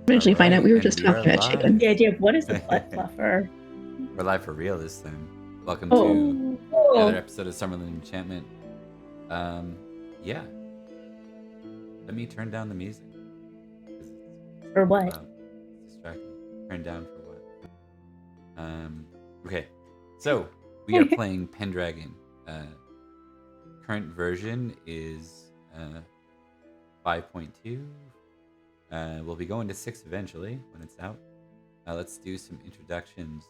eventually find out we were and just we talking are about chicken. The idea of what is the butt fluffer? We're live for real this time. Welcome Oh. to another episode of Summerland Enchantment. Yeah. Let me turn down the music. For what? It's distracting. Turn down for what? Okay. So we are playing Pendragon. Current version is 5.2. We'll be going to 6 eventually when it's out. Let's do some introductions.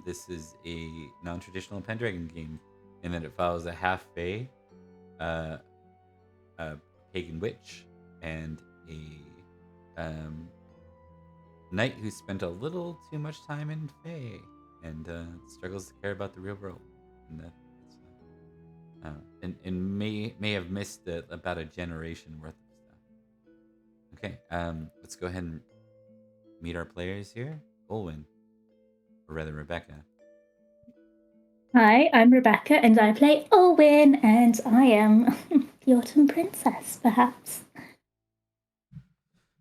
This is a non-traditional Pendragon game in that it follows a half-fae, a pagan witch, and a knight who spent a little too much time in fae and struggles to care about the real world. And that's and may have missed about a generation worth of stuff. Okay, let's go ahead and meet our players here. Olwen, or rather Rebecca. Hi, I'm Rebecca, and I play Olwen, and I am the Autumn Princess, perhaps.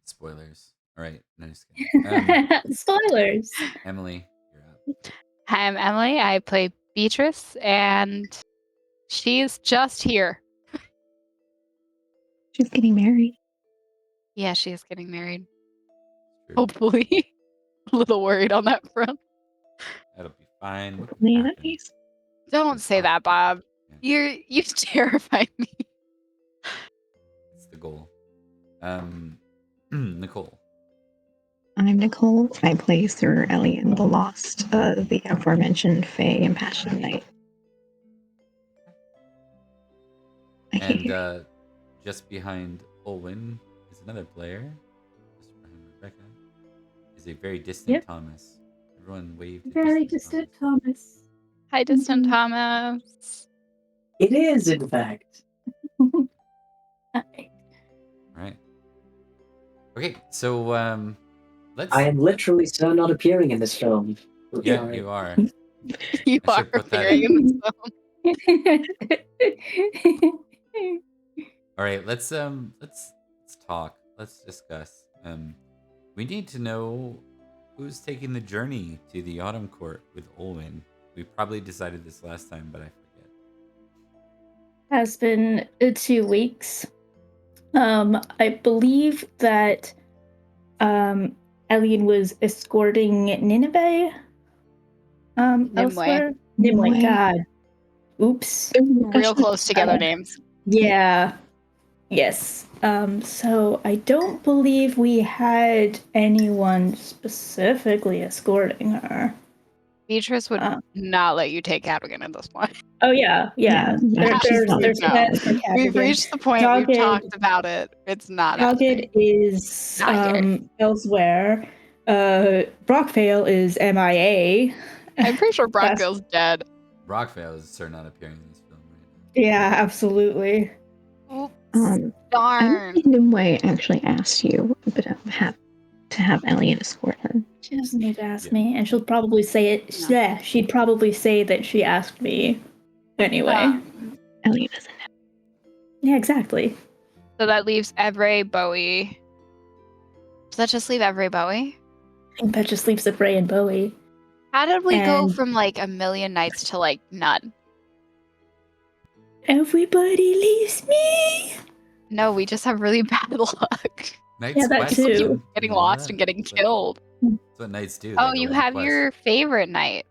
Spoilers. All right, no, just kidding. Spoilers. Emily, you're up. Hi, I'm Emily. I play Beatrice, and she's just here. She's getting married. Yeah, she is getting married. True. Hopefully. A little worried on that front. That'll be fine. What Yeah, happened? nice. Don't say that, Bob. You terrify me. It's the goal. Nicole. I'm Nicole. I play Sir Elian the Lost, the aforementioned Fae Impassioned Knight. And just behind Olwen is another player. Just behind Rebecca is a very distant Thomas. Everyone wave to Very distant Thomas. Hi, distant Thomas. It is, in fact. Right. Okay, so let's. I am literally so not appearing in this film. Yeah, you are. You I are should put that appearing in this film. All right, let's talk. Let's discuss. We need to know who's taking the journey to the Autumn Court with Olwen. We probably decided this last time, but I forget. Has been 2 weeks. I believe that Elian was escorting Nineveh. Elsewhere. Nimue. God. Oops. Real close together names. Yeah. Yes. So I don't believe we had anyone specifically escorting her. Beatrice would not let you take Cadogan at this point. Oh yeah. There's No. plans for Cadogan. We've reached the point. Dogged, we've talked about it. It's not. Dogged is elsewhere. Brockvale is MIA. I'm pretty sure Brockvale's dead. Brockvale is certainly not appearing in this film right now. Yeah, absolutely. Darn. Nimue actually asked you to have Elian escort her. She doesn't need to ask me, and she'll probably say it. No. Yeah, she'd probably say that she asked me anyway. Elian doesn't know. Yeah, exactly. So that leaves Evray, Bowie. Does that just leave Evray, Bowie? I think that just leaves Evray and Bowie. How did we go from like a million nights to like none? Everybody leaves me. No, we just have really bad luck. Knights Yeah, that too. Getting lost and getting killed. That's what knights do. Oh, you have your favorite knight.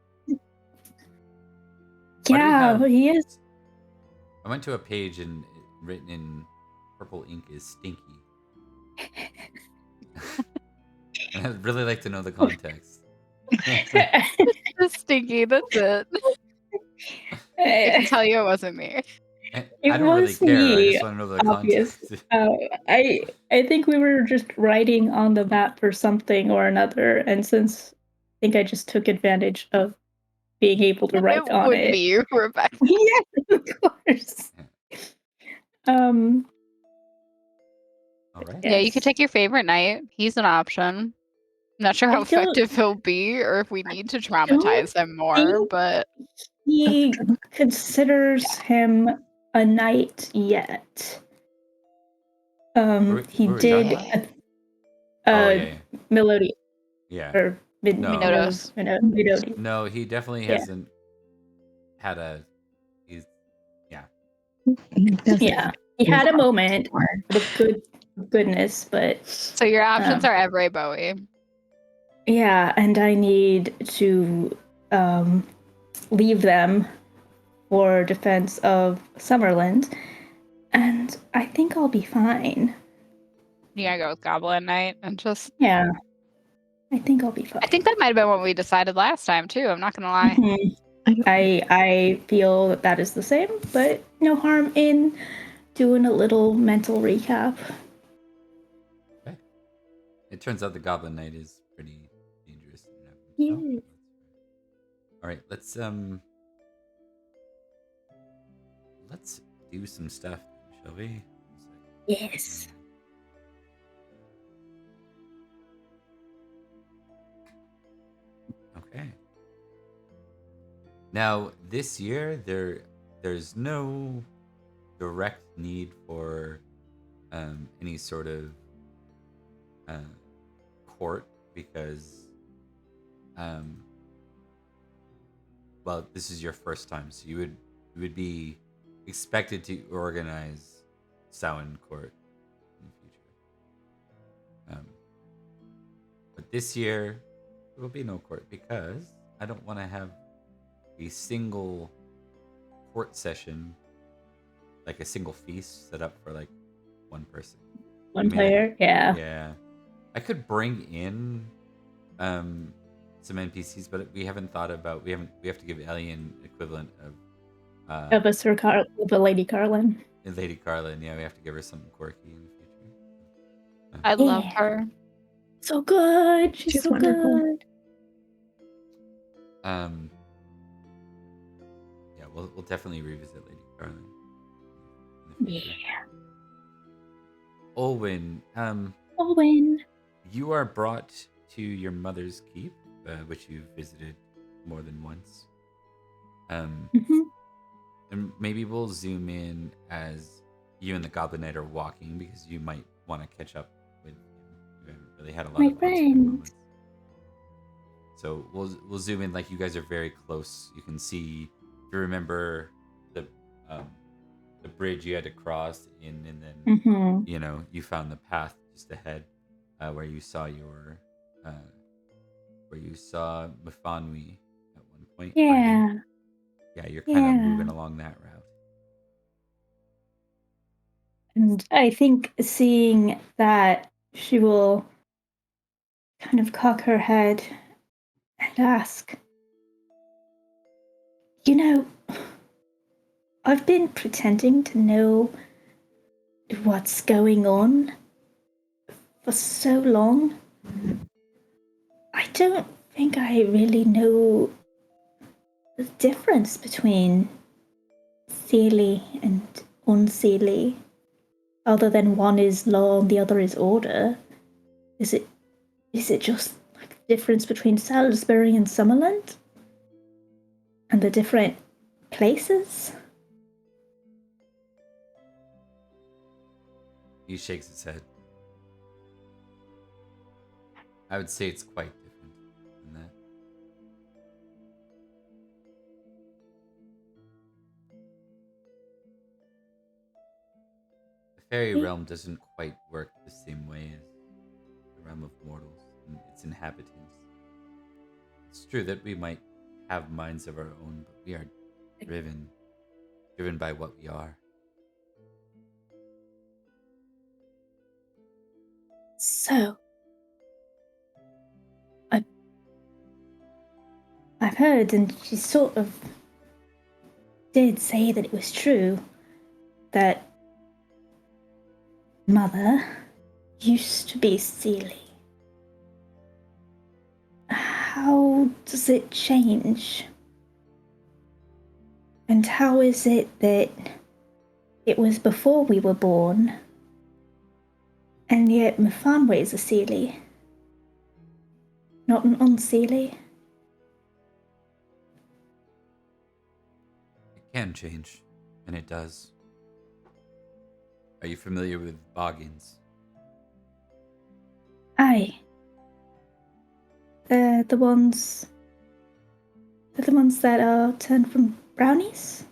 Yeah, he is. I went to a page and written in purple ink is Stinky. And I'd really like to know the context. Stinky, that's it. I can tell you it wasn't me. I don't really care. I just want to know the context. I think we were just writing on the map for something or another, and since I think I just took advantage of being able to write on it. It would be you, Rebecca. Yes, of course. All right. Yeah, you could take your favorite knight. He's an option. I'm not sure how effective he'll be, or if we need to traumatize him more, but he considers him a knight yet. He did. Oh, yeah. Melody Yeah. or No. Minodos. Minody. No, he definitely Yeah. hasn't had a. He's. Yeah. He doesn't Yeah, he had a moment anymore. of goodness, but So your options are Everett Bowie. yeah, and I need to leave them for defense of Summerland, and I think I'll be fine. You gotta go with Goblin Knight and just. Yeah, I think I'll be fine. I think that might have been what we decided last time too. I'm not gonna lie. Mhm. I feel that is the same, but no harm in doing a little mental recap. Okay. It turns out the Goblin Knight is pretty dangerous in and of Yeah. himself. All right, let's do some stuff, shall we? Yes. Okay. Now this year there's no direct need for any sort of court because well, this is your first time, so you would be expected to organize Samhain court in the future. But this year there will be no court because I don't want to have a single court session, like a single feast set up for like one person. One player, yeah. Yeah. I could bring in some NPCs, but we haven't thought about we have to give Ellie an equivalent of Of a Lady Carlin. Lady Carlin. Yeah, we have to give her something quirky in the future. I love her. So good. She's so wonderful. good. Yeah, we'll definitely revisit Lady Carlin. Yeah. Olwyn, Olwyn. you are brought to your mother's keep, which you've visited more than once. And maybe we'll zoom in as you and the Goblin Knight are walking because you might want to catch up with him. You haven't really had a lot My of on-screen friend. moments. So we'll zoom in like you guys are very close. You can see, if you remember the bridge you had to cross in, and then you know you found the path just ahead where you saw Mfanwi at one point. Yeah. Yeah, you're kind of moving along that route. And I think seeing that, she will kind of cock her head and ask, you know, I've been pretending to know what's going on for so long. I don't think I really know the difference between Seelie and unseelie, other than one is law and the other is order. Is it just like the difference between Salisbury and Summerland? And the different places? He shakes his head. I would say it's quite different than that. The fairy realm doesn't quite work the same way as the realm of mortals and its inhabitants. It's true that we might have minds of our own, but we are driven by what we are. So, I've heard, and she sort of did say that it was true, that Mother used to be Seelie. How does it change? And how is it that it was before we were born, and yet Mfanwe is a Seelie, not an unseelie? It can change, and it does. Are you familiar with Boggins? I Aye. They're the ones that are turned from brownies.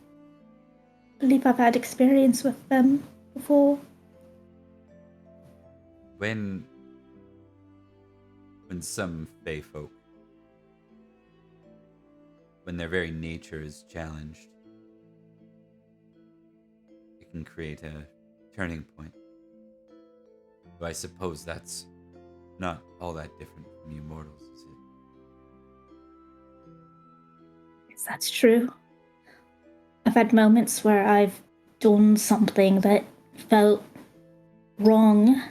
I believe I've had experience with them before. When some Fae folk, when their very nature is challenged, it can create a turning point. But I suppose that's not all that different from you mortals, is it? Yes, that's true. I've had moments where I've done something that felt wrong,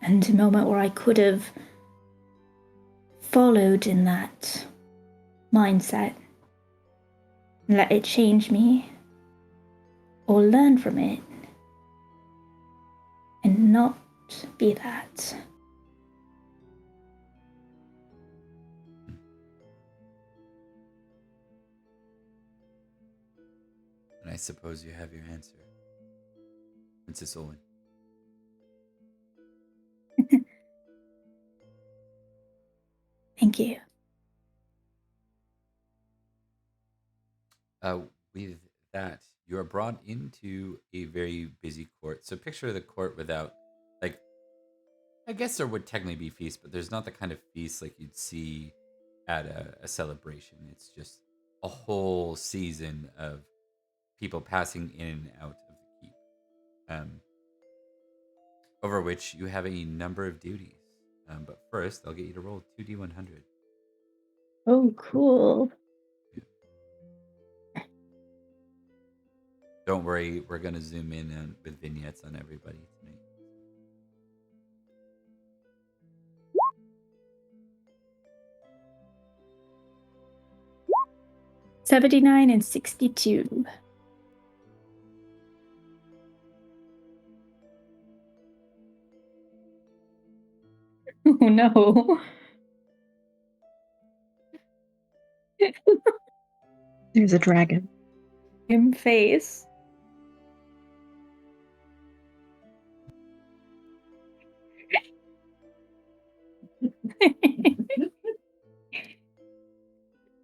and a moment where I could have followed in that mindset and let it change me, or learn from it, and not be that. And I suppose you have your answer, Princess Olwen. Thank you. With that, you are brought into a very busy court. So picture the court without, like, I guess there would technically be feast, but there's not the kind of feast like you'd see at a celebration. It's just a whole season of people passing in and out of the keep, over which you have a number of duties. But first, I'll get you to roll 2d100. Oh, cool. Don't worry, we're going to zoom in with vignettes on everybody tonight. 79 and 62. Oh no. There's a dragon. Him face.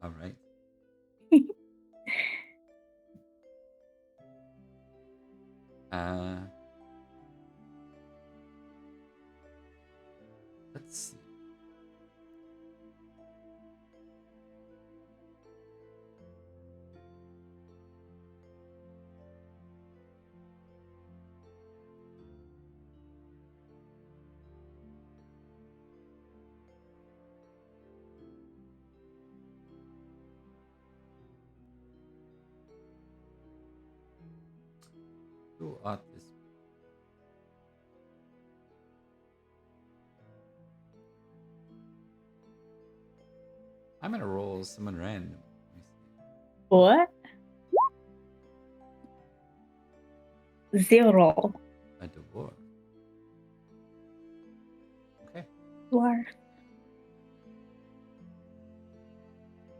All right. Let's see. Who ought this? I'm gonna roll someone random. Let me see. What? 0. A dwarf. Okay. Dwarf.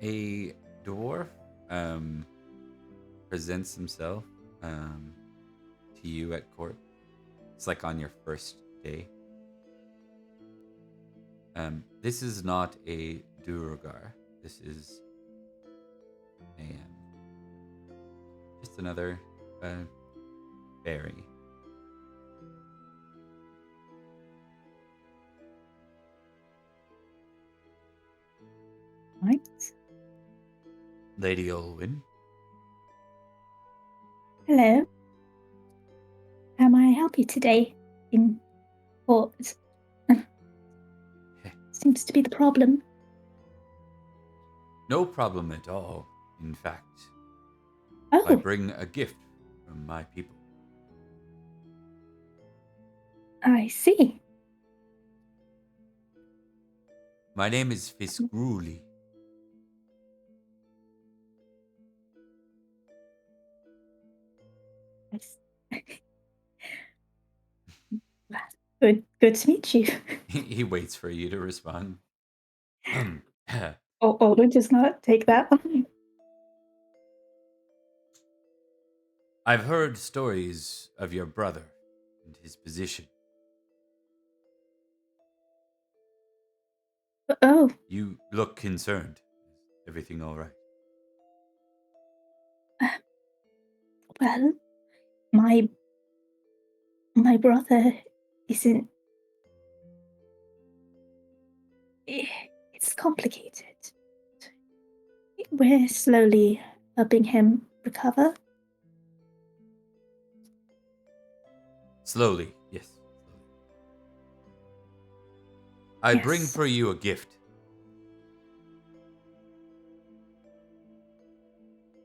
A dwarf presents himself to you at court. It's like on your first day. This is not a Duergar. This is a just another fairy. What? Lady Olwen. Hello. How may I help you today in court? Seems to be the problem. No problem at all. In fact, Oh, I bring a gift from my people. I see. My name is Fisgruli. Good to meet you. He waits for you to respond. Oh, it does not take that long. I've heard stories of your brother and his position. Oh, You look concerned. Is everything all right? well, my brother isn't. It's complicated. We're slowly helping him recover. Slowly, yes. Slowly. I bring Yes. for you a gift.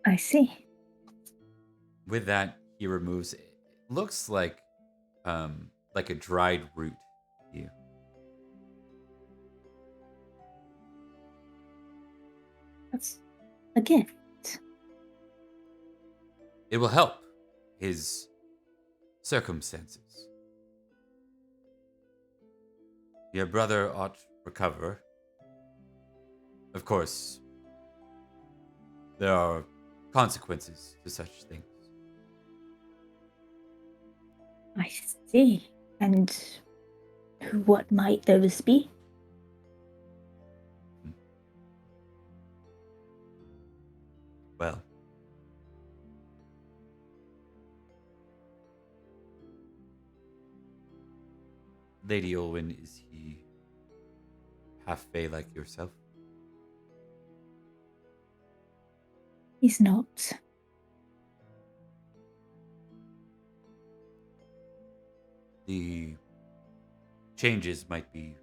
I see. With that, he removes. It looks like a dried root to you. That's a gift. It will help his circumstances. Your brother ought recover. Of course, there are consequences to such things. I see. And what might those be? Well, Lady Olwyn, is he half fae like yourself? He's not. The changes might be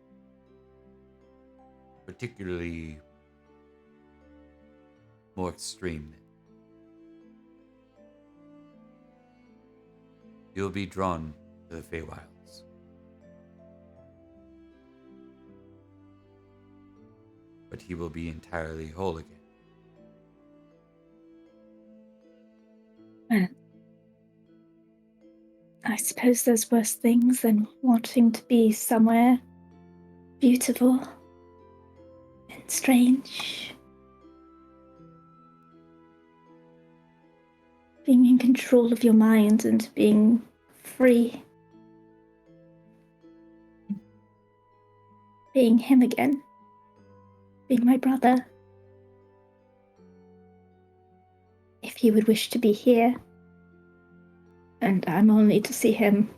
particularly more extreme. You'll be drawn to the Feywilds. But he will be entirely whole again. Well, I suppose there's worse things than wanting to be somewhere beautiful and strange. Being in control of your mind and being free. Being him again. Being my brother. If he would wish to be here, and I'm only to see him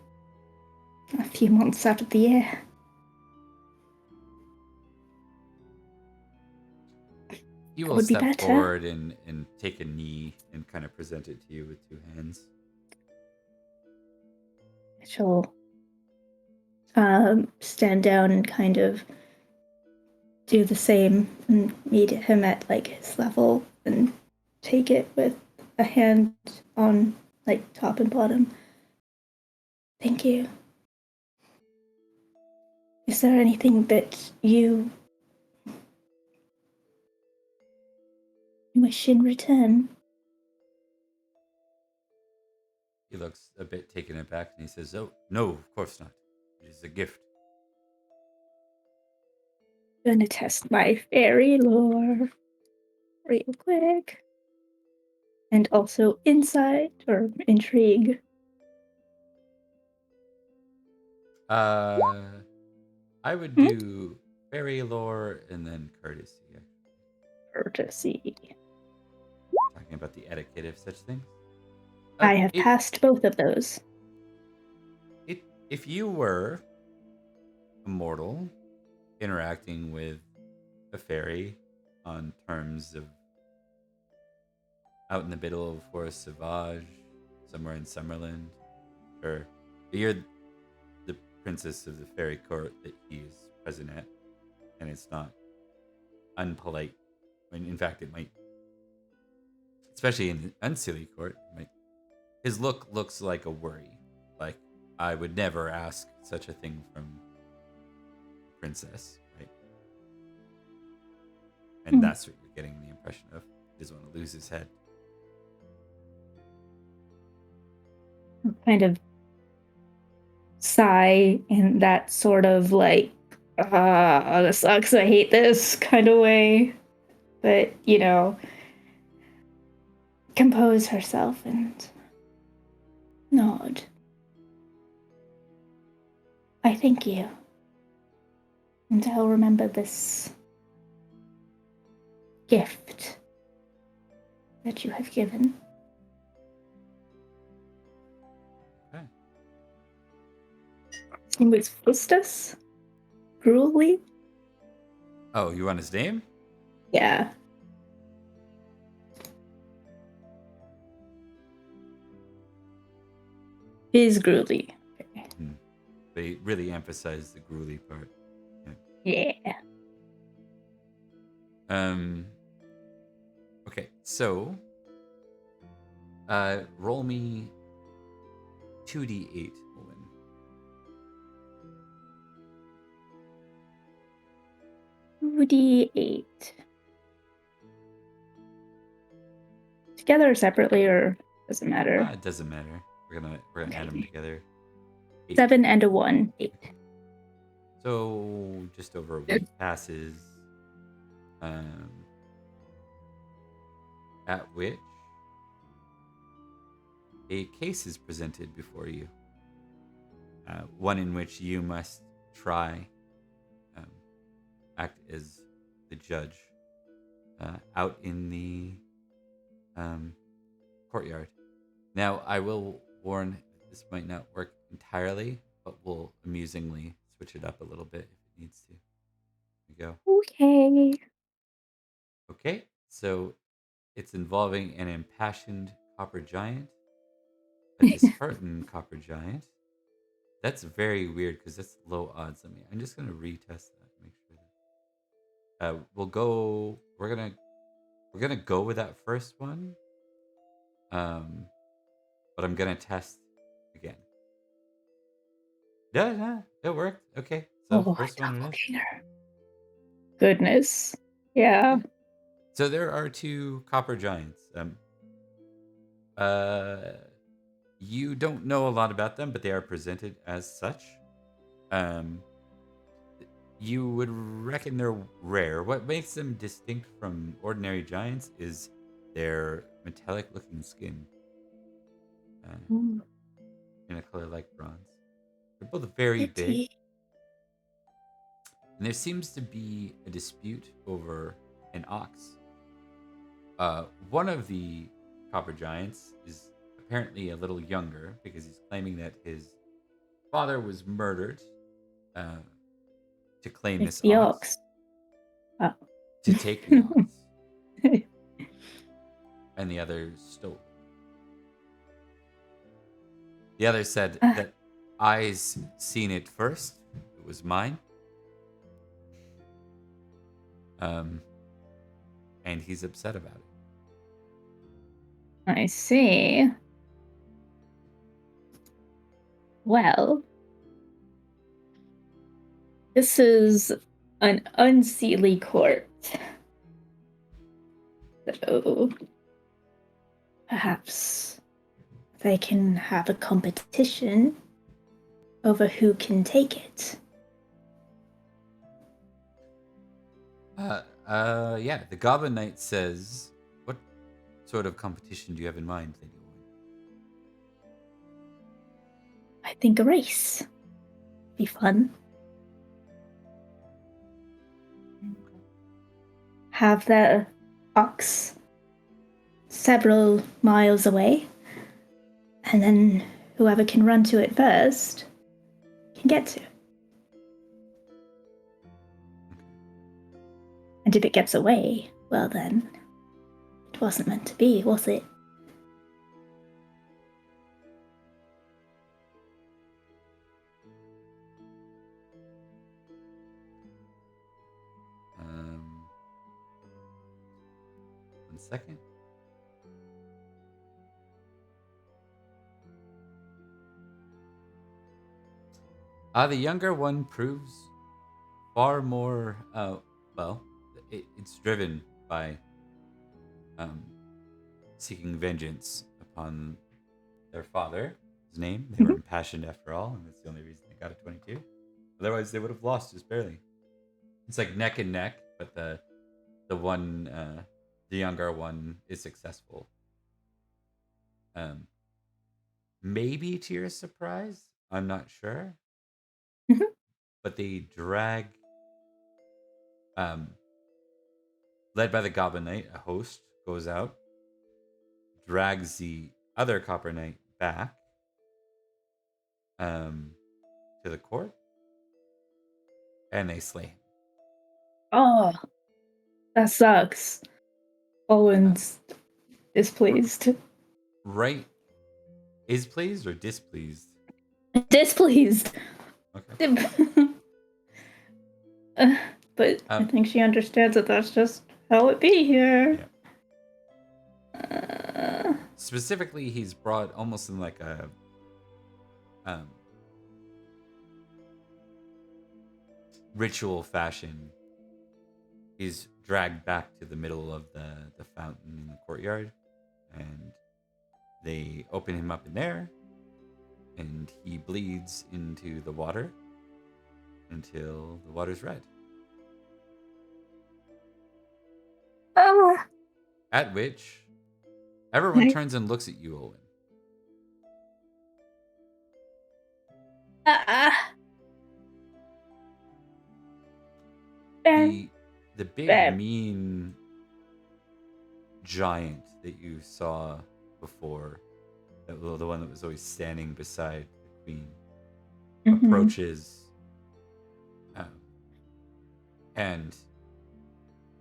a few months out of the year. He It will would be step better. forward and take a knee and kind of present it to you with two hands. She'll stand down and kind of do the same and meet him at like his level and take it with a hand on like top and bottom. Thank you. Is there anything that you wish in return? He looks a bit taken aback and he says, "Oh, no, of course not. It is a gift." Gonna test my fairy lore real quick. And also insight or intrigue. I would do fairy lore and then courtesy. Courtesy. Talking about the etiquette of such things. I have passed both of those. If you were a mortal interacting with a fairy on terms of out in the middle of Forest Sauvage, somewhere in Summerland, or you're the princess of the fairy court that he is present at, and it's not unpolite. When in fact it might, especially in Unsilly court, his look looks like a worry. Like, I would never ask such a thing from a princess, right? And that's what you're getting the impression of. He doesn't want to lose his head. Kind of sigh in that sort of like, this sucks, I hate this kind of way. But, compose herself and nod. I thank you. And I'll remember this gift that you have given. Okay. His name was Fustus? Gruely? Oh, you want his name? Yeah. Is Gruely. Okay. They really emphasize the gruely part. Yeah. Okay, so roll me 2d8, Owen. D8. Together or separately, or doesn't matter? It doesn't matter. We're gonna add them together. 8. 7 and a 1. 8. So just over a week passes. At which a case is presented before you. One in which you must try act as the judge out in the courtyard. Now, I will warn this might not work entirely, but we'll amusingly switch it up a little bit if it needs to. Here we go. Okay. Okay, so it's involving an impassioned copper giant, a disheartened copper giant. That's very weird because that's low odds. I'm just gonna retest that, make sure that we'll go. We're gonna go with that first one. But I'm gonna test again. Yeah, it worked. Okay, so first one it is. Goodness. Yeah. So there are 2 copper giants. You don't know a lot about them, but they are presented as such. You would reckon they're rare. What makes them distinct from ordinary giants is their metallic-looking skin, in a color like bronze. They're both very big, and there seems to be a dispute over an ox. One of the copper giants is apparently a little younger because he's claiming that his father was murdered to claim It's this the ox. Oh. To take the ox. And the other stole it. The other said that I's seen it first. It was mine. And he's upset about it. I see. Well, this is an unseelie court. So perhaps they can have a competition over who can take it. Yeah, the Goblin Knight says, what sort of competition do you have in mind, Lady Owen? I think a race. Be fun. Have the ox several miles away, and then whoever can run to it first can get to it. And if it gets away, well then, it wasn't meant to be, was it? One second. The younger one proves far more, well, it's driven by seeking vengeance upon their father. His name. They were impassioned after all, and that's the only reason they got a 22. Otherwise, they would have lost just barely. It's like neck and neck, but the younger one is successful. Maybe to your surprise, I'm not sure. But they drag Led by the Goblin Knight, a host goes out, drags the other Copper Knight back to the court, and they slay him. Oh, that sucks. Owen's displeased. Right. Is pleased or displeased? Displeased. Okay. But I think she understands that that's just how it be here. Yeah. Specifically, he's brought almost in like a ritual fashion. He's dragged back to the middle of the fountain in the courtyard, and they open him up in there, and he bleeds into the water until the water's red. At which everyone turns and looks at you, Owen. The big mean giant that you saw before, the one that was always standing beside the queen, approaches and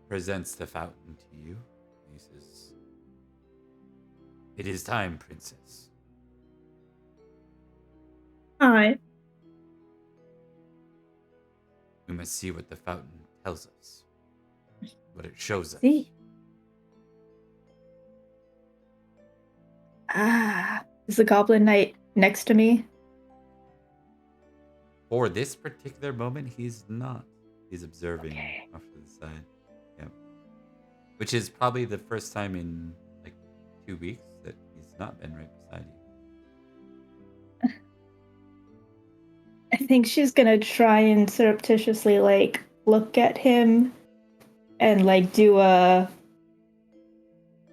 presents the fountain to you. He says, "It is time, princess." Hi. We must see what the fountain tells us, what it shows us. See. Is the Goblin Knight next to me? For this particular moment, he's not. He's observing off to the side. Yep. Which is probably the first time in like 2 weeks that he's not been right beside you. I think she's gonna try and surreptitiously like look at him and like do a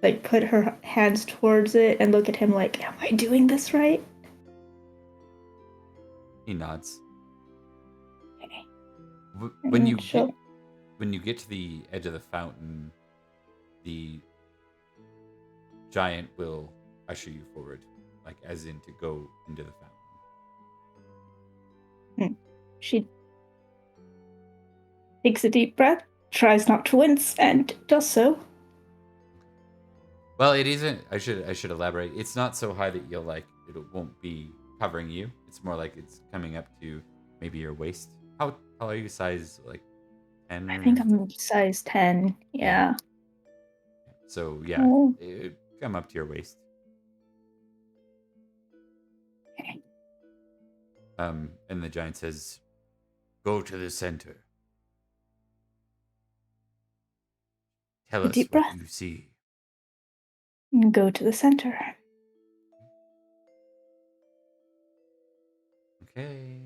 like put her hands towards it and look at him like, am I doing this right? He nods. Okay. When you get to the edge of the fountain, the giant will usher you forward, like as in to go into the fountain. She takes a deep breath, tries not to wince, and does so. Well, it isn't. I should elaborate. It's not so high that you'll like it won't be covering you. It's more like it's coming up to maybe your waist. How are you size? Like 10? I think I'm size 10. Yeah. So yeah, it come up to your waist. Okay. And the giant says, "Go to the center. Tell us what you see." Go to the center. Okay.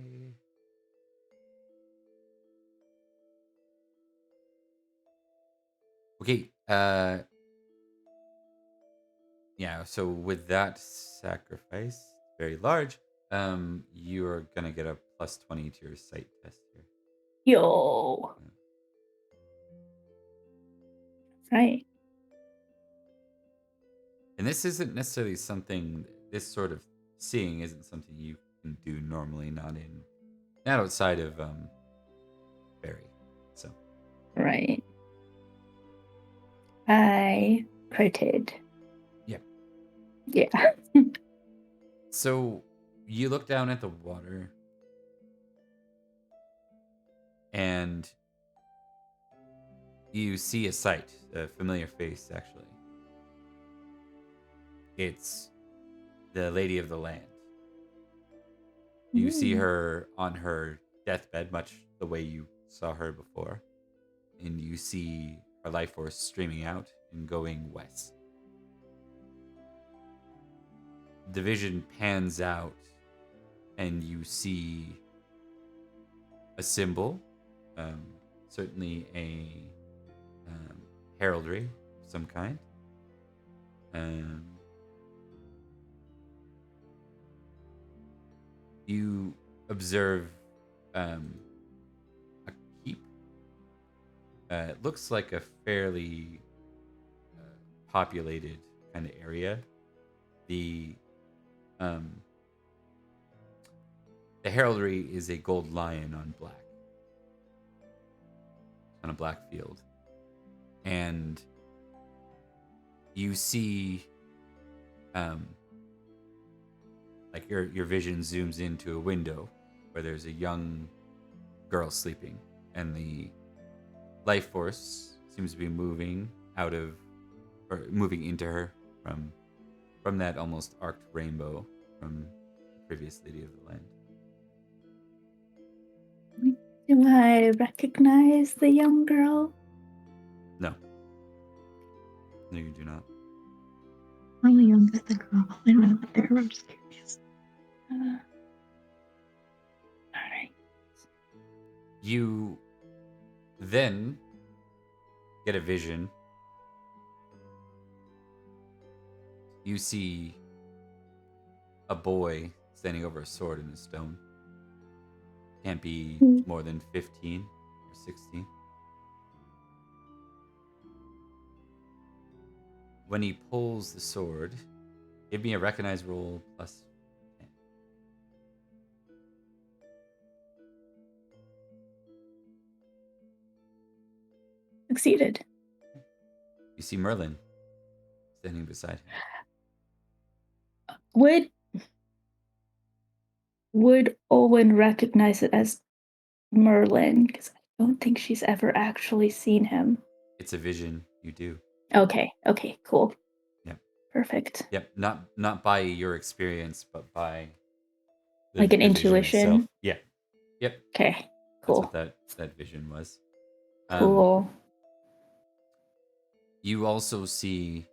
Okay. Yeah. So with that sacrifice, very large, you are gonna get a +20 to your sight test here. Yo. Right. And this isn't necessarily something. This sort of seeing isn't something you can do normally. Not outside of Faerie. So. Right. I quoted. Yep. Yeah. So you look down at the water and you see a sight, a familiar face, actually. It's the Lady of the Land. You see her on her deathbed, much the way you saw her before. And you see her life force streaming out and going west. The vision pans out and you see a symbol, certainly a heraldry of some kind. You observe a keep It looks like a fairly populated kind of area. The heraldry is a gold lion on a black field, and you see, like your vision zooms into a window where there's a young girl sleeping, and the life force seems to be moving moving into her from that almost arced rainbow from the previous lady of the land. Do I recognize the young girl? No, you do not. How young is the girl? I don't know what they're. I'm just curious. All right. You then get a vision. You see a boy standing over a sword in a stone. Can't be more than 15 or 16. When he pulls the sword, give me a recognize roll plus 10. Succeeded. You see Merlin standing beside him. Would Owen recognize it as Merlin? Because I don't think she's ever actually seen him. It's a vision, you do. Okay, cool. Yep. Perfect. Yep, not by your experience, but by like an intuition? itself. Yeah. Yep. Okay, cool. That's what that vision was. Cool. You also see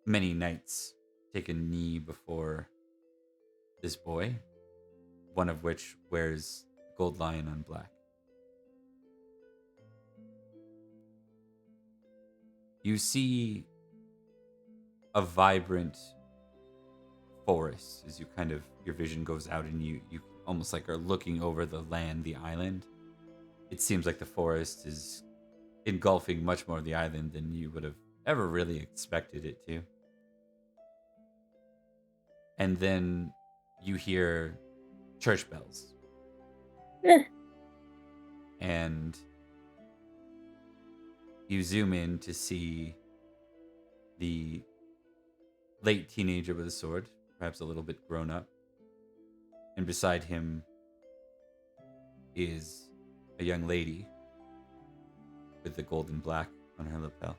many knights take a knee before this boy, one of which wears gold lion on black. You see a vibrant forest as your vision goes out, and you almost like are looking over the land, the island. It seems like the forest is engulfing much more of the island than you would have ever really expected it to. And then you hear church bells. And you zoom in to see the late teenager with a sword, perhaps a little bit grown up. And beside him is a young lady with the gold and black on her lapel.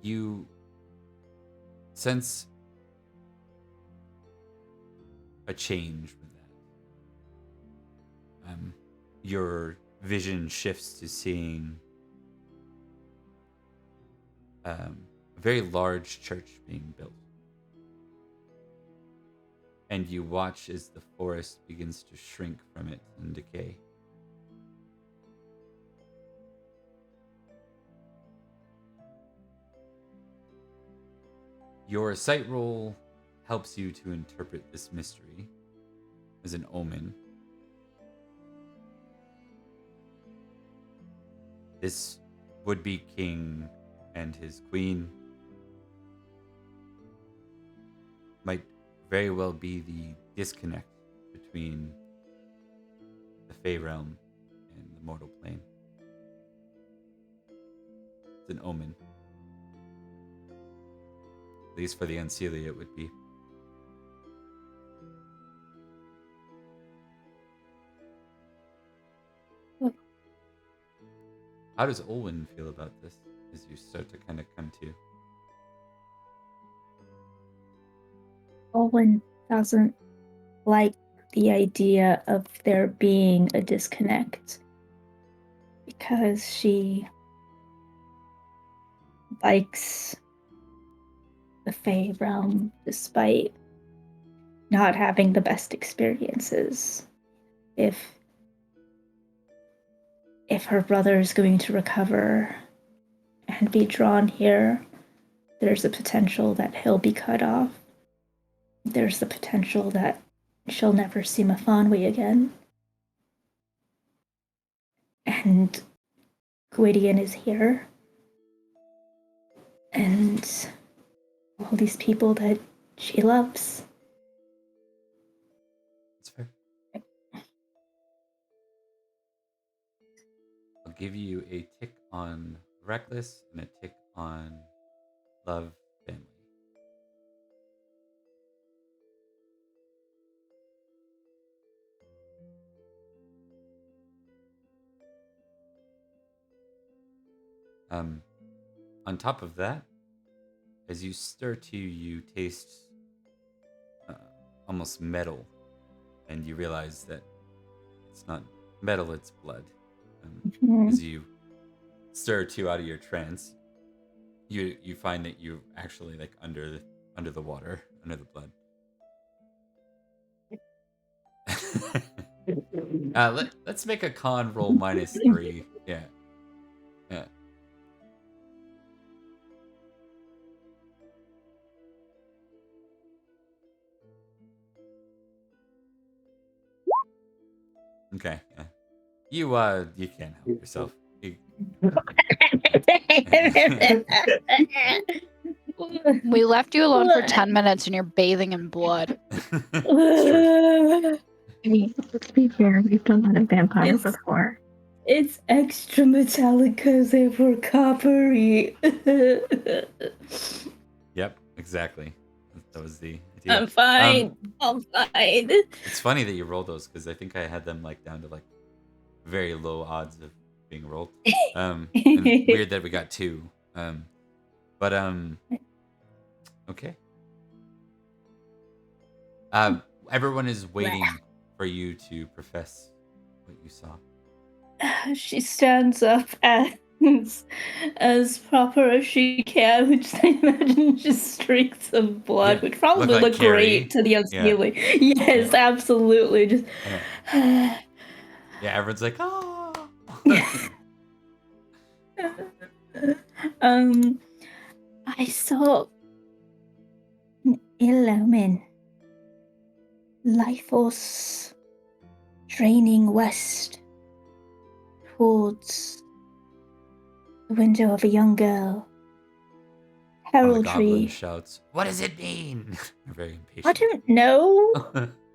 You sense a change with that. Your vision shifts to seeing a very large church being built. And you watch as the forest begins to shrink from it and decay. Your sight roll helps you to interpret this mystery as an omen. This would-be king and his queen might very well be the disconnect between the Fae realm and the mortal plane. It's an omen. At least for the Unseelie, it would be. How does Olwen feel about this as you start to kind of come to? Olwen doesn't like the idea of there being a disconnect because she likes the Fae realm despite not having the best experiences. If her brother is going to recover and be drawn here, there's a potential that he'll be cut off. There's the potential that she'll never see Mafanwi again. And Gwydion is here. And all these people that she loves. That's fair. I'll give you a tick on reckless and a tick on love family. On top of that, as you stir tea, you taste almost metal, and you realize that it's not metal, it's blood. As you stir tea out of your trance, you find that you're actually like under the water, under the blood. Let's make a con roll -3. Yeah. Okay. You can't help yourself. We left you alone for 10 minutes and you're bathing in blood. I mean, let's be fair, we've done that in Vampire before. It's extra metallic because they were coppery. Yep, exactly. That was the idea. I'm fine. I'm fine. It's funny that you rolled those because I think I had them like down to like very low odds of being rolled. And weird that we got 2. But okay. Everyone is waiting for you to profess what you saw. She stands up as proper as she can, which I imagine just streaks of blood, which probably look great to the unseelie. Yeah. Yes, absolutely. Just yeah, everyone's like, oh. I saw an Illumin life force draining west towards the window of a young girl. Heraldry. The goblin shouts, "What does it mean?" You're very impatient. I don't know.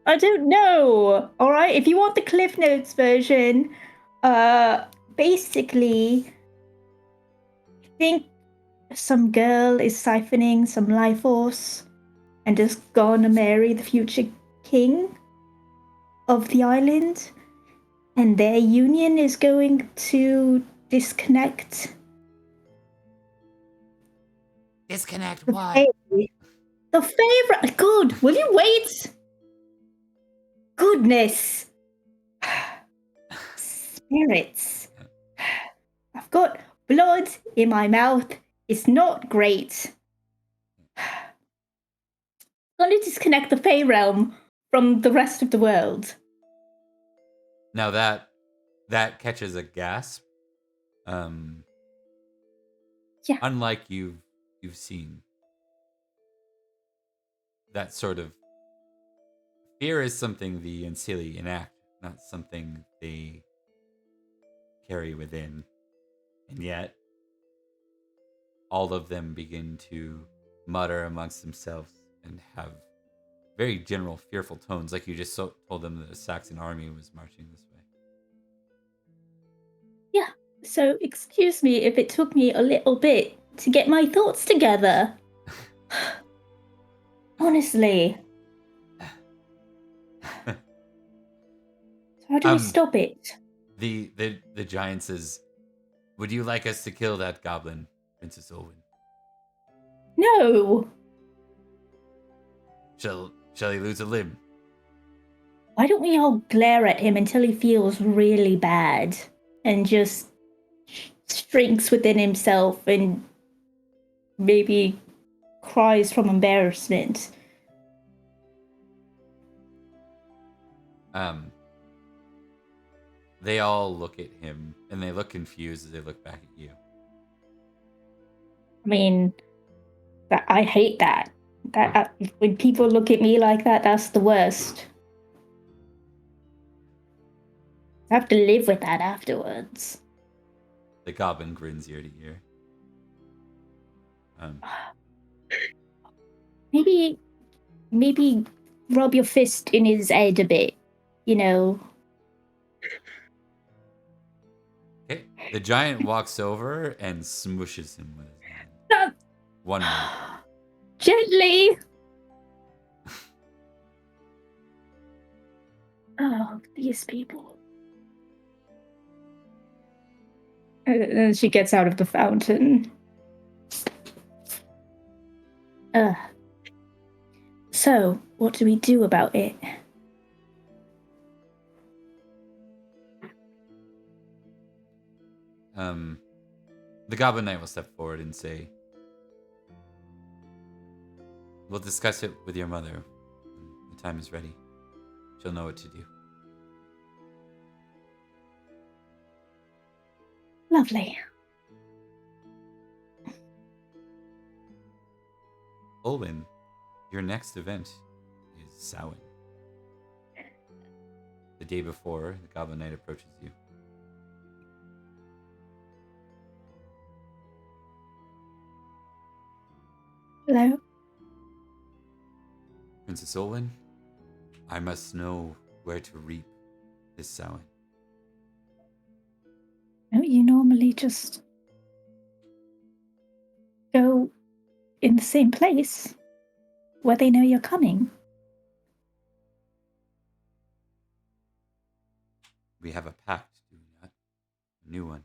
I don't know. All right, if you want the Cliff Notes version, basically, I think some girl is siphoning some life force and is gonna marry the future king of the island, and their union is going to disconnect. Disconnect what? The favorite. Good. Will you wait? Goodness. Spirits. I've got blood in my mouth. It's not great. I'm going to disconnect the Fae realm from the rest of the world. Now that catches a gasp. Yeah. Unlike you've seen, that sort of fear is something the Unseelie enact, not something they carry within. And yet, all of them begin to mutter amongst themselves and have very general fearful tones, like you just told them that the Saxon army was marching this way. Yeah, so excuse me if it took me a little bit to get my thoughts together. Honestly. So how do we stop it? The giant says, "Would you like us to kill that goblin, Princess Olwen?" No. Shall he lose a limb? Why don't we all glare at him until he feels really bad and just shrinks within himself and maybe cries from embarrassment? They all look at him and they look confused as they look back at you. I mean, I hate that. When people look at me like that, that's the worst. I have to live with that afterwards. The goblin grins ear to ear. Maybe rub your fist in his head a bit, you know. Okay. The giant walks over and smooshes him with his hand. No. One more. Gently. Oh, these people. And she gets out of the fountain. So, what do we do about it? The Goblin Knight will step forward and say, "We'll discuss it with your mother when the time is ready. She'll know what to do." Lovely. Olwen, your next event is Samhain. The day before, the Goblin Knight approaches you. Hello? Princess Olwen, I must know where to reap this Samhain. Don't you normally just go in the same place where they know you're coming? We have a pact, do we not? A new one.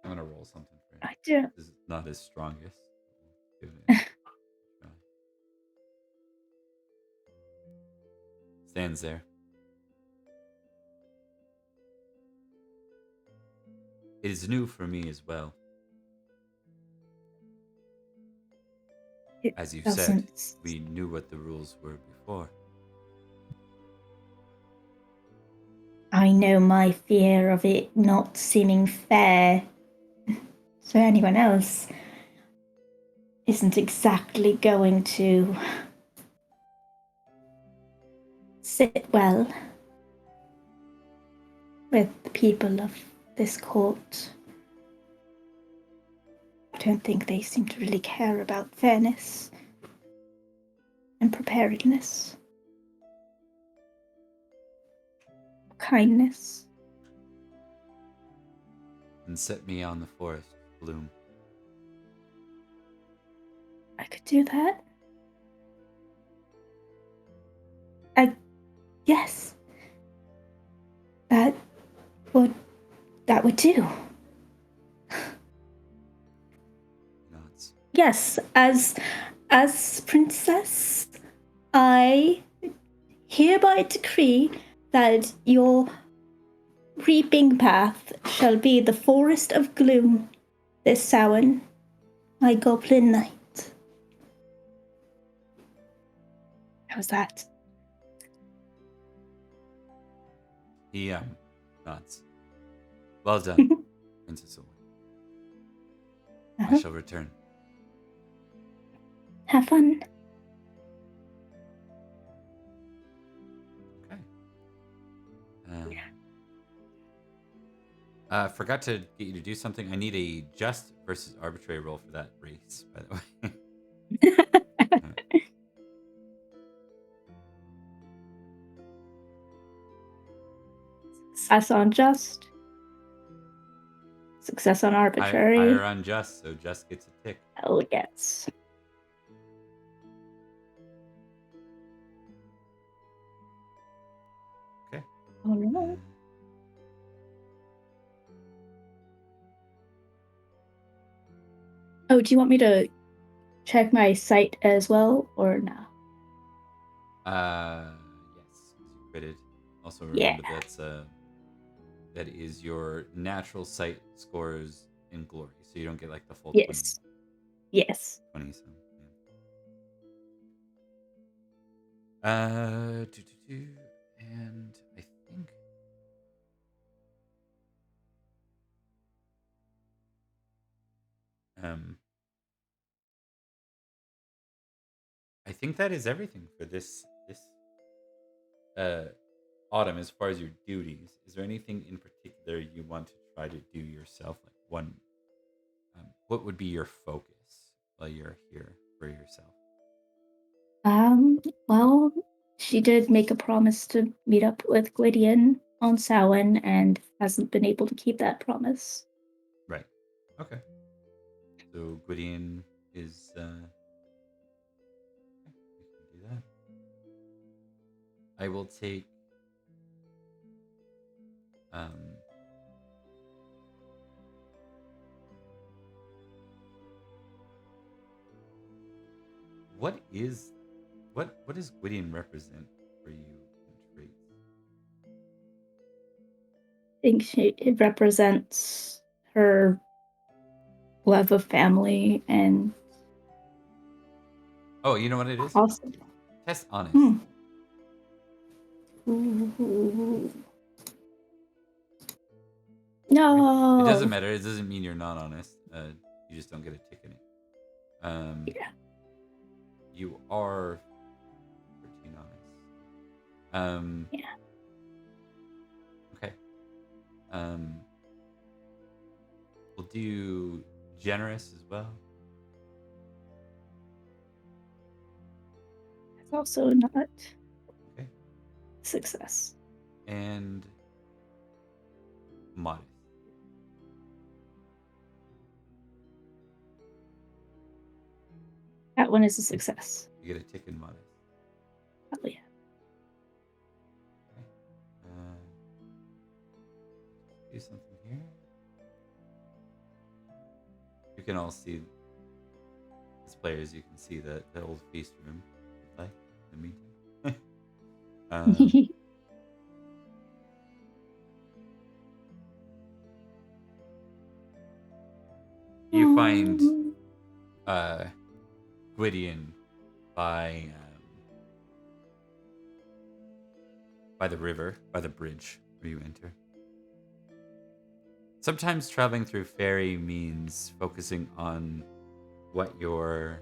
I'm gonna roll something for you. I do. This is not his strongest. We'll give it a try. Stands there. It is new for me as well. As you said, we knew what the rules were before. I know my fear of it not seeming fair. So anyone else isn't exactly going to sit well with the people of this court. I don't think they seem to really care about fairness and preparedness. Kindness. And set me on the forest, Bloom. I could do that. Yes. That would do. Nods. Yes, as princess, I hereby decree that your reaping path shall be the forest of gloom this Samhain, my goblin knight. How's that? He nods. Well done, Princess Olwen. I shall return. Have fun. Okay. Forgot to get you to do something. I need a just versus arbitrary roll for that race, by the way. Success on just. Success on arbitrary. Higher on just, so just gets a tick. Hell yes. Okay. All right. Oh, do you want me to check my sight as well, or no? Yes. You critted. Also remember that is your natural sight scores in glory, so you don't get like the full 20. Yes. 20 some. And I think that is everything for this uh autumn as far as your duties. Is there anything in particular you want to try to do yourself? Like one, what would be your focus while you're here for yourself? Well, she did make a promise to meet up with Gwydion on Samhain and hasn't been able to keep that promise. Right. Okay. So Gwydion is we can do that. I will take what does Gwydion represent for you in traits? I think it represents her love of family and Oh, you know what it is? awesome. Test honest. Ooh. No. It doesn't matter. It doesn't mean you're not honest. You just don't get a tick in it. Yeah. You are 13 honest. Yeah. Okay. We'll do generous as well. It's also not Okay. success. And modest. That one is a success. You get a tick in modest. Oh yeah. Okay. Do something here. You can all see, as players, you can see the old feast room. Like in the meantime. You find Gwydion by the river, by the bridge where you enter. Sometimes traveling through Faerie means focusing on what your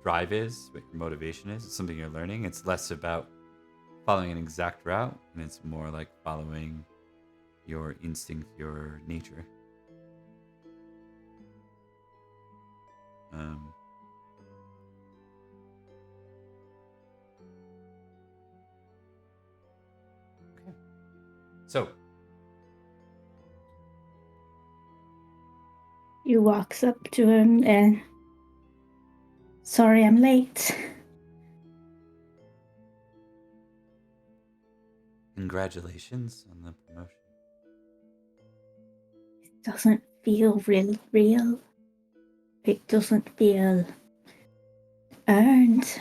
drive is, what your motivation is. It's something you're learning. It's less about following an exact route, and it's more like following your instinct, your nature. Okay. So he walks up to him and, sorry I'm late. Congratulations on the promotion. It doesn't feel real. It doesn't feel earned.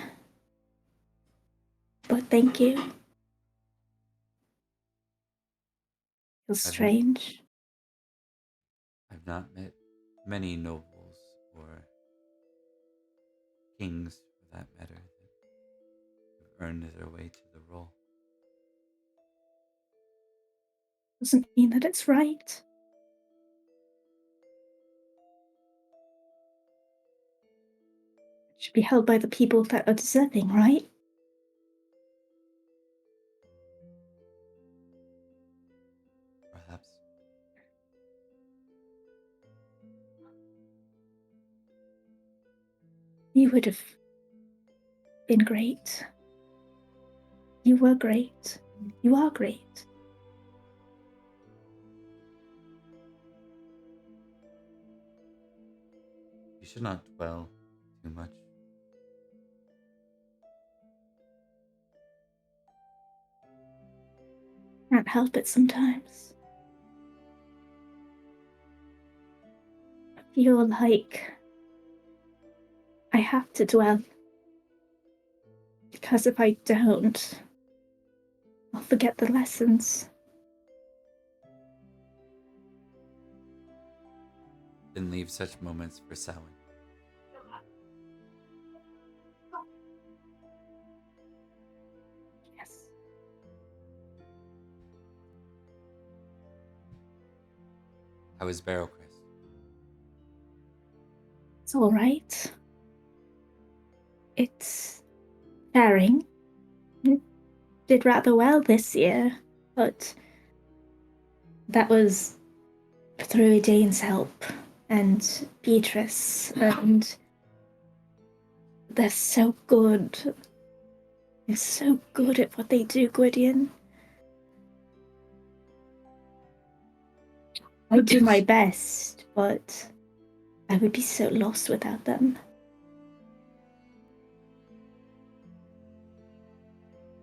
But thank you. Feels strange. I've not met many nobles or kings, for that matter, that have earned their way to the role. Doesn't mean that it's right. It should be held by the people that are deserving, right? Perhaps. You would have been great. You were great. You are great. You should not dwell too much. Can't help it sometimes. I feel like I have to dwell. Because if I don't, I'll forget the lessons. Then leave such moments for Samhain. How is Barrel Chris? It's all right. It's faring. Did rather well this year, but that was through Dane's help and Beatrice, and they're so good. They're so good at what they do, Gwydion. I do my best, but I would be so lost without them.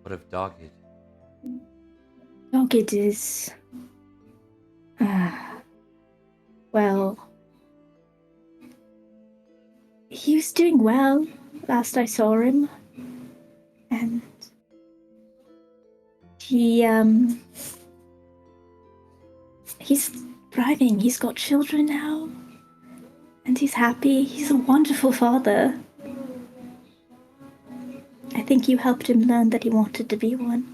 What of Dogged? Dogged is... well... he was doing well last I saw him. And... he's thriving. He's got children now. And he's happy. He's a wonderful father. I think you helped him learn that he wanted to be one.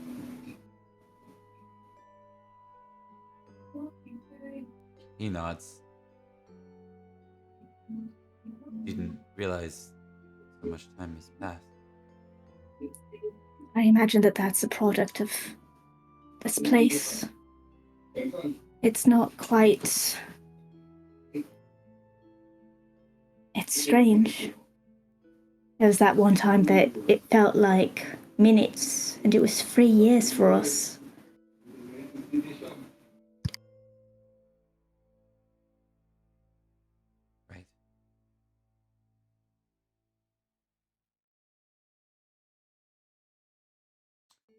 He nods. Didn't realize so much time has passed. I imagine that that's a product of this place. It's not quite... it's strange. There was that one time that it felt like minutes, and it was 3 years for us. Right.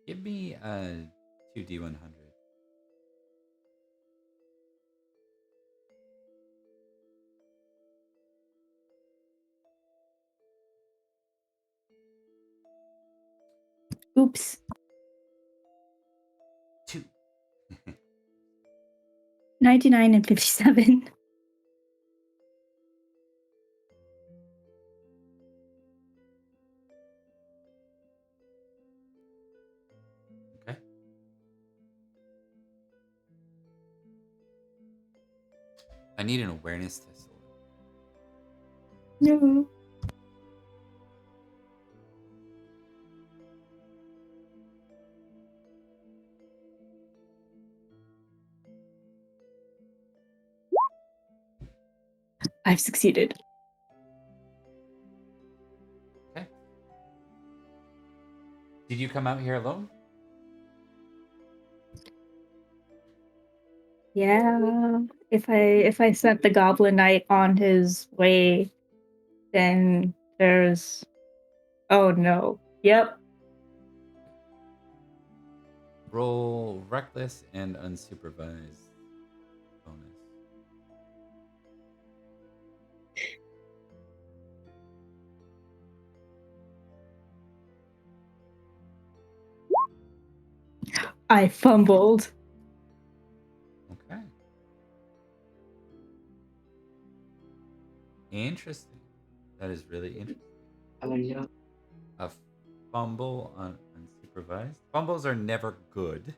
Give me 2d100. Oops. 2. 99 and 57. Okay. I need an awareness test. No. I've succeeded. Okay. Did you come out here alone? Yeah. If I sent the Goblin Knight on his way, then there's... oh no. Yep. Roll reckless and unsupervised bonus. I fumbled. Okay. Interesting. That is really interesting. Yeah. A fumble on unsupervised. Fumbles are never good,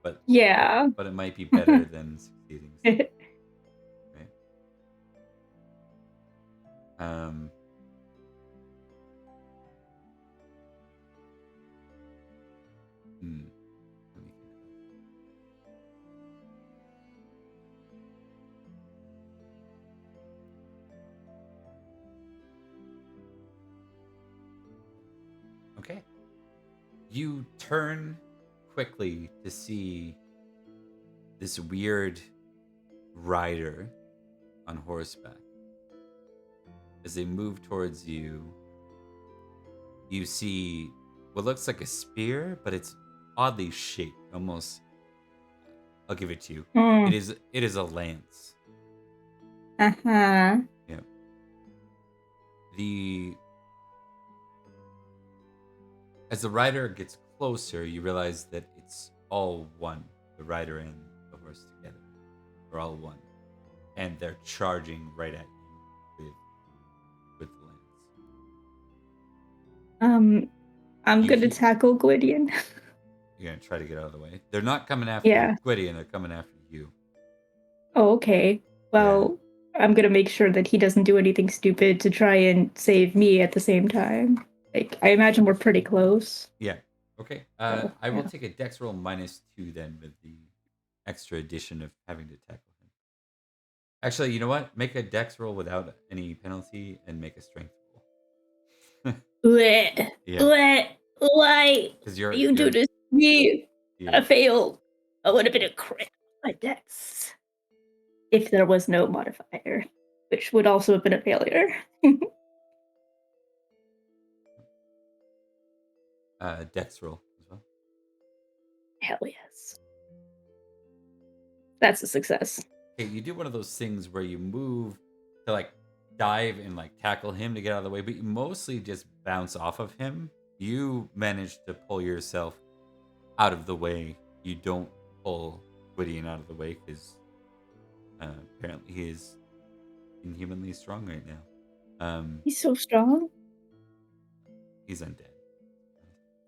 but Yeah. it might be better than succeeding. Right? Let me think. Okay. You turn quickly to see this weird rider on horseback. As they move towards you, you see what looks like a spear, but it's oddly shaped. Almost, I'll give it to you. Mm. It is a lance. Uh-huh. Yeah. As the rider gets closer, you realize that it's all one. The rider and the horse together are all one, and they're charging right at you with the lance. I'm You gonna hear- tackle Gwydion. You're gonna try to get out of the way. They're not coming after Yeah. Gwydion. They're coming after you. Oh, okay. Well, I'm gonna make sure that he doesn't do anything stupid to try and save me at the same time. Like, I imagine we're pretty close. Yeah. Okay. Oh, I will yeah. take a dex roll -2 then with the extra addition of having to tackle him. Actually, you know what? Make a dex roll without any penalty and make a strength roll. Blech. Yeah. Blech. Why? Because You do this to me. yeah. I failed. I would have been a crit on my dex. If there was no modifier, which would also have been a failure. Dex roll as well. Hell yes. That's a success. Okay, you do one of those things where you move to like dive and like tackle him to get out of the way, but you mostly just bounce off of him. You manage to pull yourself out of the way. You don't pull Gwydion out of the way because apparently he is inhumanly strong right now. He's so strong. He's undead.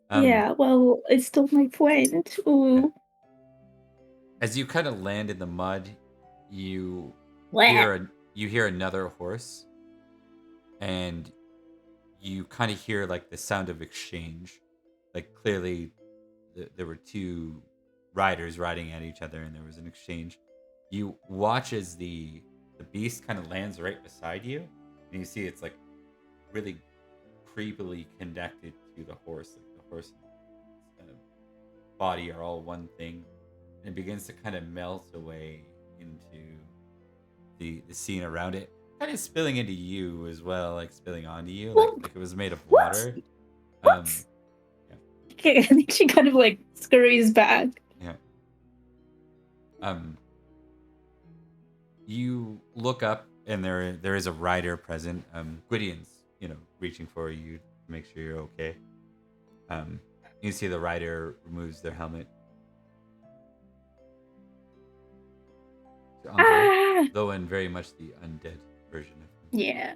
Yeah, well, it's still my friend. Ooh. As you kind of land in the mud, you Blech. hear another horse, and you kind of hear like the sound of exchange. Like clearly, there were two riders riding at each other, and there was an exchange. You watch as the beast kind of lands right beside you, and you see it's like really creepily connected to the horse. Like the horse and body are all one thing, and it begins to kind of melt away into the scene around it, kind of spilling into you as well, like spilling onto you, like it was made of water. What? Okay, I think she kind of like scurries back. Yeah. You look up, and there is a rider present. Gwydion's, reaching for you to make sure you're okay. You see the rider removes their helmet. Though in very much the undead version of him. Yeah.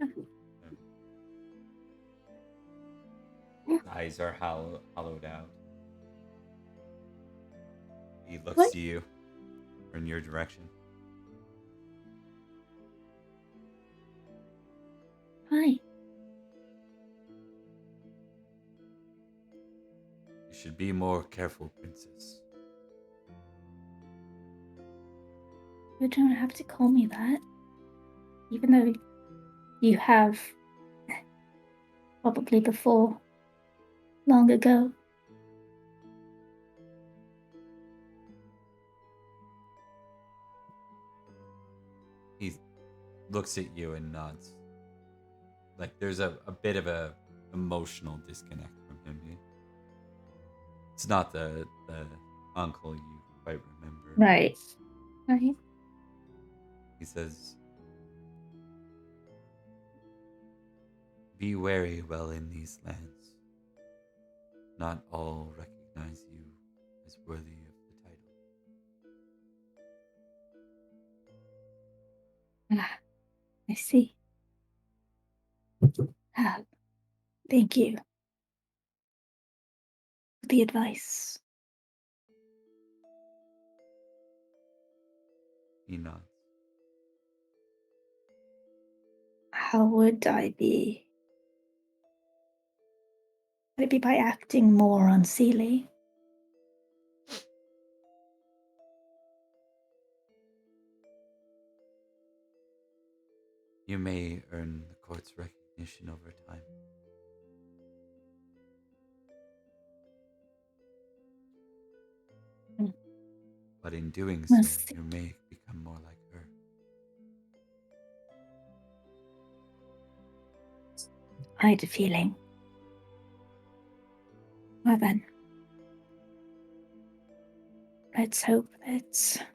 His eyes are hollowed out. He looks to you, or in your direction. Hi. You should be more careful, princess. You don't have to call me that. Even though you have probably before, long ago. He looks at you and nods. Like there's a bit of a emotional disconnect from him. It's not the uncle you quite remember. Right. He says, "Be wary well in these lands. Not all recognize you as worthy of the title." I see. Thank you for the advice. He nods. How would I be? Would it be by acting more unseelie? You may earn the court's recognition over time. But in doing so, you may become more like her. I had a feeling. Well then, let's hope that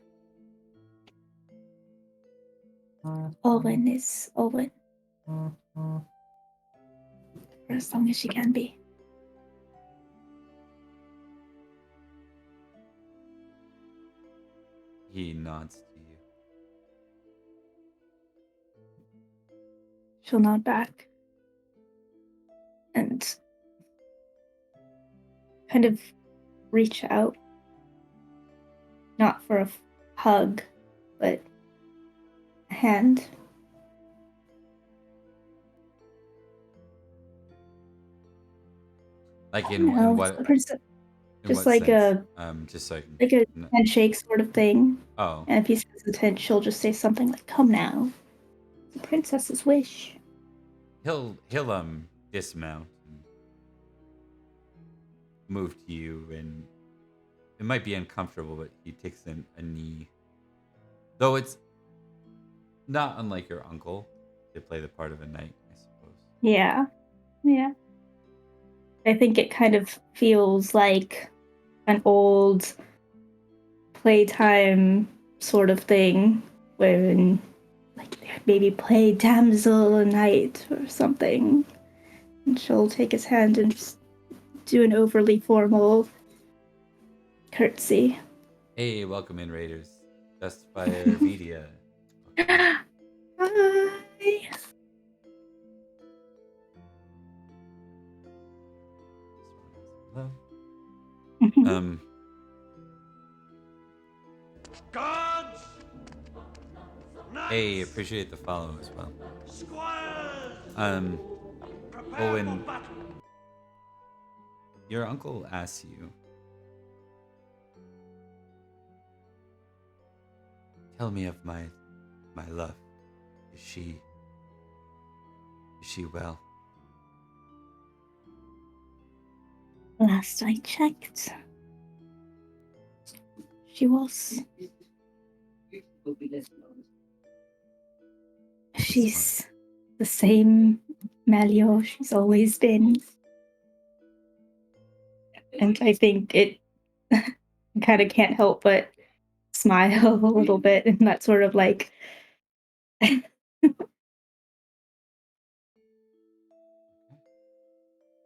Owen is Owen. For as long as she can be. He nods to you. She'll nod back. And kind of reach out. Not for a hug, but hand. Like No, in it's what the princess. in Just what like sense? a Just so I can. like a handshake sort of thing. Oh, And if he's hesitant, she'll just say something like, "Come now, the princess's wish." he'll dismount and move to you, and it might be uncomfortable, but he takes a knee. Though it's not unlike your uncle to play the part of a knight, I suppose. Yeah, yeah. I think it kind of feels like an old playtime sort of thing, wherein like maybe play damsel a knight or something, and she'll take his hand and just do an overly formal curtsy. Hey, welcome in, Raiders. Justifier Media. Hi. Hello. Mhm. Guards! Hey, appreciate the follow as well. Squires! Prepare Owen, for battle! your uncle asks you, tell me of my love. Is she well? Last I checked, she was. She's the same Melio she's always been. And I think it kind of can't help but smile a little bit in that sort of like,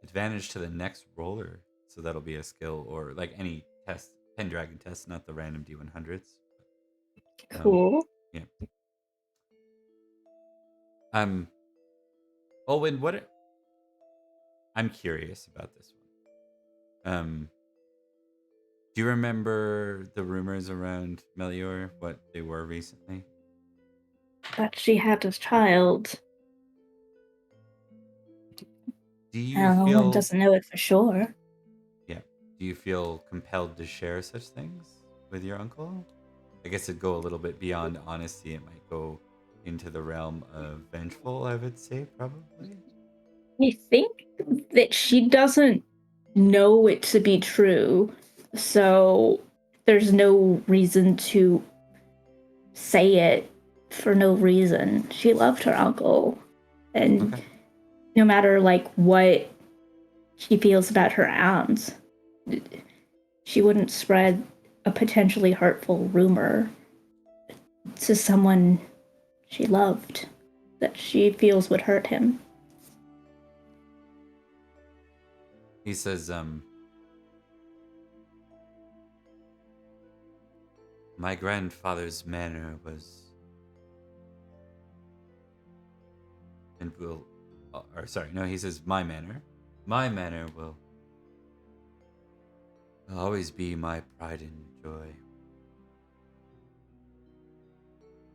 Advantage to the next roller, so that'll be a skill or like any test, Pendragon test, not the random D100s. cool. Yeah. Owen, I'm curious about this one. Do you remember the rumors around Melior? What they were recently? That she had a child. Do you One feel? doesn't know it for sure. Yeah. Do you feel compelled to share such things with your uncle? I guess it'd go a little bit beyond honesty. It might go into the realm of vengeful, I would say, probably. I think that she doesn't know it to be true, so there's no reason to say it for no reason. She loved her uncle, and Okay. no matter like what she feels about her aunt, she wouldn't spread a potentially hurtful rumor to someone she loved that she feels would hurt him. He says, my grandfather's manor was and will or sorry, no, he says my manor. My manor will always be my pride and joy.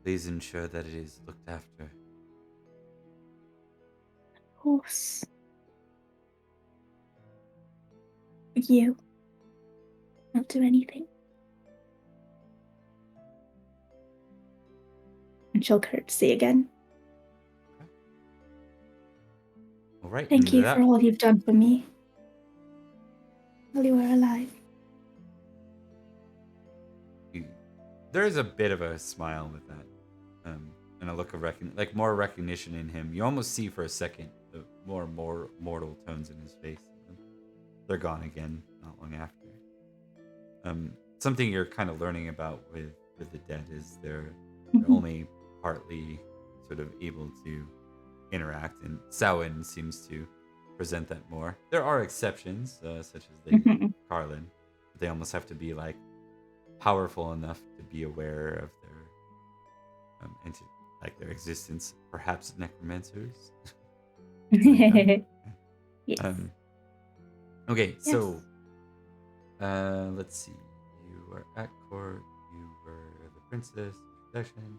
Please ensure that it is looked after. Of course. You won't do anything. And she'll curtsy again. All right. Thank you for all you've done for me while you were alive. There's a bit of a smile with that, and a look of more recognition in him. You almost see for a second the more mortal tones in his face. They're gone again not long after. Something you're kind of learning about with the dead is they're only partly sort of able to interact, and Samhain seems to present that more. There are exceptions, such as Lady Carlin, but they almost have to be like powerful enough to be aware of their like their existence. Perhaps necromancers. Yes. Okay, Yes. so let's see. You were at court. You were the princess. Introduction.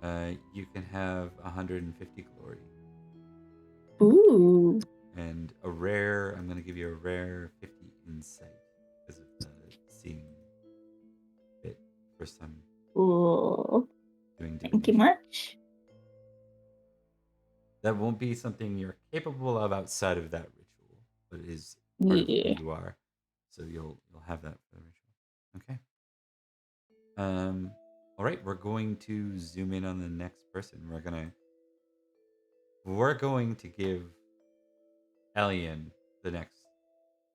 You can have 150 glory. Ooh. And a rare, I'm going to give you a rare 50 insight because of the seeing it for some Ooh. doing Thank you divination. much. That won't be something you're capable of outside of that ritual, but it is part of who Yeah. you are. So you'll have that for the ritual. Okay. All right, we're going to zoom in on the next person. We're going to give Elian the next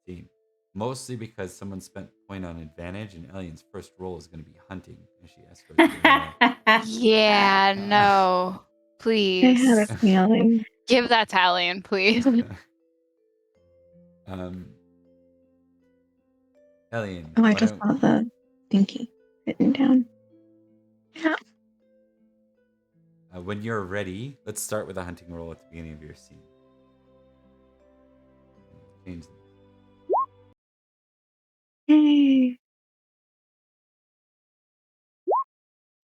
scene. Mostly because someone spent point on advantage, and Elian's first role is going to be hunting, and she escorts you away. Yeah, no. I Please. had a feeling. Give that to Alien, please. Elian, Oh, I why just don't saw the dinky written down. Yeah. when you're ready, let's start with a hunting roll at the beginning of your scene. Change them. Yay.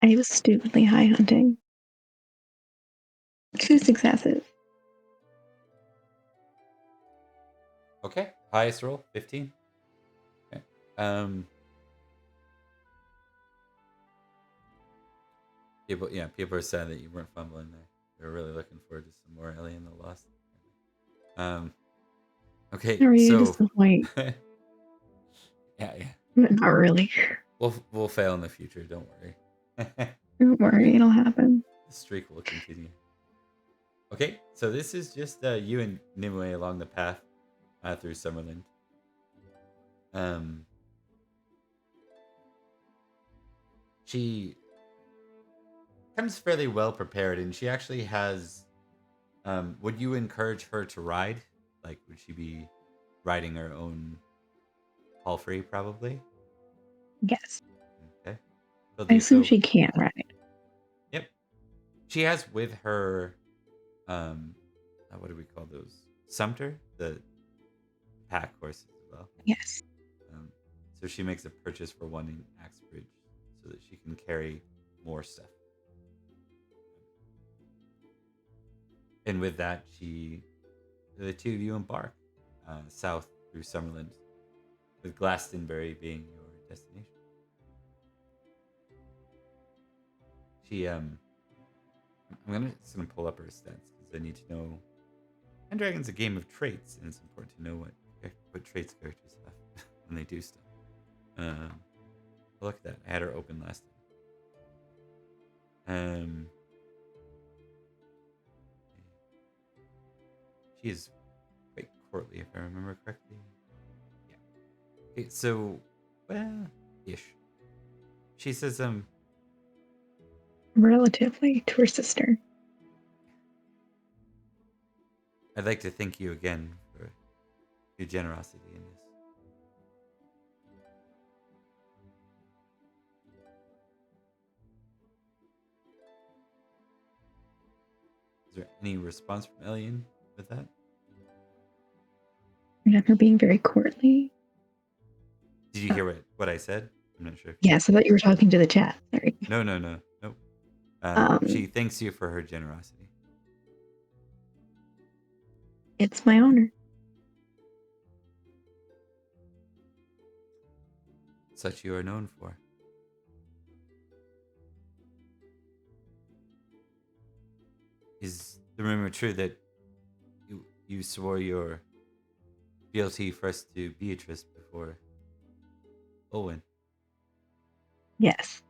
I was stupidly high hunting. 2 successes. Okay, highest roll 15. Okay. People are sad that you weren't fumbling there. They're really looking forward to some more Alien the Lost. Okay, Are you so disappointed? yeah, Not really. we'll fail in the future. Don't worry. Don't worry, it'll happen. The streak will continue. Okay, so this is just you and Nimue along the path through Summerland. She comes fairly well prepared, and she actually has. Would you encourage her to ride? Like, would she be riding her own palfrey, probably? Yes. Okay. She'll I do assume so. she can't ride. Yep. She has with her, what do we call those? Sumpter, the pack horses as well. Yes. So she makes a purchase for one in Axbridge so that she can carry more stuff. And with that, the two of you embark south through Summerland, with Glastonbury being your destination. I'm just gonna pull up her stats because I need to know. Pendragon's a game of traits, and it's important to know what traits characters have when they do stuff. Look at that. I had her open last time. She is quite courtly, if I remember correctly. Yeah. Okay, so, ish. She says, Relatively to her sister. I'd like to thank you again for your generosity in this. Is there any response from Elian with that? And her being very courtly. Did you hear what I said? I'm not sure. Yes, I thought you were talking to the chat. Sorry. No. Nope. She thanks you for her generosity. It's my honor. Such you are known for. Is the rumor true that you swore your fealty first to Beatrice before Owen? Yes.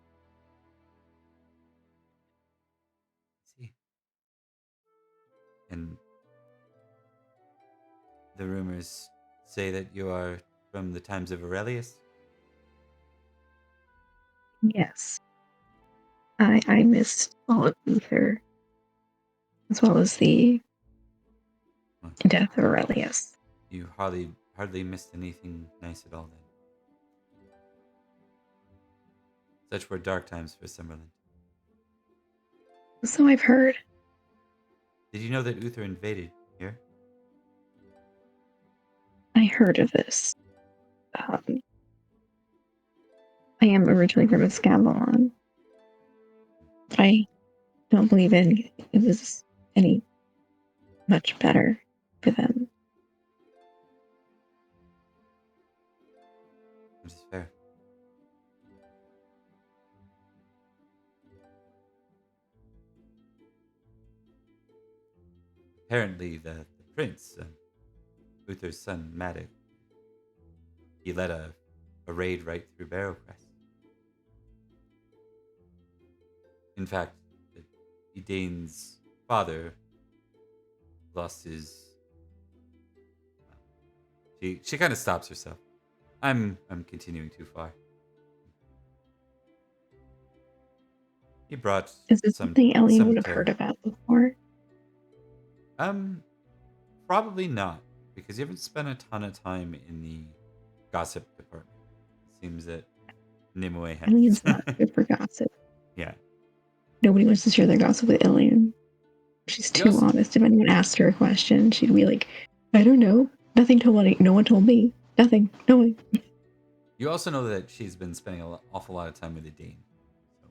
See. And the rumors say that you are from the times of Aurelius? Yes. I missed all of Uther, as well as the death of Aurelius. You hardly missed anything nice at all then. Such were dark times for Summerland. So I've heard. Did you know that Uther invaded here? I heard of this. I am originally from Avalon. I don't believe it was any much better for them. Which is fair. Apparently, the prince, Uther's son, Matic, he led a raid right through Barrowcrest. In fact, Edain's father lost his. She kind of stops herself. I'm continuing too far. He brought Is this something Ellie would have heard about before? Probably not, because you haven't spent a ton of time in the gossip department. It seems that Nimue has. Ellion's not good for gossip. Yeah. Nobody wants to share their gossip with Ellion. She's too honest. If anyone asked her a question, she'd be like, I don't know. Nothing told me. No one told me. Nothing. No one. You also know that she's been spending an awful lot of time with Edain. So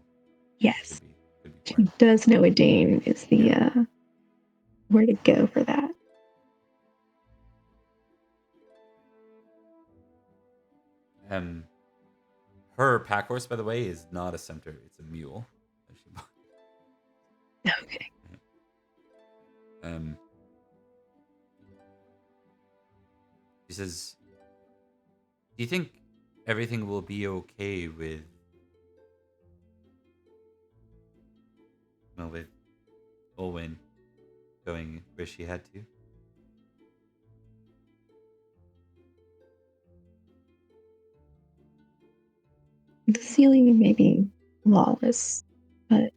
yes. Could be she does know Edain is the where to go for that. Her pack horse, by the way, is not a centaur. It's a mule. Okay. She says, do you think everything will be okay with Olwen going where she had to? The ceiling may be lawless, but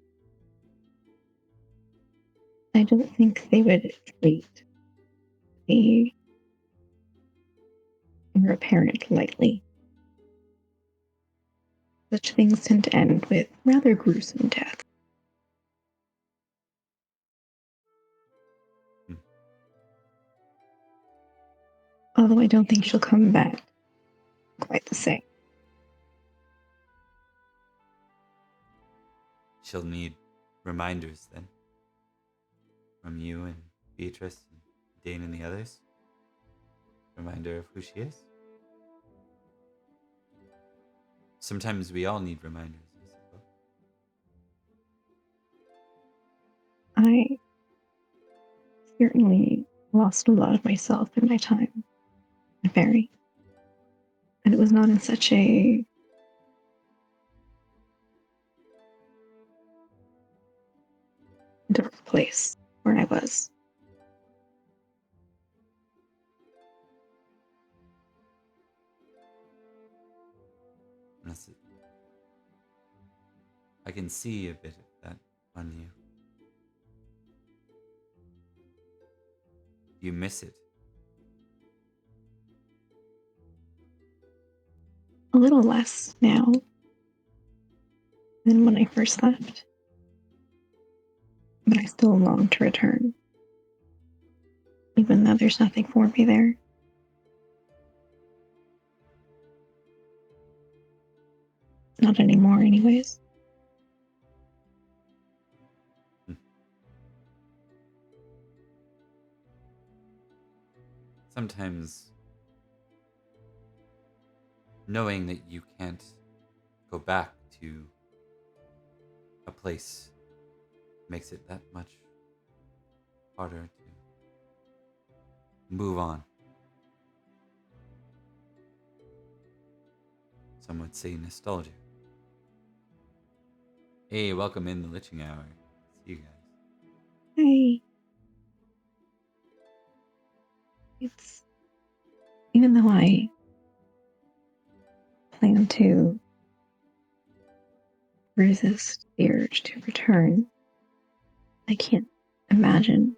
I don't think they would treat the heir apparent lightly. Such things tend to end with rather gruesome death. Although I don't think she'll come back quite the same. She'll need reminders then. From you and Beatrice and Dane and the others. Reminder of who she is. Sometimes we all need reminders, I suppose. I certainly lost a lot of myself in my time in Faerie. And it was not in such a dark place where I was. I can see a bit of that on you. You miss it. A little less now than when I first left. But I still long to return. Even though there's nothing for me there. Not anymore, anyways. Sometimes knowing that you can't go back to a place makes it that much harder to move on. Some would say nostalgia. Hey, welcome in the Liching Hour. See you guys. Hey. It's... Even though I plan to resist the urge to return, I can't imagine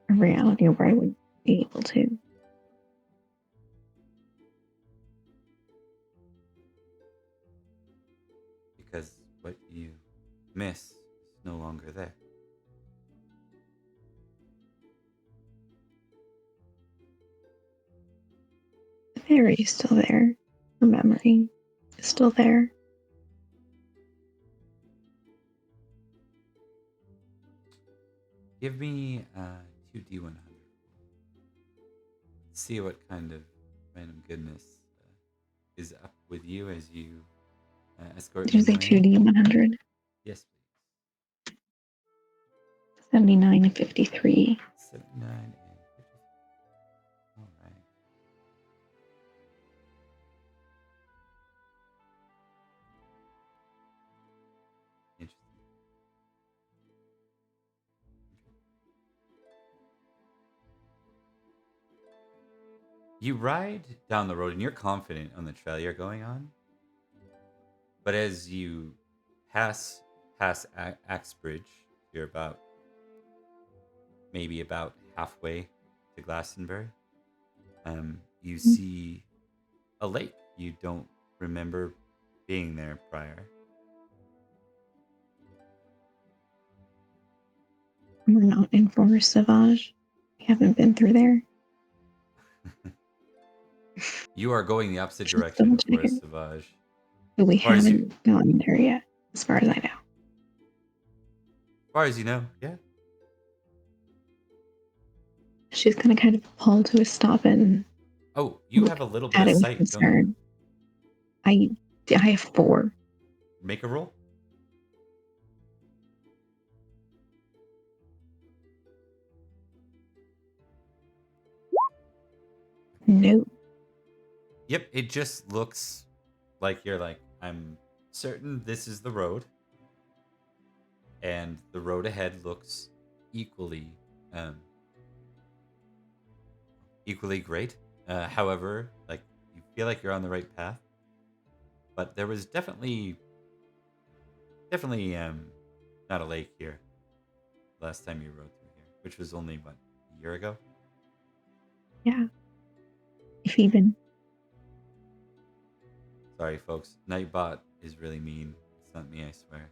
a reality where I would be able to. Because what you miss is no longer there. The Faerie is still there. Her memory is still there. Give me 2d100. See what kind of random goodness is up with you as you escort Did you say Nimue. 2D 100? Yes, please. 79 and 53. 79 and 53. All right. Interesting. You ride down the road and you're confident on the trail you're going on. But as you pass Axbridge, you're maybe about halfway to Glastonbury. You see a lake. You don't remember being there prior. We're not in Forest Sauvage. We haven't been through there. You are going the opposite Just direction of double Forest checking. Sauvage. But we Far as you- haven't gotten there yet, as far as I know. As far as you know, yeah. She's gonna kind of pull to a stop and Oh, you look have a little bit at of it with sight, don't you? concern. I have 4. Make a roll. No. Yep, it just looks like you're like, I'm certain this is the road. And the road ahead looks equally great. However, like you feel like you're on the right path. But there was definitely not a lake here last time you rode through here, which was only what, a year ago? Yeah. If even. Sorry, folks. Nightbot is really mean. It's not me, I swear.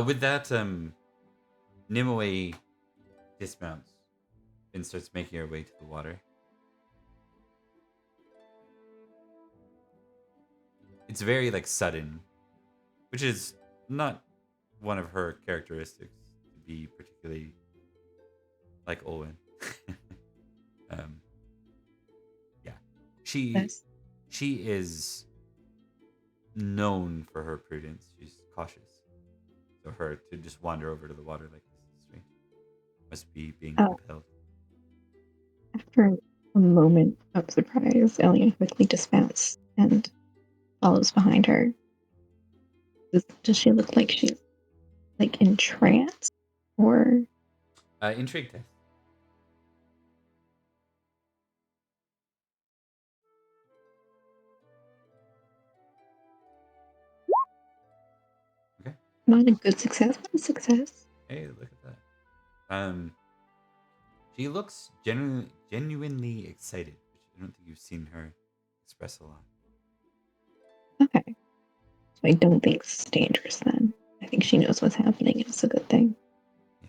With that, Nimue dismounts and starts making her way to the water. It's very like sudden, which is not one of her characteristics to be particularly like Olwen. Yeah, Yes. she is known for her prudence. She's cautious. So her to just wander over to the water like this is strange. Must be being compelled. After a moment of surprise, Elian quickly dismounts and follows behind her. Does she look like she's like entranced or Intrigue test. Okay. not a good success, but a success? Hey, look at that. She looks genuinely excited, which I don't think you've seen her express a lot. Okay. So I don't think it's dangerous then. I think she knows what's happening and it's a good thing. Yeah.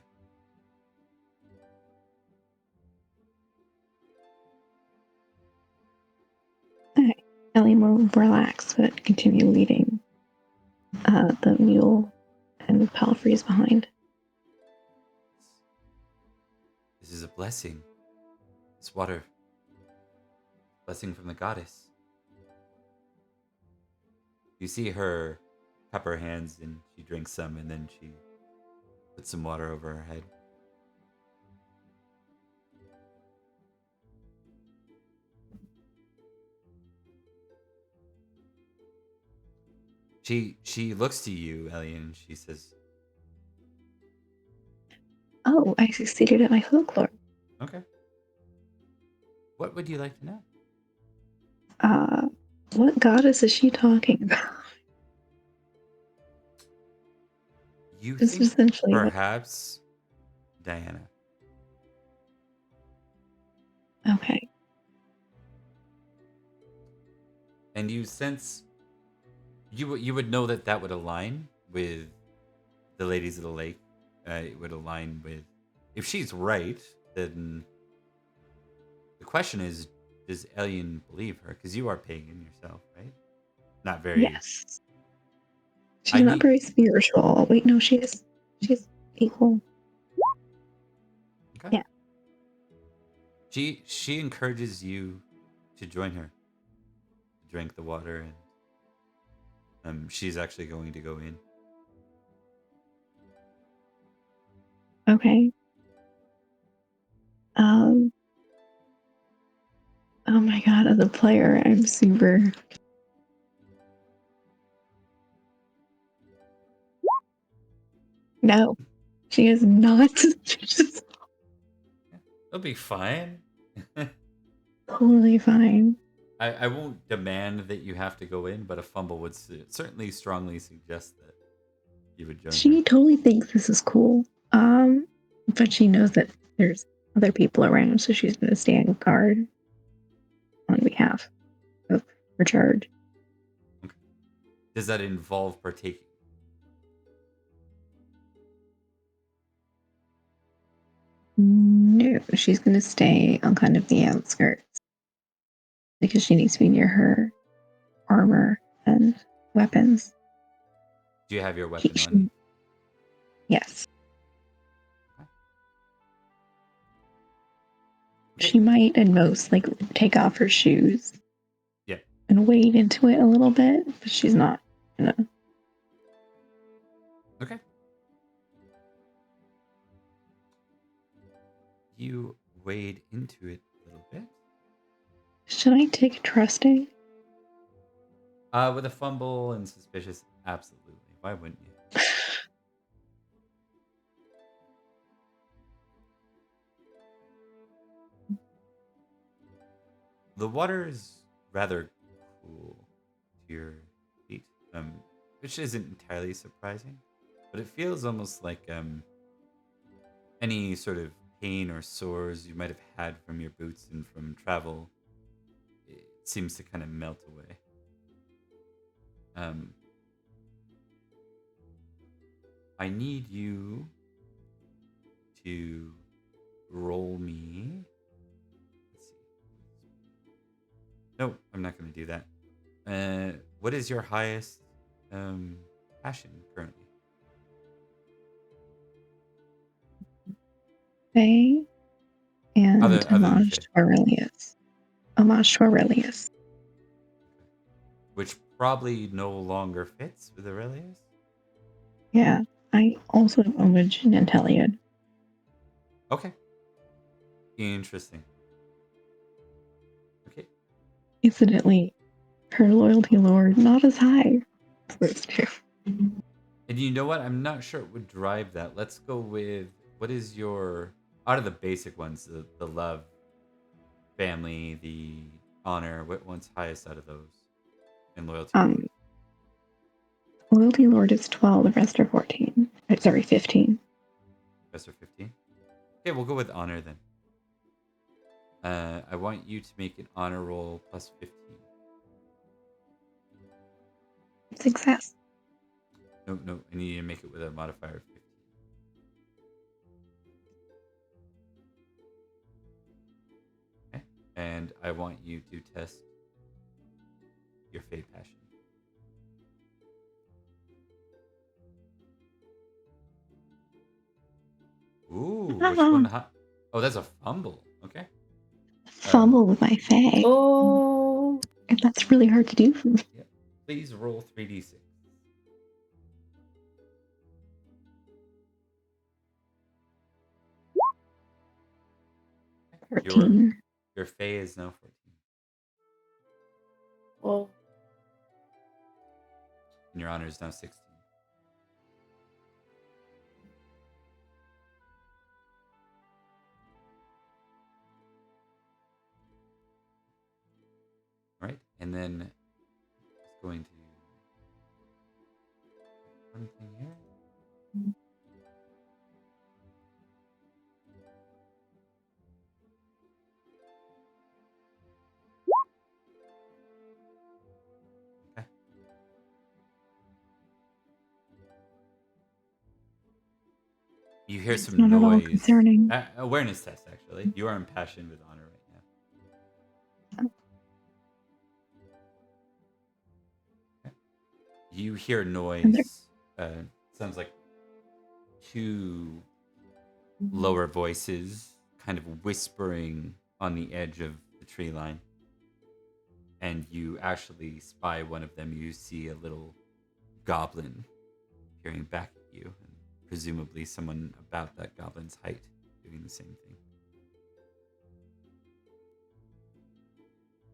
Okay. Ellie will relax but continue leading the mule and Palfrey's behind. This is a blessing. This water. Blessing from the goddess. You see her cup her hands and she drinks some and then she puts some water over her head. She looks to you, Ellie, and she says, Oh, I succeeded at my folklore. okay. What would you like to know? What goddess is she talking about? You This think is essentially perhaps Diana. Okay. And you sense you would know that would align with the ladies of the lake. It would align with if she's right. Then the question is, does Elian believe her? Because you are pagan yourself, right? Not very. Yes. She's I not need. very spiritual. Wait, no, she is. She's equal. Okay. Yeah. She encourages you to join her, to drink the water, and she's actually going to go in. Okay. Oh my god, as a player, I'm super. No, she is not. She's It'll be fine. totally fine. I won't demand that you have to go in, but a fumble would certainly strongly suggest that you would join She her. totally thinks this is cool. But she knows that there's other people around, so she's going to stay on guard on behalf of her charge. Okay. Does that involve partaking? No, she's going to stay on kind of the outskirts because she needs to be near her armor and weapons. Do you have your weapon on you? Yes. Okay. She might at most like take off her shoes. Yeah. And wade into it a little bit, but she's not gonna. Okay. You wade into it a little bit. Should I take trusting? With a fumble and suspicious, absolutely. Why wouldn't you? The water is rather cool to your feet, which isn't entirely surprising, but it feels almost like any sort of pain or sores you might have had from your boots and from travel. It seems to kind of melt away. I need you to roll me. Let's see. No, I'm not going to do that. What is your highest passion currently? Faye and Other than Homage Faye. to Aurelius. Homage to Aurelius. Which probably no longer fits with Aurelius. Yeah, I also have Homage and Inteliad. Okay. Interesting. Okay. Incidentally, her loyalty lord not as high as those two. And you know what? I'm not sure it would drive that. Let's go with what is your out of the basic ones, the love, family, the honor. What one's highest out of those? And loyalty. Loyalty lord is 12, the rest are 14. Sorry, 15. Rest are 15. Okay, we'll go with honor then. I want you to make an honor roll plus 15. Success. No, I need you to make it with a modifier of 15. Okay. And I want you to test your Fey passion. Ooh, which one? Oh, that's a fumble. Okay. Fumble with my Fae. Oh, And that's really hard to do for me. Yep. Please roll 3d6. Your 14. Fae is now 14. well, And your honor is now 16. All right. And then it's going to one thing here. Okay. You hear It's some not at all noise. concerning. Awareness test, actually. You are impassioned with honor right You hear noise. Sounds like two lower voices kind of whispering on the edge of the tree line. And you actually spy one of them. You see a little goblin peering back at you, and presumably someone about that goblin's height doing the same thing.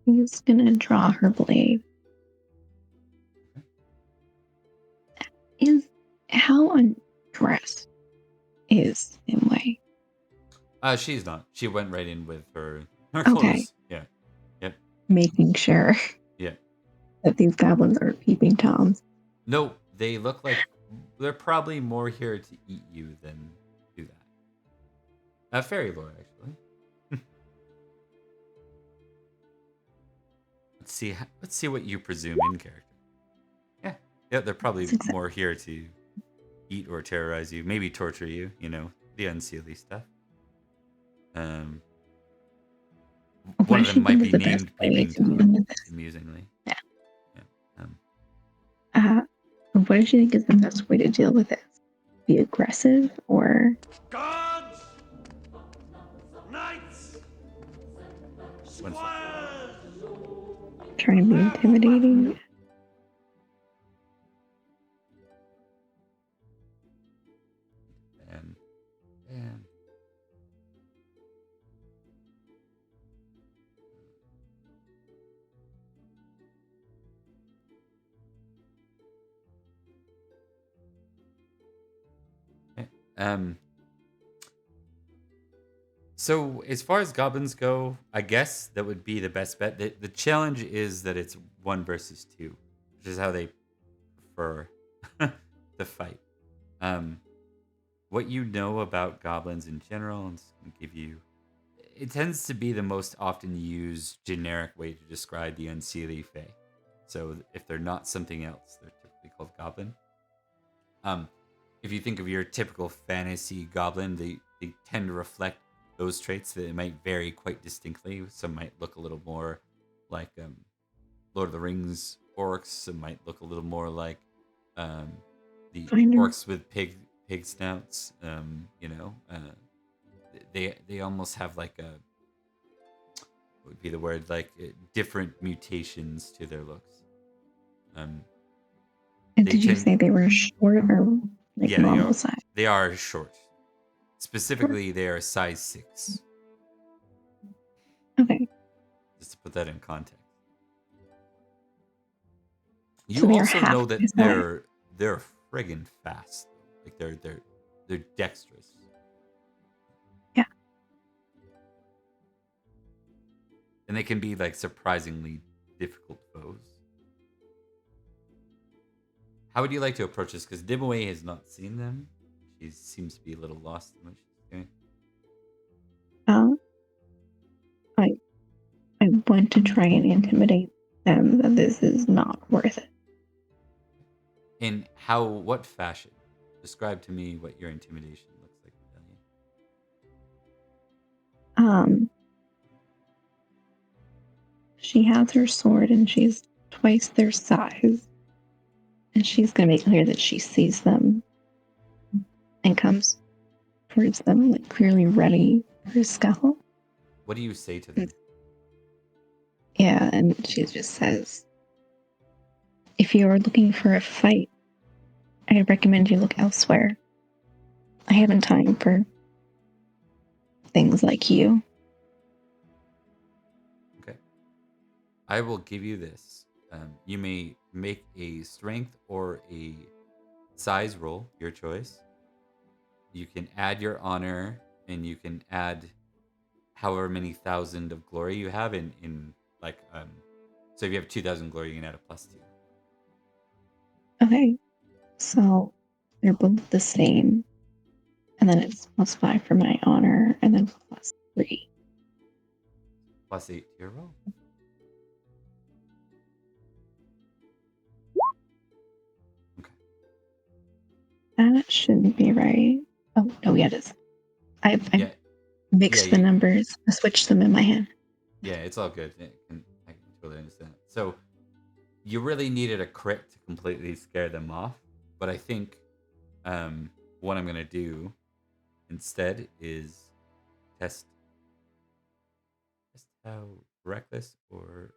He's gonna draw her blade. How undressed is Imwe? She's not. She went right in with her Okay. clothes. Yeah. Yep. Making sure Yeah. that these goblins are peeping toms. No, they look like they're probably more here to eat you than do that. Fairy lore, actually. Let's see what you presume in character. Yeah, they're probably more here to eat or terrorize you, maybe torture you. You know, the unseelie stuff. One of them might be named Peeping Tom, amusingly. Yeah. Yeah. What do you think is the best way to deal with this? Be aggressive or Gods, knights, squires, try and be intimidating? And so as far as goblins go, I guess that would be the best bet. The challenge is that it's 1 versus 2, which is how they prefer to fight. What you know about goblins in general, I'm just going to give you... It tends to be the most often used generic way to describe the unseelie fae. So if they're not something else, they're typically called goblin. If you think of your typical fantasy goblin, they tend to reflect those traits that might vary quite distinctly. Some might look a little more like Lord of the Rings orcs. Some might look a little more like the orcs with pig snouts. They almost have like what would be the word, like different mutations to their looks. And did you say they were short or like normal size? They are short. Specifically, they are size 6. Okay. Just to put that in context. So You also know that they're friggin' fast. Like they're dexterous. Yeah. And they can be like surprisingly difficult foes. How would you like to approach this? Because Dimaway has not seen them. She seems to be a little lost in what she's doing. I want to try and intimidate them that this is not worth it. In what fashion? Describe to me what your intimidation looks like, Delia. She has her sword and she's twice their size. And she's going to make clear that she sees them and comes towards them, like clearly ready for a scuffle. What do you say to them? Yeah, and she just says, if you are looking for a fight, I recommend you look elsewhere. I haven't time for things like you. Okay. I will give you this. You may make a strength or a size roll, your choice. You can add your honor, and you can add however many thousand of glory you have in like so if you have 2,000 glory, you can add a +2. Okay. So they're both the same. And then it's +5 for my honor, and then +3. +8 to your roll. Okay. That shouldn't be right. Oh, no, yeah, it is. I've mixed the numbers. I switched them in my head. Yeah, it's all good. I can totally understand. So you really needed a crit to completely scare them off. But I think what I'm gonna do instead is test how reckless or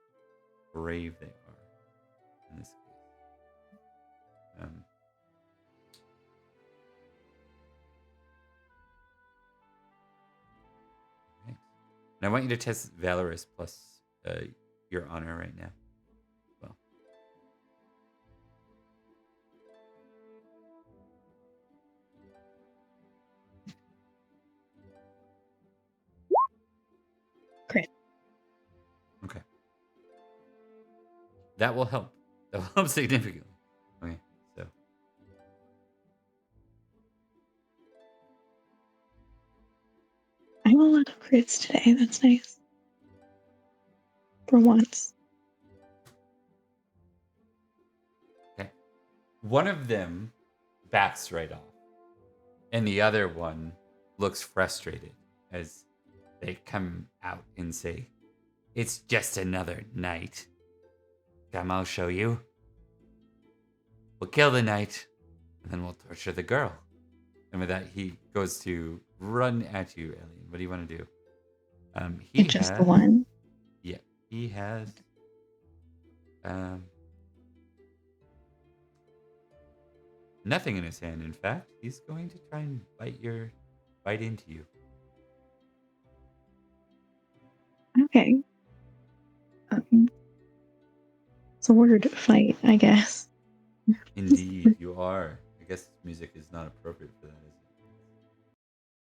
brave they are in this case. Right. And I want you to test Valorous plus your honor right now. Well, Crit. okay. That will help. That will help significantly. Okay, so I have a lot of crits today. That's nice. For once. okay. One of them backs right off, and the other one looks frustrated as they come out and say, "It's just another night. Come, I'll show you. We'll kill the knight, and then we'll torture the girl." And with that, he goes to run at you, Alien. What do you want to do? He It's just has the one. Yeah, he has nothing in his hand. In fact, he's going to try and bite into you. Okay. It's a word fight, I guess. Indeed, you are. I guess music is not appropriate for that, is it?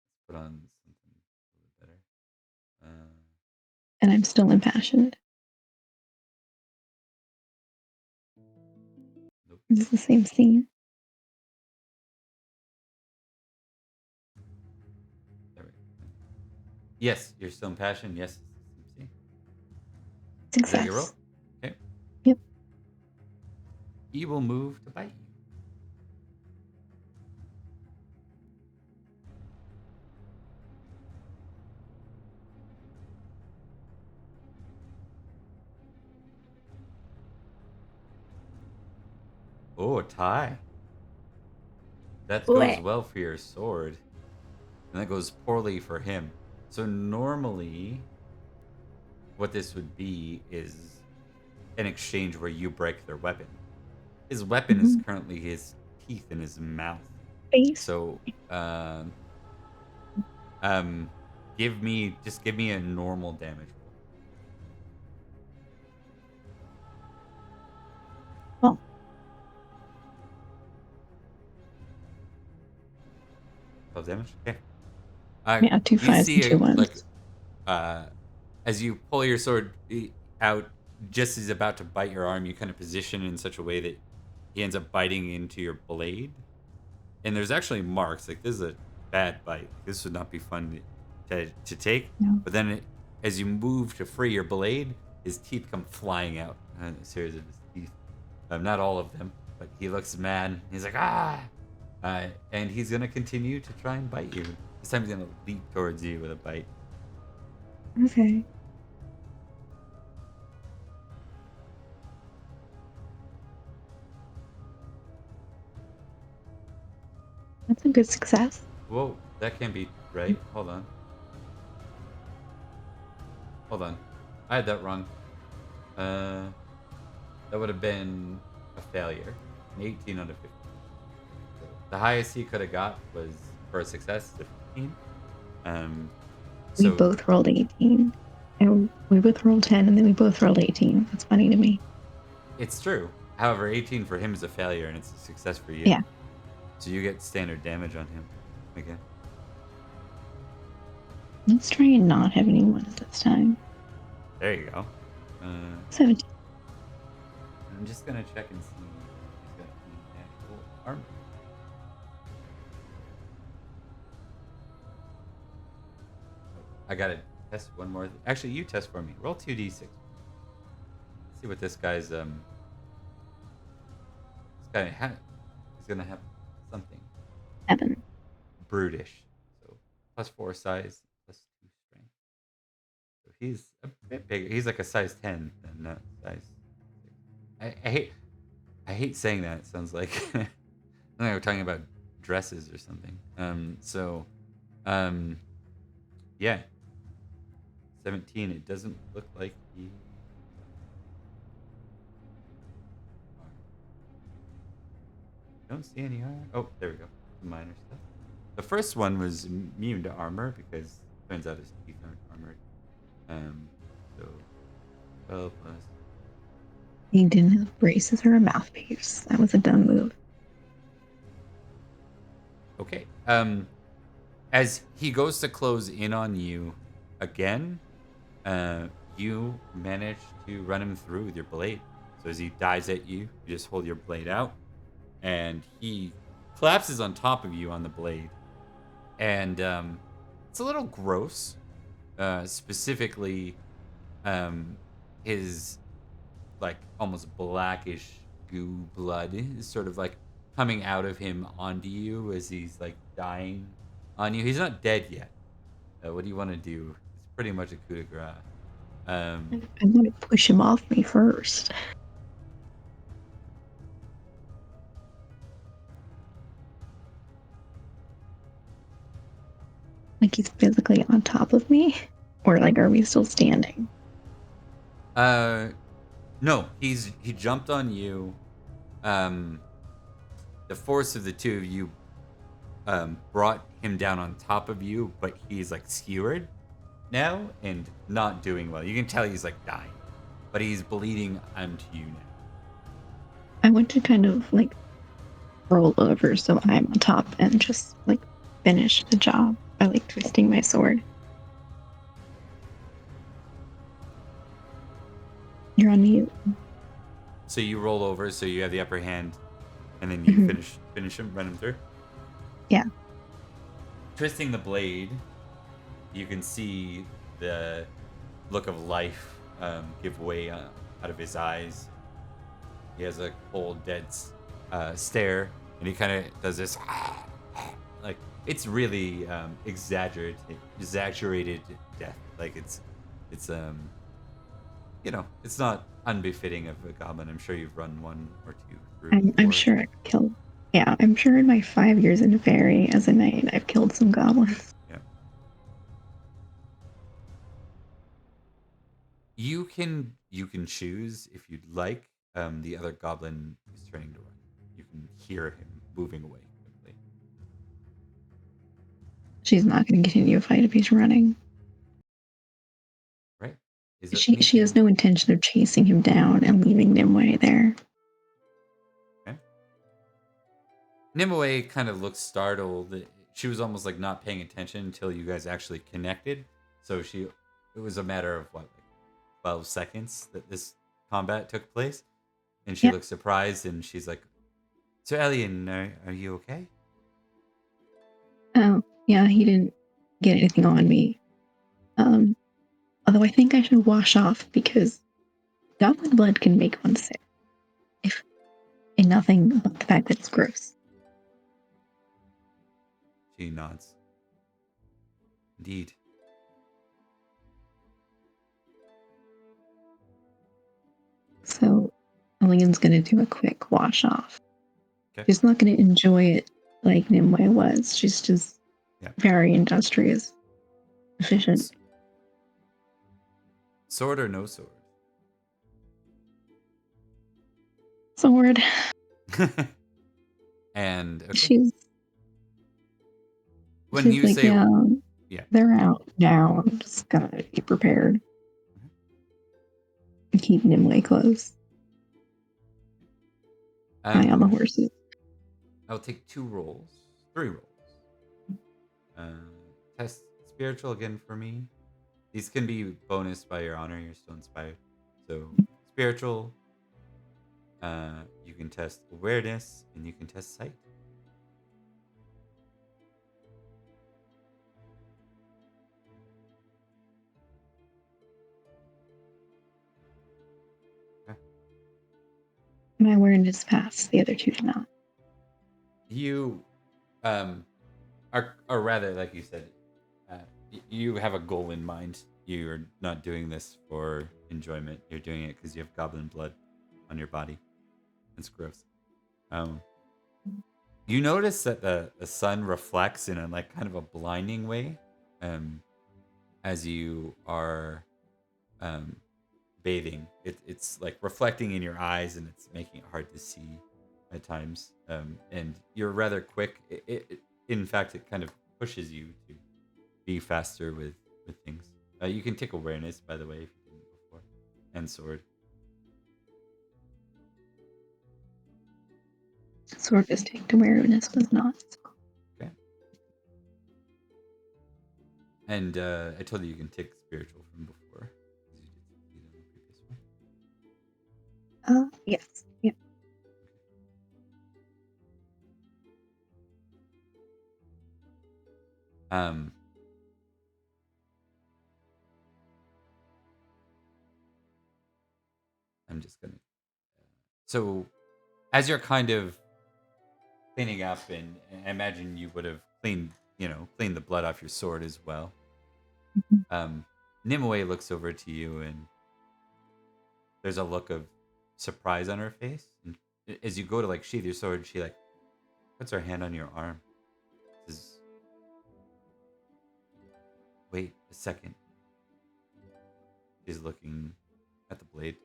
Let's put on something a little better. And I'm still impassioned. Nope. Is this the same scene? There we go. Yes, you're still impassioned. Yes, see? Success. Is that your roll? Okay. Yep. He will move to bite you. Oh, a tie. That goes well for your sword. And that goes poorly for him. So normally, what this would be is an exchange where you break their weapon. His weapon is currently his teeth in his mouth. Face. So, give me a normal damage roll. Well, 12 damage. Okay. yeah, 2 you fives and see 2 ones. as you pull your sword out, just as he's about to bite your arm, you kind of position in such a way that he ends up biting into your blade. And there's actually marks. Like, this is a bad bite. This would not be fun to take. No. But then as you move to free your blade, his teeth come flying out. A series of his teeth. Not all of them, but he looks mad. He's like, ah! And he's going to continue to try and bite you. This time he's going to leap towards you with a bite. Okay. That's a good success. Whoa, that can't be right. Hold on. I had that wrong. That would have been a failure. An 18 out of 15. So the highest he could have got was, for a success, a 15. We both rolled 18. And we both rolled 10, and then we both rolled 18. That's funny to me. It's true. However, 18 for him is a failure, and it's a success for you. Yeah. So you get standard damage on him again. Let's try and not have any ones this time. There you go. 17. I'm just gonna check and see if he's got any actual armor. I gotta test one more. Actually, you test for me. Roll 2d6. Let's see what this guy's he's gonna have something. 7. Brutish. So +4 size, +2 strength. So he's a bit bigger. He's like a size 10 and not size 6. I hate saying that. It sounds like we're talking about dresses or something. Yeah, 17. It doesn't look like he. Don't see any armor. Oh, there we go. Some minor stuff. The first one was immune to armor because turns out his teeth aren't armored. So 12 plus. He didn't have braces or a mouthpiece. That was a dumb move. Okay. As he goes to close in on you again, you manage to run him through with your blade. So as he dives at you, you just hold your blade out, and he collapses on top of you on the blade. And it's a little gross. Specifically, his like almost blackish goo blood is sort of like coming out of him onto you as he's like dying on you. He's not dead yet. What do you want to do? It's pretty much a coup de grace. I'm going to push him off me first. Like he's physically on top of me? Or like are we still standing? No, he jumped on you. The force of the two of you brought him down on top of you, but he's like skewered now and not doing well. You can tell he's like dying, but he's bleeding onto you now. I want to kind of like roll over so I'm on top and just like finish the job by like twisting my sword. You're on mute. So you roll over, so you have the upper hand, and then you finish him, run him through. Yeah. Twisting the blade, you can see the look of life give way out of his eyes. He has a cold, dead stare, and he kind of does this like it's really exaggerated death. Like it's it's not unbefitting of a goblin. I'm sure you've run one or two through. I'm sure I've killed. Yeah, I'm sure in my 5 years in Faerie as a knight, I've killed some goblins. Yeah. You can choose if you'd like. The other goblin is turning to run. You can hear him moving away quickly. She's not going to continue a fight if he's running. Right? She has no intention of chasing him down and leaving Nimue there. Okay. Nimue kind of looked startled. She was almost like not paying attention until you guys actually connected. So it was a matter of what, like 12 seconds that this combat took place. And she looked surprised, and she's like, "So, Elian, are you okay?" Oh, yeah, he didn't get anything on me. Although I think I should wash off because goblin blood can make one sick. And nothing but the fact that it's gross. She nods. Indeed. So Elian's going to do a quick wash off. Okay. She's not going to enjoy it like Nimue was. She's just very industrious, efficient. Sword or no sword? Sword. And okay. She's you like, say, they're out now. I'm just going to be prepared. And keep Nimue close. Eye on the horses. I'll take 3 rolls. Test spiritual again for me. These can be bonus by your honor. You're still inspired. So spiritual. You can test awareness and you can test sight. Okay. My awareness passed. The other two did not. You or rather, like you said, you have a goal in mind. You're not doing this for enjoyment. You're doing it because you have goblin blood. on your body. It's gross. You notice that the sun reflects in a like kind of a blinding way, as you are bathing. It's like reflecting in your eyes, and it's making it hard to see at times. And you're rather quick. In fact, it kind of pushes you to be faster with things. You can take awareness, by the way, if you didn't before, and sword. Sword is take awareness was not. Okay. And I told you can take spiritual from before, because you did succeed on the previous one. Yes. Yeah. I'm just gonna. So, as you're kind of cleaning up, and I imagine you would have cleaned the blood off your sword as well. Nimue looks over to you, and there's a look of surprise on her face. And as you go to like sheath your sword, she like puts her hand on your arm. Says, "Wait a second." She's looking at the blade.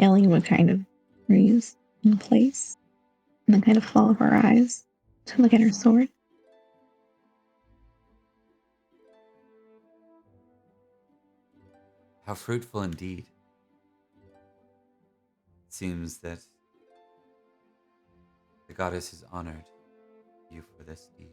Alien would kind of freeze in place and then kind of follow her eyes to look at her sword. How fruitful indeed. It seems that the goddess has honored you for this deed.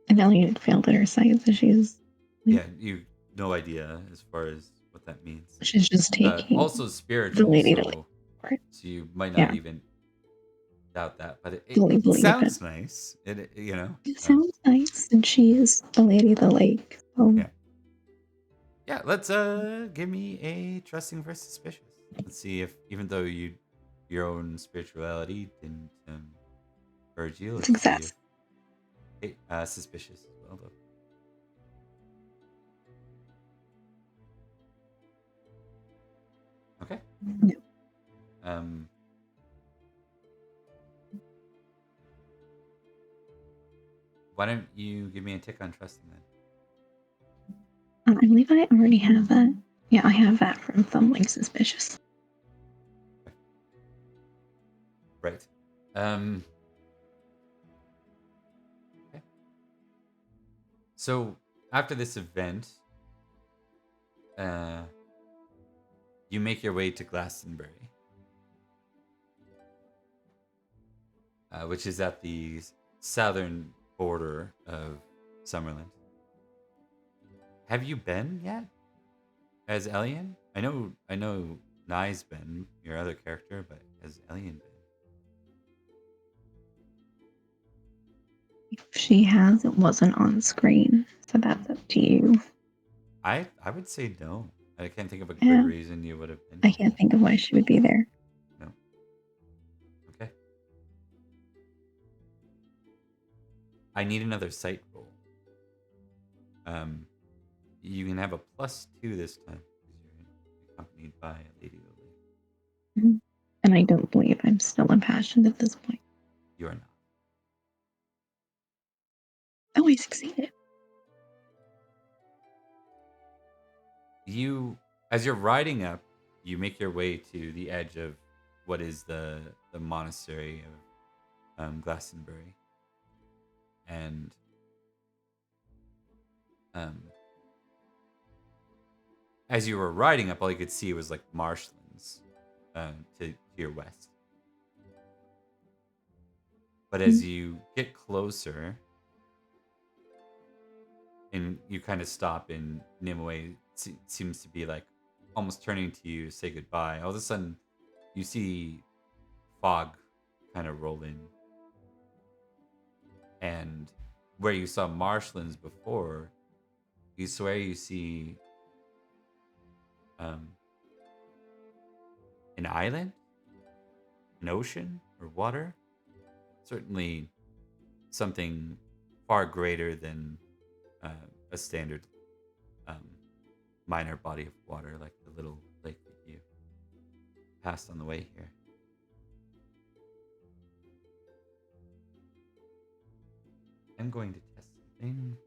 And Alien failed at her sight, so she's Yeah, you no idea as far as what that means. she's just taking Also spiritual, lady to so you might not Yeah. even doubt that, but Fully it believe sounds it. nice. It It sounds nice, and she is the lady of the lake. So Yeah. Yeah, let's give me a trusting versus suspicious. Let's see if even though your own spirituality didn't urge you, let's success. see if suspicious as well though. Okay. No. Why don't you give me a tick on trusting then? I believe I already have that. Yeah, I have that from Thumbling Suspicious. Right. Okay. So after this event, you make your way to Glastonbury, which is at the southern border of Summerland. Have you been yet as Elian? I know Nye's been your other character, but has Elian been? If she has, it wasn't on screen, so that's up to you. I would say no. I can't think of a good Yeah. reason you would have been. I can't think of why she would be there. No. Okay. I need another sight roll. You can have a +2 this time because you're accompanied by a lady of the lake. Mhm. And I don't believe I'm still impassioned at this point. You are not. Oh, I succeeded. As you're riding up, you make your way to the edge of what is the monastery of Glastonbury, and as you were riding up, all you could see was like marshlands to your west. But as you get closer, and you kind of stop, and Nimue seems to be like almost turning to you to say goodbye. All of a sudden, you see fog kind of roll in, and where you saw marshlands before, you swear you see an island, an ocean, or water. Certainly something far greater than a standard minor body of water, like the little lake that you passed on the way here. I'm going to test something.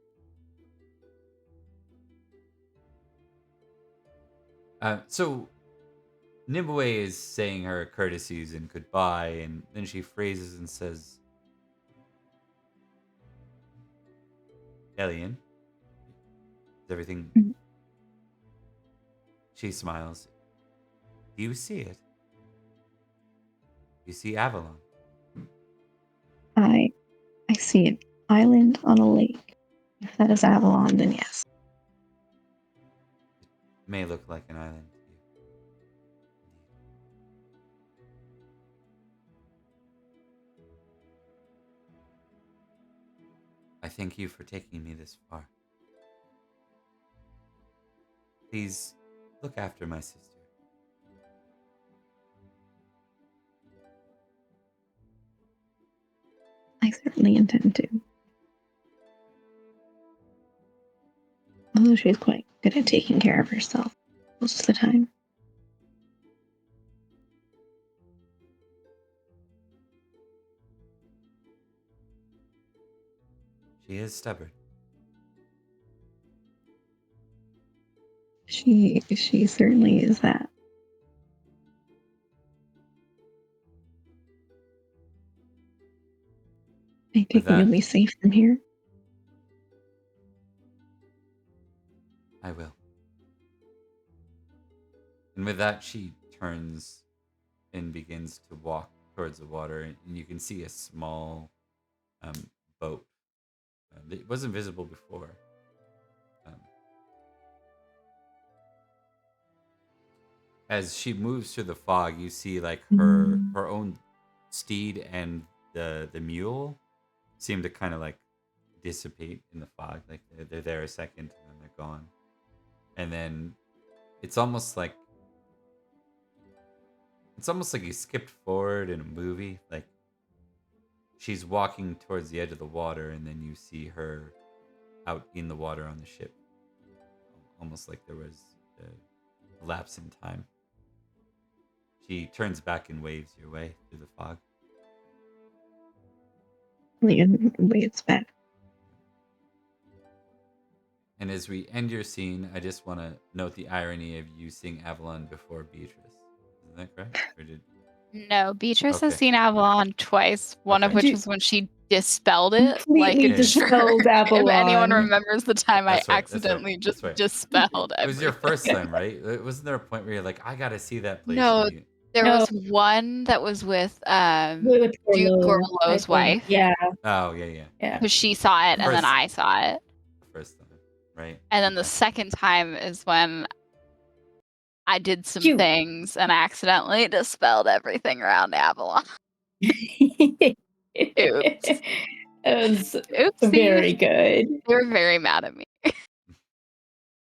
So Nimue is saying her courtesies and goodbye, and then she phrases and says, Elian, is everything... Mhm. She smiles. Do you see it? You see Avalon? I see an island on a lake. If that is Avalon, then yes. It may look like an island to you. I thank you for taking me this far. Please look after my sister. I certainly intend to. Although she's quite good at taking care of herself most of the time. She is stubborn. She certainly is that. I think that- you'll be safe from here. I will. And with that, she turns and begins to walk towards the water, and you can see a small boat that wasn't visible before. As she moves through the fog, you see like her own steed and the mule seem to kind of like dissipate in the fog. Like they're there a second and then they're gone. And then it's almost like you skipped forward in a movie. Like she's walking towards the edge of the water, and then you see her out in the water on the ship. Almost like there was a lapse in time. She turns back and waves your way through the fog. Leon waves back. And as we end your scene, I just want to note the irony of you seeing Avalon before Beatrice. Isn't that correct? Or did... No, Beatrice Okay. has seen Avalon twice. One of Okay. which was when she dispelled it. Completely Like it's dispelled If anyone Avalon. remembers the time That's I right, accidentally that's just right. dispelled It was your everything. first time, right? Wasn't there a point where you're like, I gotta see that place? No, and you... there No. was one that was with With Duke Gorlo, I Gorlo's think. wife. Yeah. Oh, yeah. Because she saw it and then First- I saw it. First time, right? And then the Okay. second time is when I did some Phew. things and accidentally dispelled everything around Avalon. Oops. Oops. It was Oopsie. very good. They were very mad at me.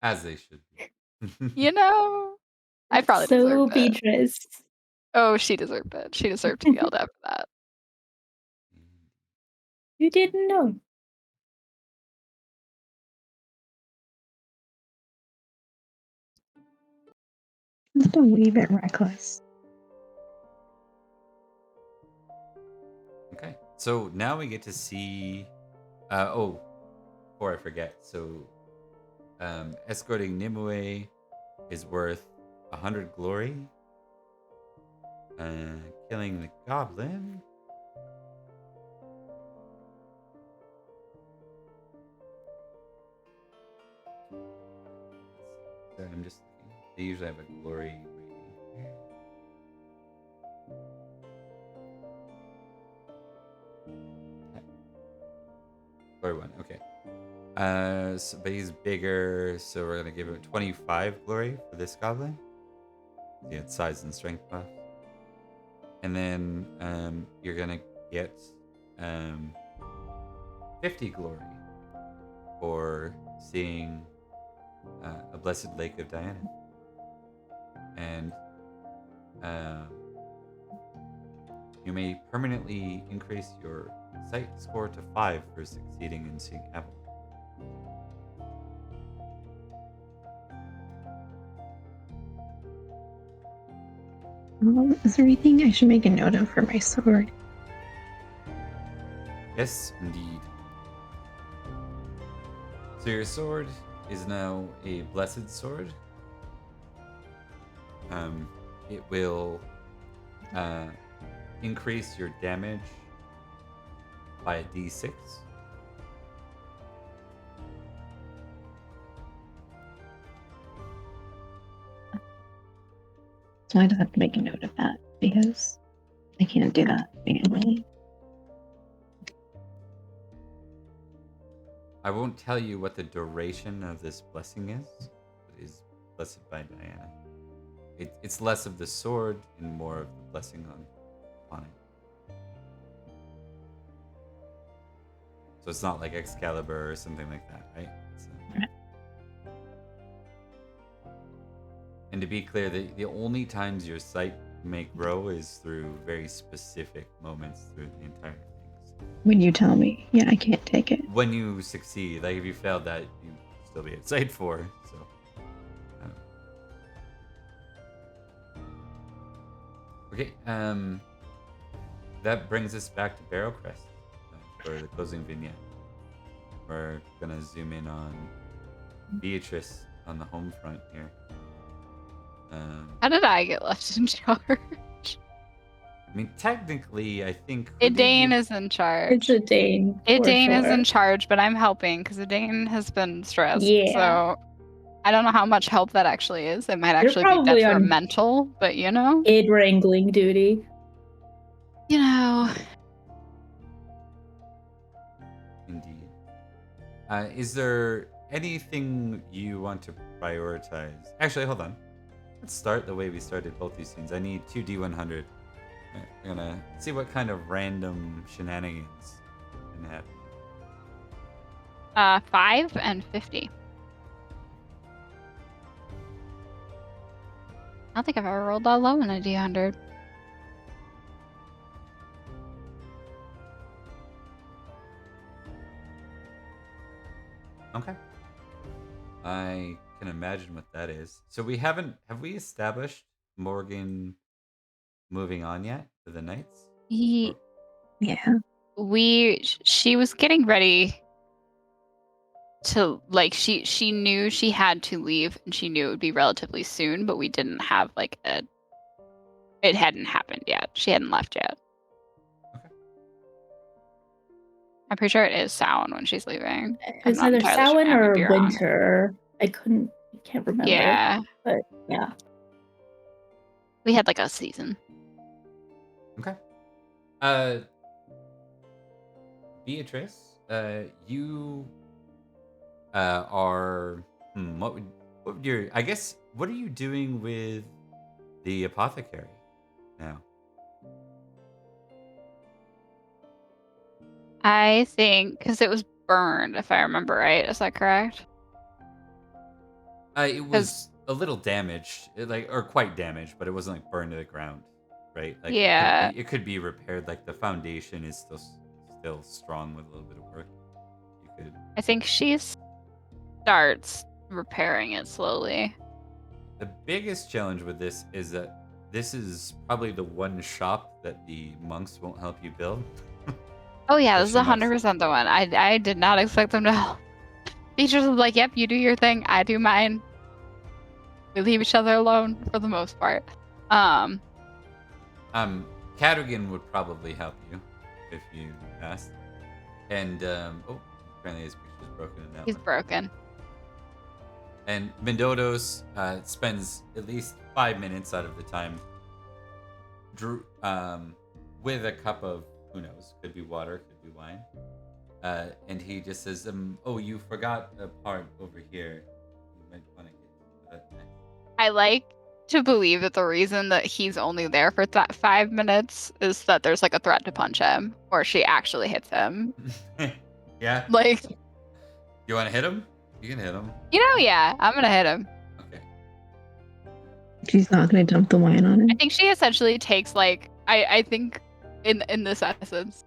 As they should be. You know, I probably So deserved it. Beatrice. Oh, she deserved it. She deserved to be yelled at for that. You didn't know. Just a wee bit reckless. Okay, so now we get to see. Before I forget, so escorting Nimue is worth 100 glory. Killing the goblin. Sorry, I'm just looking. They usually have a glory rating. Glory 1, okay. But he's bigger, so we're gonna give him 25 glory for this goblin. Yeah, it's size and strength buff. And then you're gonna get 50 glory for seeing a blessed lake of Diana. And You may permanently increase your sight score to 5 for succeeding in seeing Avalon. Is there anything I should make a note of for my sword? Yes, indeed. So your sword is now a blessed sword. It will increase your damage by a d6. So I just have to make a note of that because I can't do that manually. I won't tell you what the duration of this blessing is. It is blessed by Diana. It's less of the sword and more of the blessing on it. So it's not like Excalibur or something like that, right? And to be clear, the only times your sight may grow is through very specific moments through the entire thing. When you tell me, yeah, I can't take it. When you succeed, like if you failed that, you still be at sight 4. So. Okay, that brings us back to Barrow Crest for the closing vignette. We're gonna zoom in on Beatrice on the home front here. How did I get left in charge? I mean, technically, I think Idane is in charge. It's a Dane. Idane is in charge, but I'm helping because Idane has been stressed. Yeah. So I don't know how much help that actually is. It might You're actually be probably on detrimental, but you know. aid wrangling duty. You know. Indeed. Is there anything you want to prioritize? Actually, hold on. Let's start the way we started both these scenes. I need 2 D100. We're gonna see what kind of random shenanigans can happen. 5 and 50. I don't think I've ever rolled that low in a D100. Okay. I can imagine what that is. So have we established Morgan moving on yet for the Knights? Yeah. She was getting ready to, like, she knew she had to leave and she knew it would be relatively soon, but we didn't have it hadn't happened yet. She hadn't left yet. Okay. I'm pretty sure it is Samhain when she's leaving. It's either Samhain I might or be wrong. winter. I can't remember. Yeah. But yeah. We had like a season. Okay. Beatrice, you are what would your, I guess, what are you doing with the apothecary now? I think because it was burned, if I remember right. Is that correct? It was a little damaged, or quite damaged, but it wasn't like burned to the ground, right? Like Yeah. it could be repaired. Like the foundation is still strong with a little bit of work. You could. I think she starts repairing it slowly. The biggest challenge with this is that this is probably the one shop that the monks won't help you build. Oh yeah, this is 100% the one. I did not expect them to help. Beatrice was like, "Yep, you do your thing, I do mine. We leave each other alone for the most part." Cadogan would probably help you if you asked. And apparently his picture's broken in that He's one. broken. And Mendodos spends at least 5 minutes out of the time with a cup of, who knows, could be water, could be wine. And he just says, "Oh, you forgot a part over here. You might want to get that next." I like to believe that the reason that he's only there for 5 minutes is that there's like a threat to punch him, or she actually hits him. Yeah. Like, you want to hit him? You can hit him. Yeah, I'm gonna hit him. Okay. She's not going to dump the wine on him. I think she essentially takes I think in this essence,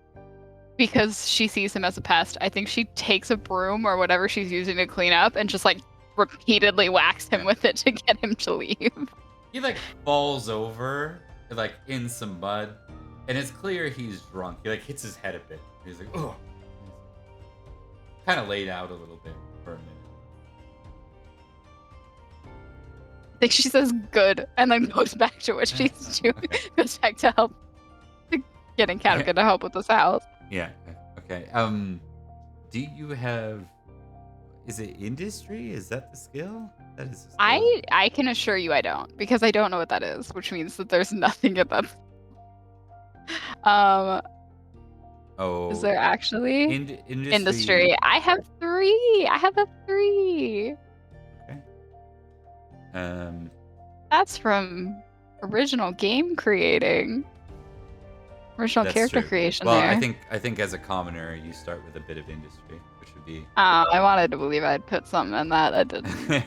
because she sees him as a pest, I think she takes a broom or whatever she's using to clean up and just like repeatedly whacks him with it to get him to leave. He like falls over, like in some mud, and it's clear he's drunk. He like hits his head a bit. He's like, oh, kind of laid out a little bit for a minute. I think she says good and then goes back to what she's doing. Okay. Goes back to help, getting Katka to help with this house. Yeah. Okay. Do you have? Is it industry? Is that the skill? That is. The skill. I can assure you I don't, because I don't know what that is, which means that there's nothing in that. Oh. Is there actually industry? industry? I have 3. I have a 3. Okay. That's from original game creating. Original That's character true. creation Well, there. I think as a commoner, you start with a bit of industry, which would be. I wanted to believe I'd put something in that. I didn't.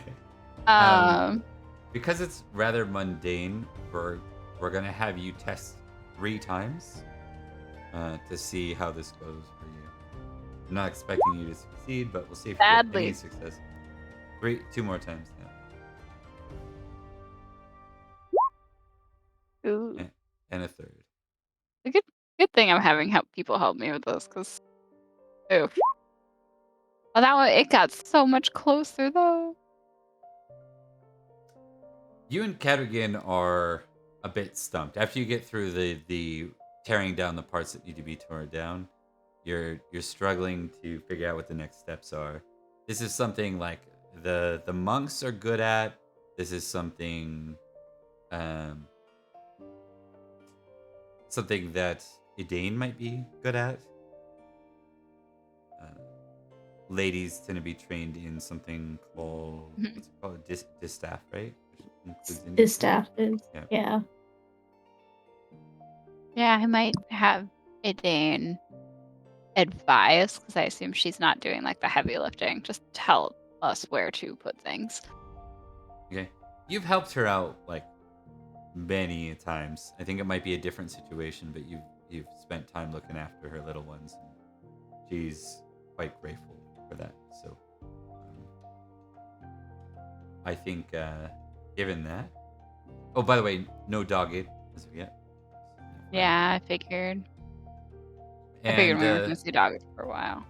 Because it's rather mundane, we're gonna have you test 3 times to see how this goes for you. I'm not expecting you to succeed, but we'll see if you get Sadly. any success. 2 more times now. Ooh. And a 3rd. A good thing I'm having people help me with this, because oof. Well, that one, it got so much closer though. You and Cadogan are a bit stumped. After you get through the tearing down the parts that need to be torn down, you're struggling to figure out what the next steps are. This is something like the monks are good at. This is something something that Idane might be good at. Ladies tend to be trained in something called what's it called? Distaff, right? Which includes industry. Distaff is, Yeah. yeah. Yeah, I might have Idane advise, because I assume she's not doing like the heavy lifting. Just tell us where to put things. Okay. You've helped her out like many times. I think it might be a different situation, but you've spent time looking after her little ones. She's quite grateful for that. So I think given that. Oh, by the way, no dog aid as of yet. Yeah, I figured. And, I figured we were gonna see dogs for a while.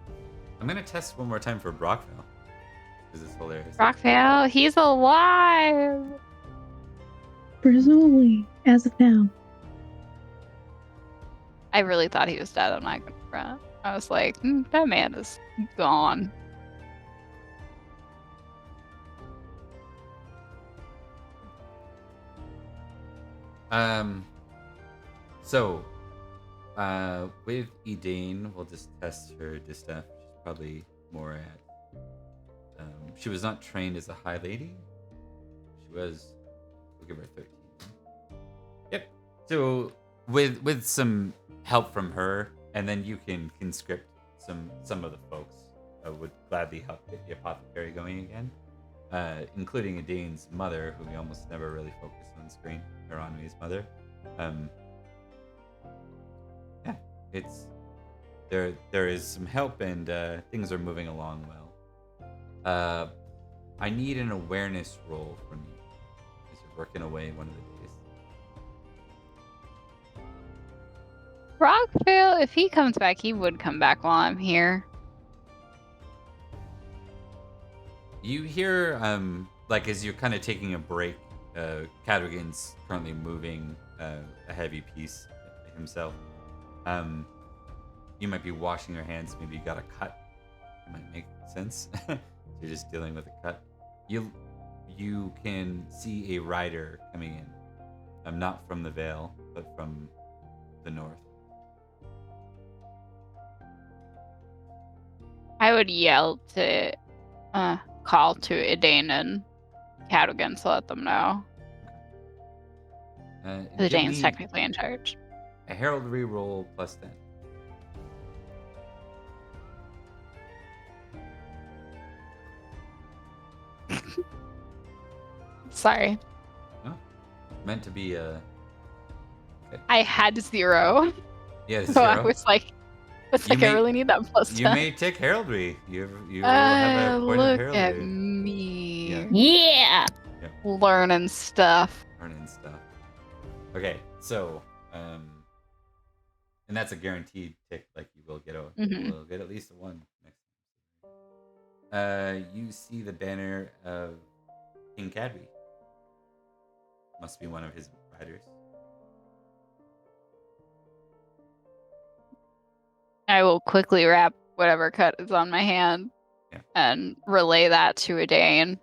I'm gonna test one more time for Brockville because it's hilarious. Rockvale, he's alive. Presumably, as of now. I really thought he was dead. I'm not gonna front. I was like, that man is gone. So, with Idane, we'll just test her distaff. She's probably more at. She was not trained as a high lady. She was. We'll give her 13. Yep. So, with some help from her, and then you can conscript some of the folks would gladly help get the apothecary going again, including Idane's mother, who we almost never really focus on screen, or Anui's mother. Yeah, it's there is some help, and things are moving along well. I need an awareness roll from you as you're working away one of the days. Rockvale, if he comes back, he would come back while I'm here. You hear, like as you're kind of taking a break, Cadogan's currently moving a heavy piece himself. You might be washing your hands. Maybe you got a cut. It might make sense. You're just dealing with a cut. You can see a rider coming in. Not from the Vale, but from the north. I would yell to call to Idane and Cadogan to let them know. Give Idane's me technically in charge. a heraldry roll plus 10. Sorry. No, meant to be a. I had 0. Yeah, So I 0. was like, You I may- really need that plus 10. You may take heraldry. You will have a point of Look heraldry. at me. Yeah. Learning stuff. Learning stuff. Okay, so and that's a guaranteed tick. Like you will get Mhm. will get at least a 1 next. You see the banner of King Cadby. Must be one of his riders. I will quickly wrap whatever cut is on my hand Yeah. and relay that to Edane.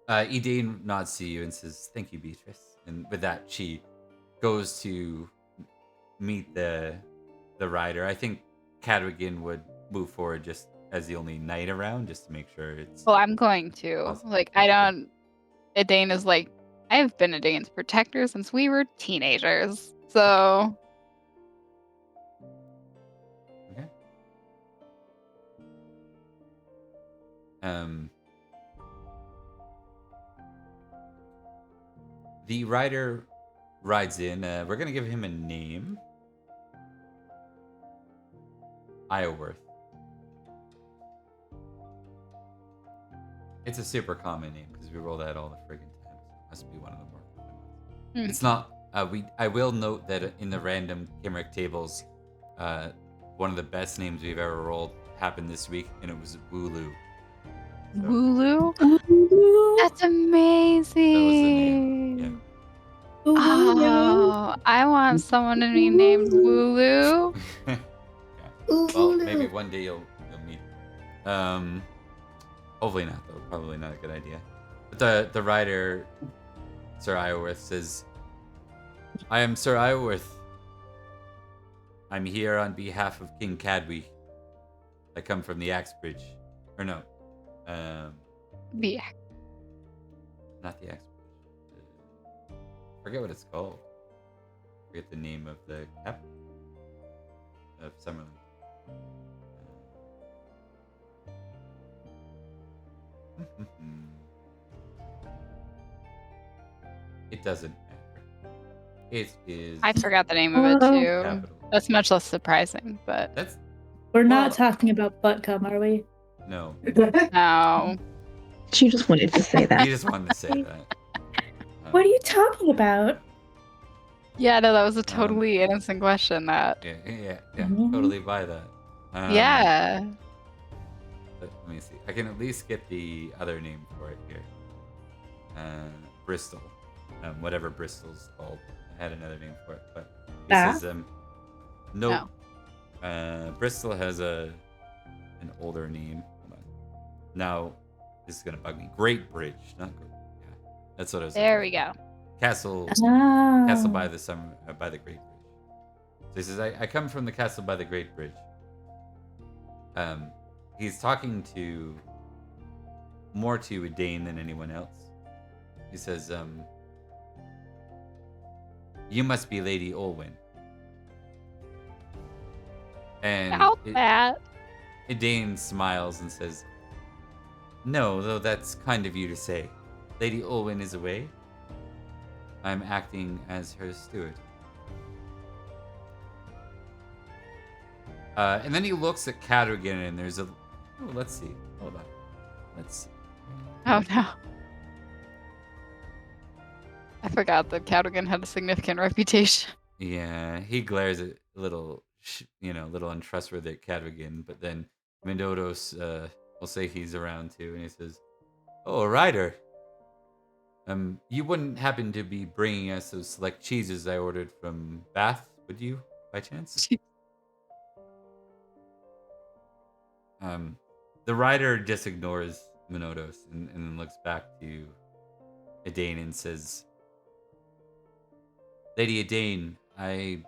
Edane nods to you and says, "Thank you, Beatrice." And with that, she goes to meet the rider. I think Cadrigan would move forward just as the only knight around, just to make sure it's. Well, I'm going to. Awesome. Like, I don't. Edane is like, I have been Edane's protector since we were teenagers. So. Okay. The rider rides in. We're gonna give him a name. Ioworth. It's a super common name because we roll that all the friggin' time. So it must be one of the more common ones. It's not. I will note that in the random Kimrick tables, one of the best names we've ever rolled happened this week, and it was Wooloo. So, Wooloo? That's amazing. that was the name. Yeah. Oh, I want someone to be named Wooloo. Yeah. Well, maybe one day you'll meet. Hopefully not though. Probably not a good idea. But the rider, Sir Ioworth, says, "I am Sir Ioworth. I'm here on behalf of King Cadwy. I come from the Axe Bridge, or no, Yeah. not the Axe Bridge. Forget what it's called. Forget the name of the capital of Summerland." It doesn't matter. It is. I forgot the name of it too. Capital. That's much less surprising, but That's We're not Well- talking about Butcum, are we? no. no. She just wanted to say He that. just wanted to say that. What are you talking about? Yeah, no, that was a totally innocent question. That. Yeah. Mhm. Totally buy that. Yeah. Let me see. I can at least get the other name for it here. Bristol. Whatever Bristol's called. I had another name for it, but he Bath? says nope. Bristol has an older name. Hold on. Now this is gonna bug me. Great Bridge, not Great. Yeah, that's what I was. There we go. Castle. Oh. Castle by the by the Great Bridge. So he says, I come from the castle by the Great Bridge. He's talking more to Edane than anyone else. He says, "You must be Lady Olwyn." And About that. Edane smiles and says, "No, though that's kind of you to say. Lady Olwyn is away. I'm acting as her steward." And then he looks at Cadrigan and there's a... Oh, let's see. Hold on. Let's see. Oh no. I forgot that Cadogan had a significant reputation. Yeah, he glares at a little, little untrustworthy at Cadrigan, but then Mendodos will say he's around too, and he says, "Oh, a rider. You wouldn't happen to be bringing us those select cheeses I ordered from Bath, would you, by chance?" The rider just ignores Menodos and then looks back to Edane and says, "Lady Edane, I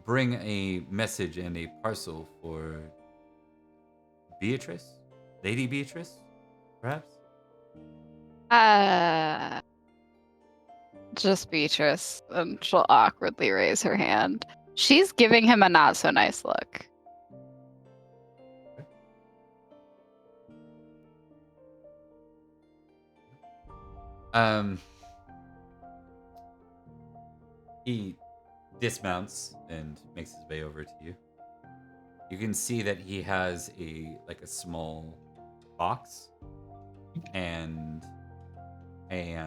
bring a message and a parcel for Beatrice? Lady Beatrice, perhaps?" Just Beatrice, and she'll awkwardly raise her hand. She's giving him a not so nice look. He dismounts and makes his way over to you. You can see that he has a small box and a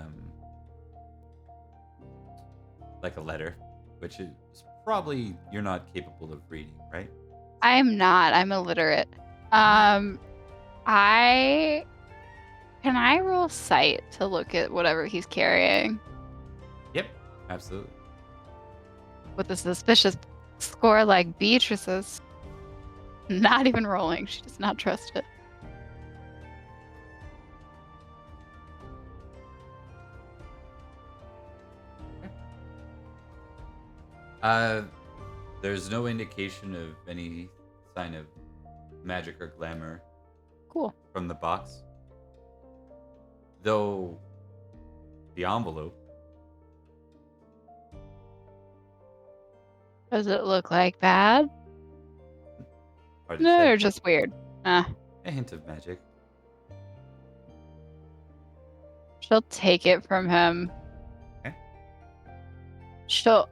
a letter, which is probably you're not capable of reading, right? I'm not. I'm illiterate. Can I roll sight to look at whatever he's carrying Yep, absolutely. with a suspicious score like Beatrice's? Not even rolling. She does not trust it. There's no indication of any sign of magic or glamour Cool. from the box. Though the envelope, Does it look like bad? hard to No, say. or just weird. A hint of magic. She'll take it from him. Okay. She'll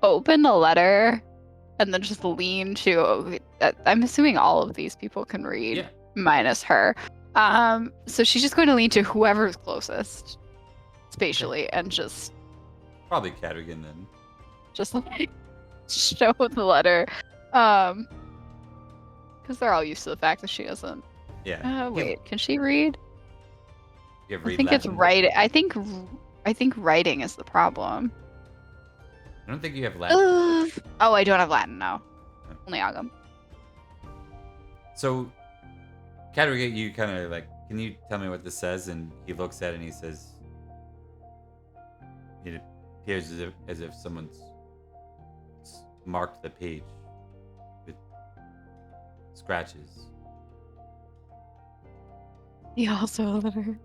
open the letter and then just lean to. I'm assuming all of these people can read, Yeah. minus her. So she's just going to lean to whoever's closest spatially and just Probably Cadogan then. like show the letter. Because they're all used to the fact that she doesn't. Yeah. Wait, can she read? You have I read think it's Latin? writing. I think writing is the problem. I don't think you have Latin. Oh, I don't have Latin. No, only Agam. So, Cadogan, you kind of can you tell me what this says? And he looks at it and he says, it appears as if someone's marked the page with scratches. He also illiterate.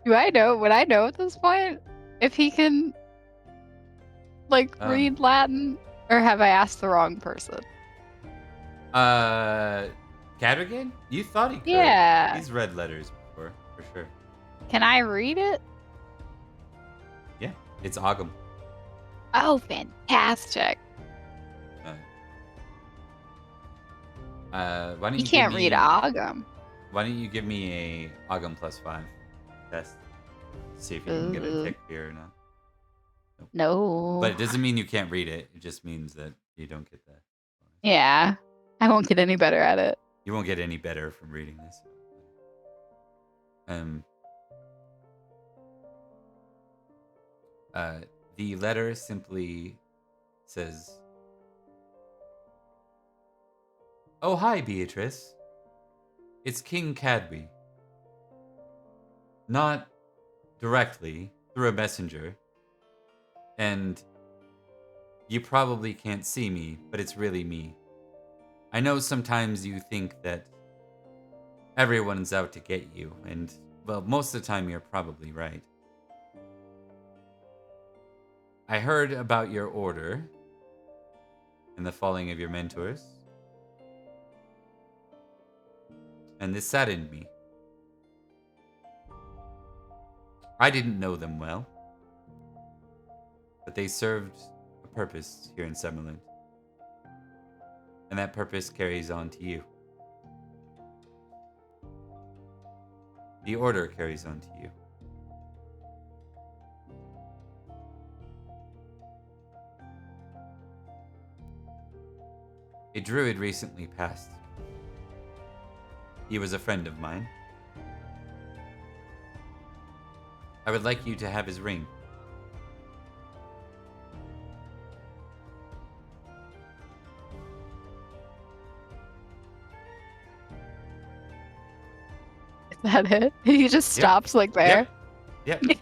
Do I know? Would I know at this point if he can read Latin, or have I asked the wrong person? Cadogan? You thought he could. Yeah. He's read letters before, for sure. Can I read it? Yeah, it's Agam. Oh, fantastic! Why don't You you can't give read me, Agam. Why don't you give me a Agam +5 test? See if you can get a tick here or not. Nope. No. But it doesn't mean you can't read it. It just means that you don't get that. Yeah, I won't get any better at it. You won't get any better from reading this. The letter simply says, "Oh, hi, Beatrice. It's King Cadwy. Not directly, through a messenger. And you probably can't see me, but it's really me. I know sometimes you think that everyone's out to get you, and, well, most of the time you're probably right. I heard about your order and the falling of your mentors, and this saddened me. I didn't know them well, but they served a purpose here in Summerland, and that purpose carries on to you. The order carries on to you. A druid recently passed. He was a friend of mine. I would like you to have his ring. Is that it? He just stops there. Yep. And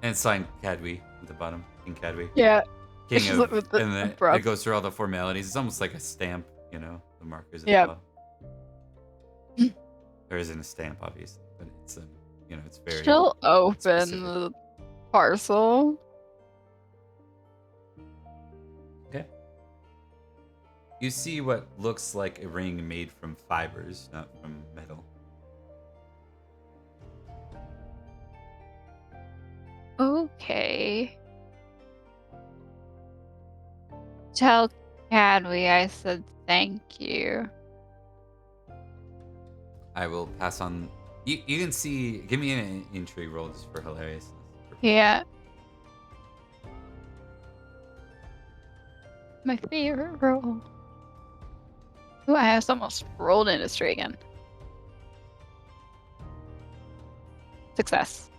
it's signed Cadwy at the bottom. King Cadwy. Yeah. King of, with the and then abrupt. it goes through all the formalities. It's almost like a stamp, the markers as Yep. well. There isn't a stamp, obviously, but it's it's very. She'll open specific. the parcel. Okay. You see what looks like a ring made from fibers, not from metal. okay. Tell Cadwy I said thank you. I will pass on. You can see. Give me an intrigue roll just for hilarious. Yeah. My favorite role. Ooh, I almost rolled industry again. Success.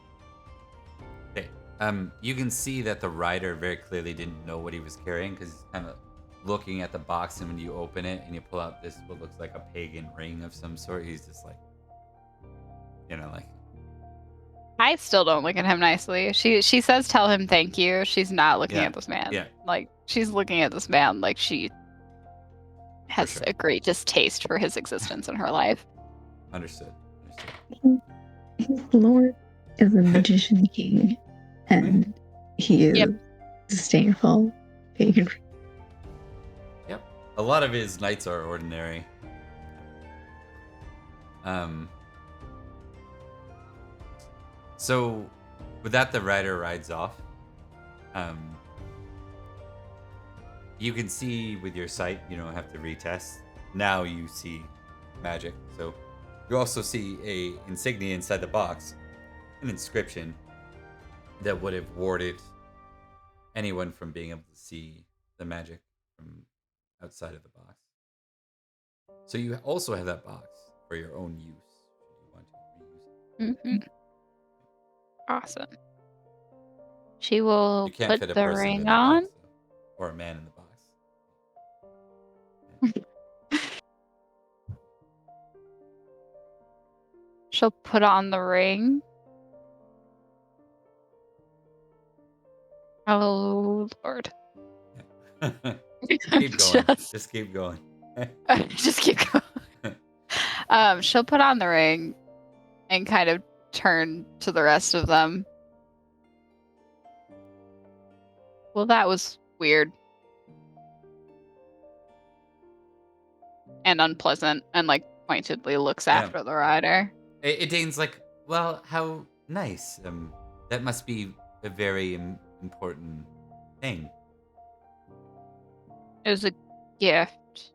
Okay. You can see that the rider very clearly didn't know what he was carrying because he's kind of looking at the box, and when you open it and you pull out this what looks like a pagan ring of some sort, he's just like, like. I still don't look at him nicely. She says tell him thank you. She's not looking Yeah, at this man. yeah. Like she's looking at this man like she has sure. a great distaste for his existence in her life. Understood. His lord is a magician king, and he is disdainful. Pagan. Yep. A lot of his knights are ordinary. So, with that, the rider rides off. You can see with your sight, you don't have to retest. Now you see magic. So, you also see a insignia inside the box, an inscription that would have warded anyone from being able to see the magic from outside of the box. So you also have that box for your own use if you want to reuse it. Mm-hmm. Awesome. She will You can't put fit a the person in ring the on. box, or a man in the box. She'll put on the ring. Oh Lord. Keep going. Just keep going. Just keep going. She'll put on the ring and kind of turn to the rest of them. Well, that was weird. And unpleasant, and like pointedly looks after the rider. Dane's like, well, how nice. That must be a very important thing. It was a gift.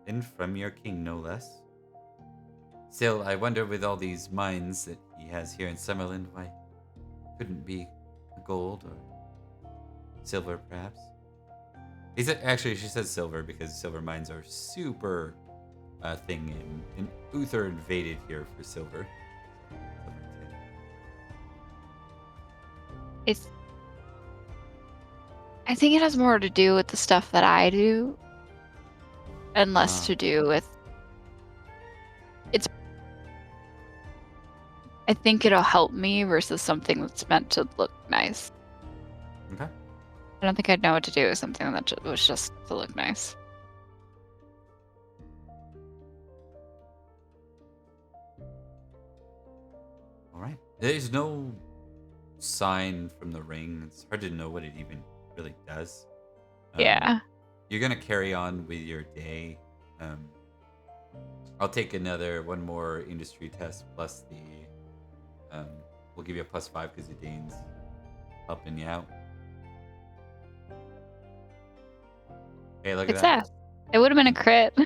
And from your king, no less. Still, I wonder with all these mines that he has here in Summerland, why couldn't be gold or silver, perhaps? Actually, she says silver because silver mines are super thing, and Uther invaded here for silver. I think it has more to do with the stuff that I do, and less to do with. I think it'll help me versus something that's meant to look nice. Okay. I don't think I'd know what to do with something that was just to look nice. All right. There's no sign from the ring. It's hard to know what it even really does. Yeah. You're gonna carry on with your day. I'll take one more industry test plus the. We'll give you a +5 because your Dane's helping you out. Hey, look at that. It would have been a crit.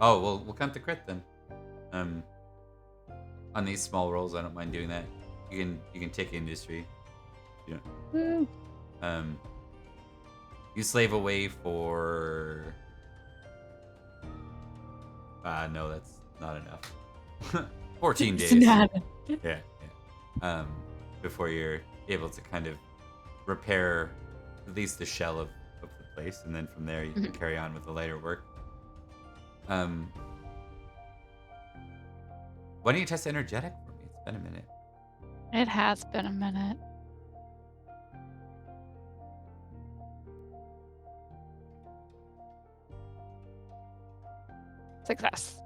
Oh, well, we'll count the crit then. On these small rolls, I don't mind doing that. You can take industry. You slave away for. No, that's not enough. 14 days. Yeah. Before you're able to kind of repair at least the shell of the place, and then from there you can carry on with the lighter work. Why don't you test energetic for me? It's been a minute. It has been a minute. Success.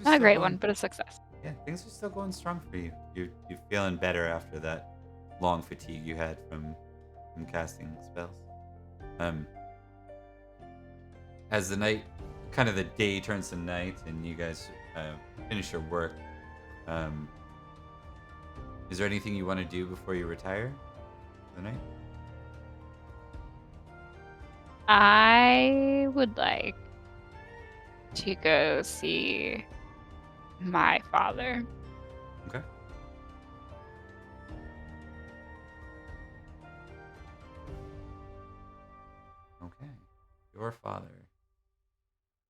Not a great one, but a success. Yeah, things are still going strong for you. You're feeling better after that long fatigue you had from casting spells. As the night, kind of the day turns to night, and you guys finish your work, Is there anything you want to do before you retire for the night? I would like to go see my father. Okay. Okay. Your father.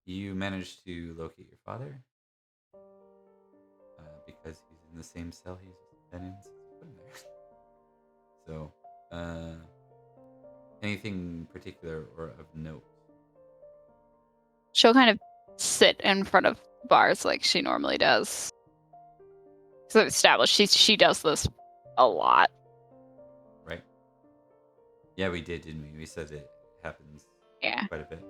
You managed to locate your father because he's in the same cell he's been in since you put him there. So, anything particular or of note? She'll kind of sit in front of bars like she normally does. So established she does this a lot. Right? Yeah, we did, didn't we? We said it happens Yeah. quite a bit.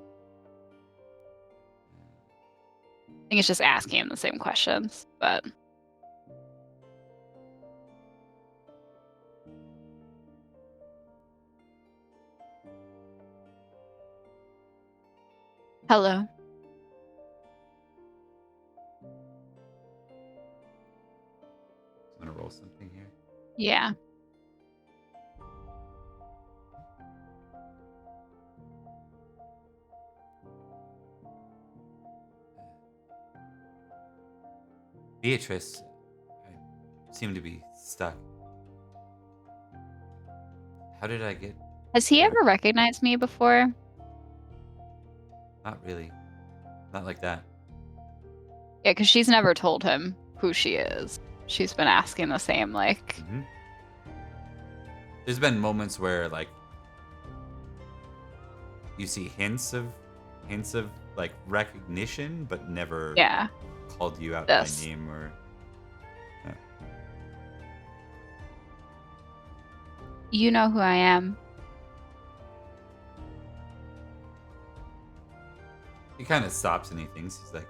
I think it's just asking him the same questions, but hello. I'm gonna roll something here. Yeah. Beatrice, I seem to be stuck. How did I get? Has he there? ever recognized me before? Not really. Not like that. Yeah, because she's never told him who she is. She's been asking the same, like, Mm-hmm. There's been moments where like you see hints of like recognition, but never yeah, called you out this. by name or. You know who I am. He kind of stops and he thinks. He's like,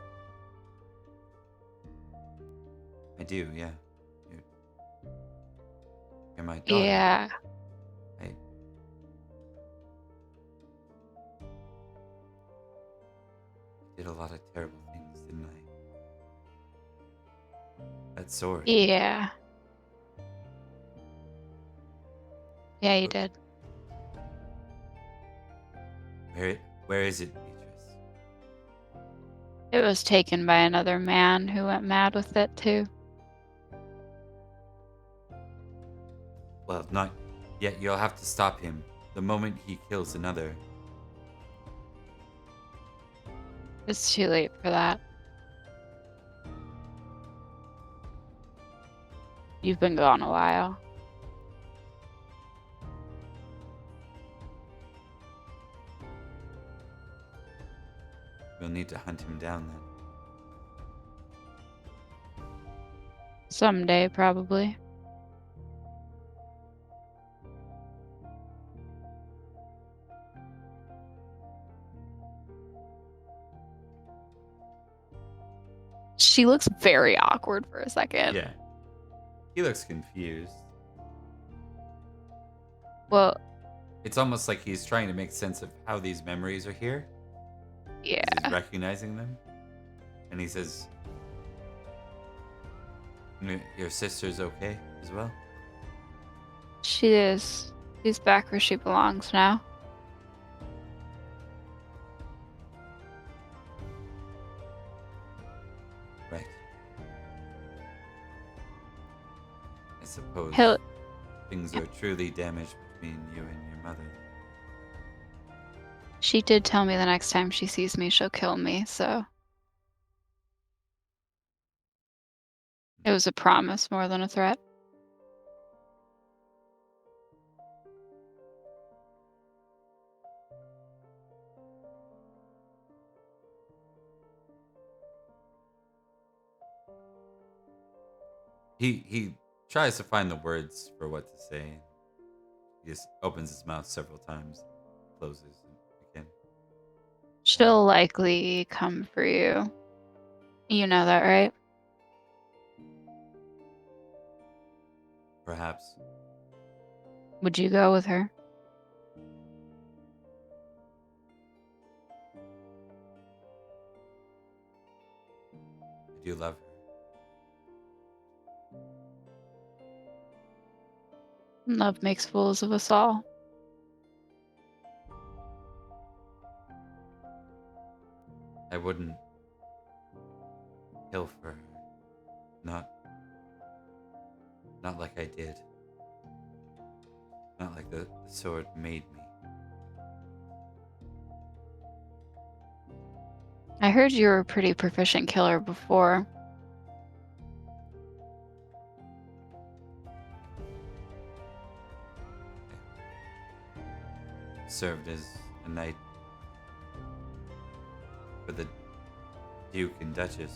I do, yeah. You're my daughter. Yeah. I did a lot of terrible things, didn't I? That sword. Yeah. Yeah, you did. Where is it, Beatrice? It was taken by another man who went mad with it, too. Well, not yet. You'll have to stop him the moment he kills another. It's too late for that. You've been gone a while. We'll need to hunt him down then. Someday, probably. She looks very awkward for a second. Yeah. He looks confused. Well, It's almost like he's trying to make sense of how these memories are here. yeah. He's recognizing them. And he says, your sister's okay as well? She is. She's back where she belongs now. Right. I suppose He'll- things are truly damaged between you and your mother. She did tell me the next time she sees me, she'll kill me, so. It was a promise more than a threat. He tries to find the words for what to say. He just opens his mouth several times, closes again. She'll likely come for you. You know that, right? Perhaps. Would you go with her? I do love her. Love makes fools of us all. I wouldn't kill for her. Not like I did. Not like the sword made me. I heard you were a pretty proficient killer before. Served as a knight for the Duke and Duchess.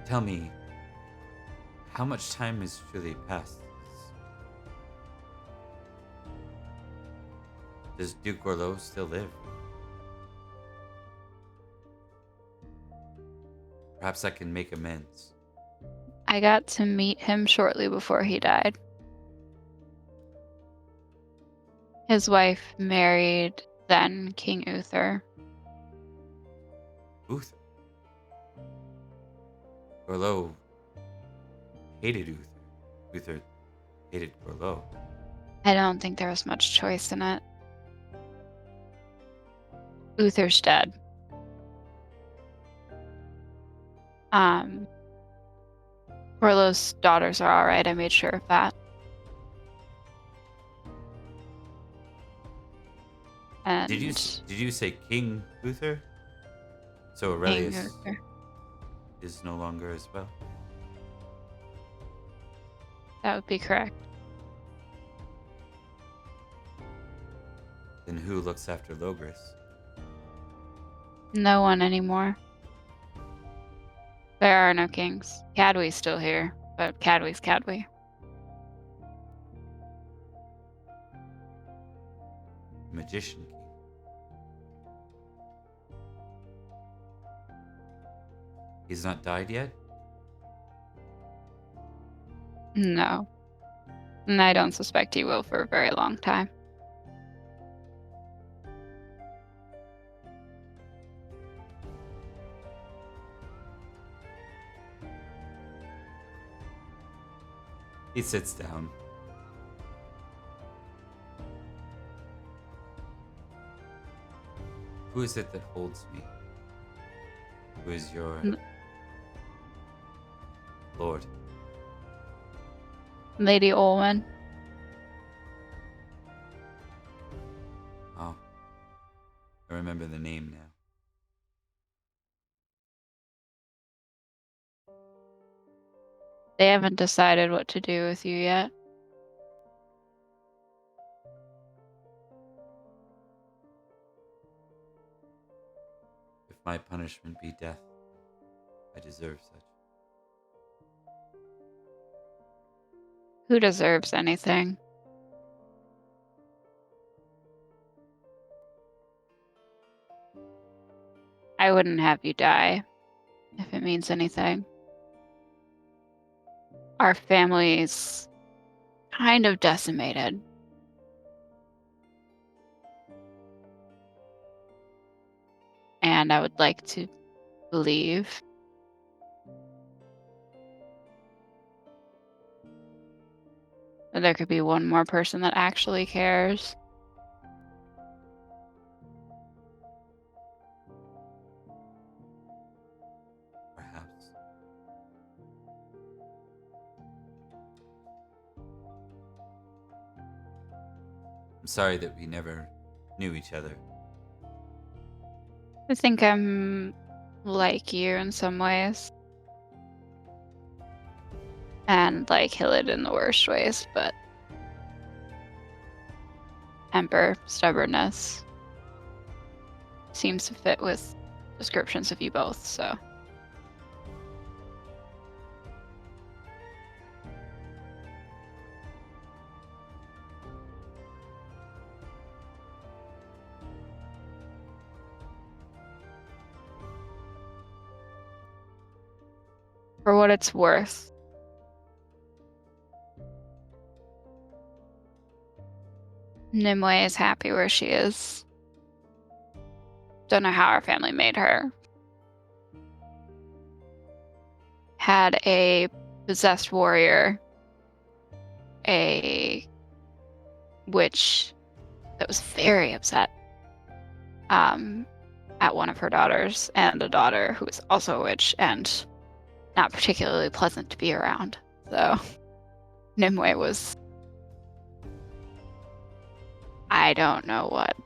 Tell me, how much time has truly passed? Does Duke Orlo still live? Perhaps I can make amends. I got to meet him shortly before he died. His wife married then King Uther. Uther. Orlo hated Uther. Uther hated Orlo. I don't think there was much choice in it. Uther's dead. Orlo's daughters are all right. I made sure of that. And Did you say King Uther? So King Aurelius Uther. is no longer as well. That would be correct. Then who looks after Logris? No one anymore. There are no kings. Cadwy's still here, but Cadwy's Cadwy. Magician King. He's not died yet? No. And I don't suspect he will for a very long time. He sits down. Who is it that holds me? Who is your lord? Lady Olwen. Oh, I remember the name now. They haven't decided what to do with you yet. If my punishment be death, I deserve such. Who deserves anything? I wouldn't have you die, if it means anything. Our family's kind of decimated. And I would like to believe that there could be one more person that actually cares. Perhaps. I'm sorry that we never knew each other. I think I'm like you in some ways. And like Hillid in the worst ways, but temper, stubbornness seems to fit with descriptions of you both, so. For what it's worth, Nimue is happy where she is. Don't know how our family made her had a possessed warrior, a witch that was very upset at one of her daughters, and a daughter who was also a witch and not particularly pleasant to be around. So Nimue was, I don't know what.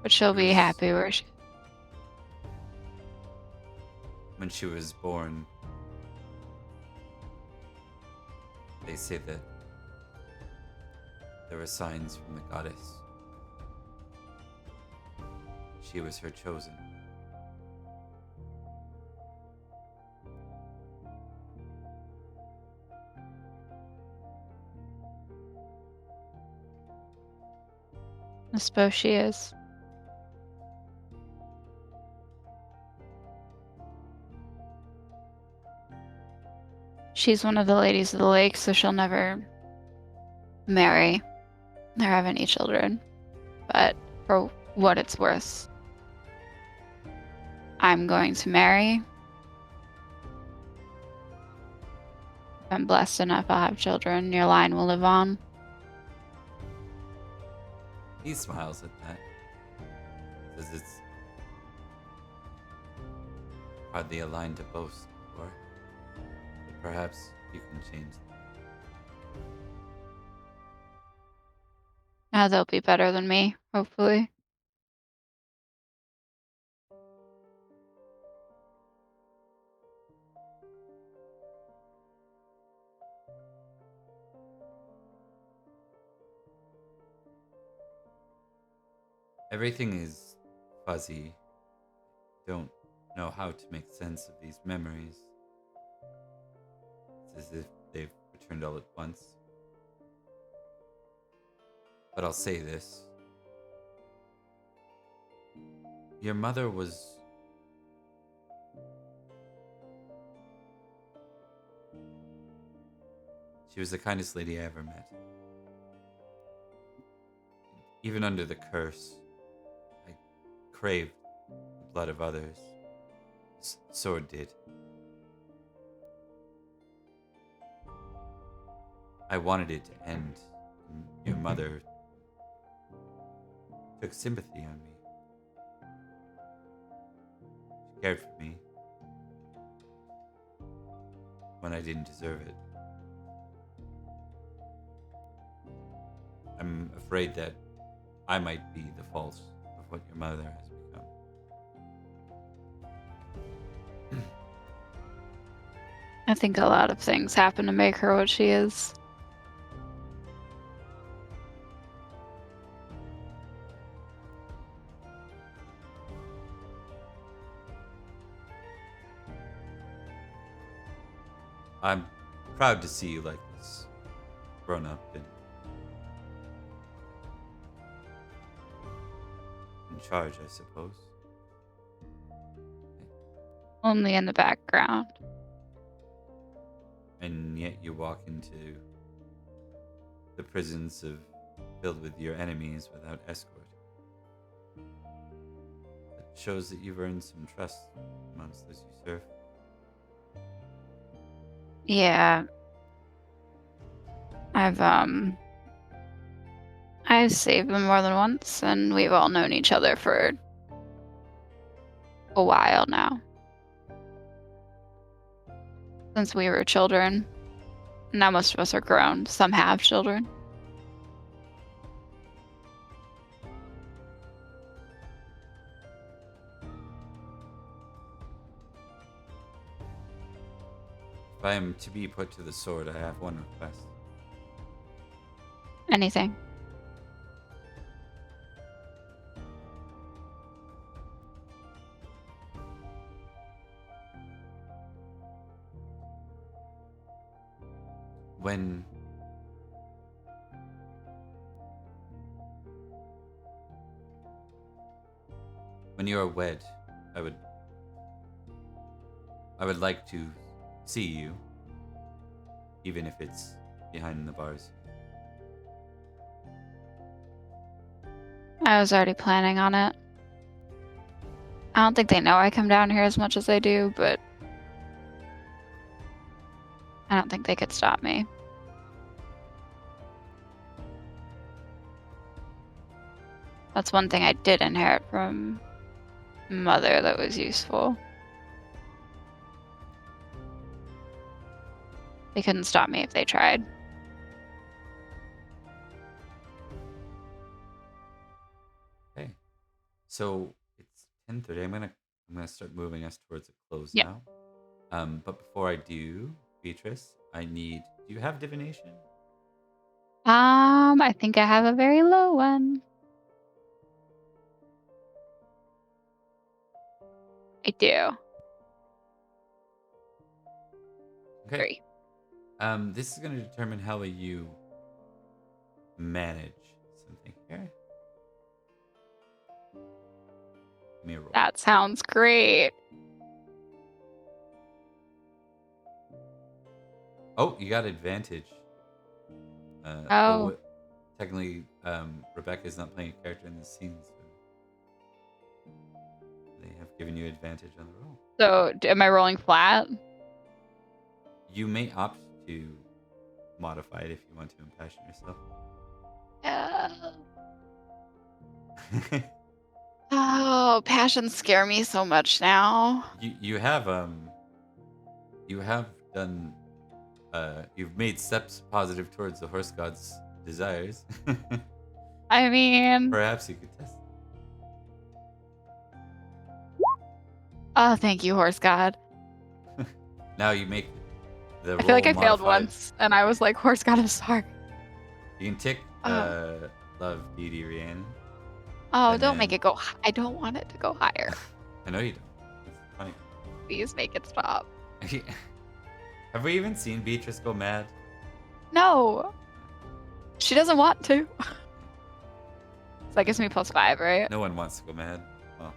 But she'll be happy where she. When she was born, they say that there were signs from the goddess. She was her chosen. I suppose she is. She's one of the ladies of the lake, so she'll never marry or have any children. But for what it's worth, I'm going to marry. If I'm blessed enough, I'll have children. Your line will live on. He smiles at that. Says it's hardly a line to boast for. But perhaps you can change that. Now they'll be better than me, hopefully. Everything is fuzzy. Don't know how to make sense of these memories. It's as if they've returned all at once. But I'll say this. Your mother was... She was the kindest lady I ever met. Even under the curse, I craved the blood of others. So did. I wanted it to end. And your mother took sympathy on me. She cared for me when I didn't deserve it. I'm afraid that I might be the fault of what your mother has become. I think a lot of things happen to make her what she is. I'm proud to see you like this, grown up and in charge, I suppose. Only in the background. And yet you walk into the prisons filled with your enemies without escort. That shows that you've earned some trust amongst those you serve. Yeah. I've saved them more than once, and we've all known each other for a while now. Since we were children. Now most of us are grown. Some have children. If I am to be put to the sword, I have one request. Anything. When you are wed, I would like to see you, even if it's behind the bars. I was already planning on it. I don't think they know I come down here as much as they do, but I don't think they could stop me. That's one thing I did inherit from mother that was useful. They couldn't stop me if they tried. Okay. So it's 10:30. I'm gonna start moving us towards a close Yep. now. But before I do, Beatrice, do you have divination? I think I have a very low one. I do. Okay. 3. This is gonna determine how you manage something here. Give me a roll. That sounds great. Oh, you got advantage. Oh. Technically, Rebecca is not playing a character in this scene, so they have given you advantage on the roll. So, am I rolling flat? You may opt to modify it if you want to impassion yourself. Oh, passions scare me so much now. you have done you've made steps positive towards the horse god's desires. I mean, Perhaps you could test. oh, thank you, horse god. Now you make the roll I feel like I failed modified. once, and I was like, horse god, I'm sorry. You can tick Oh. love Dee Rhiannon. Oh, And don't make then- it go. I don't want it to go higher. I know you don't. It's funny. Please make it stop. Have we even seen Beatrice go mad? No. She doesn't want to. So that gives me +5, right? No one wants to go mad. Well,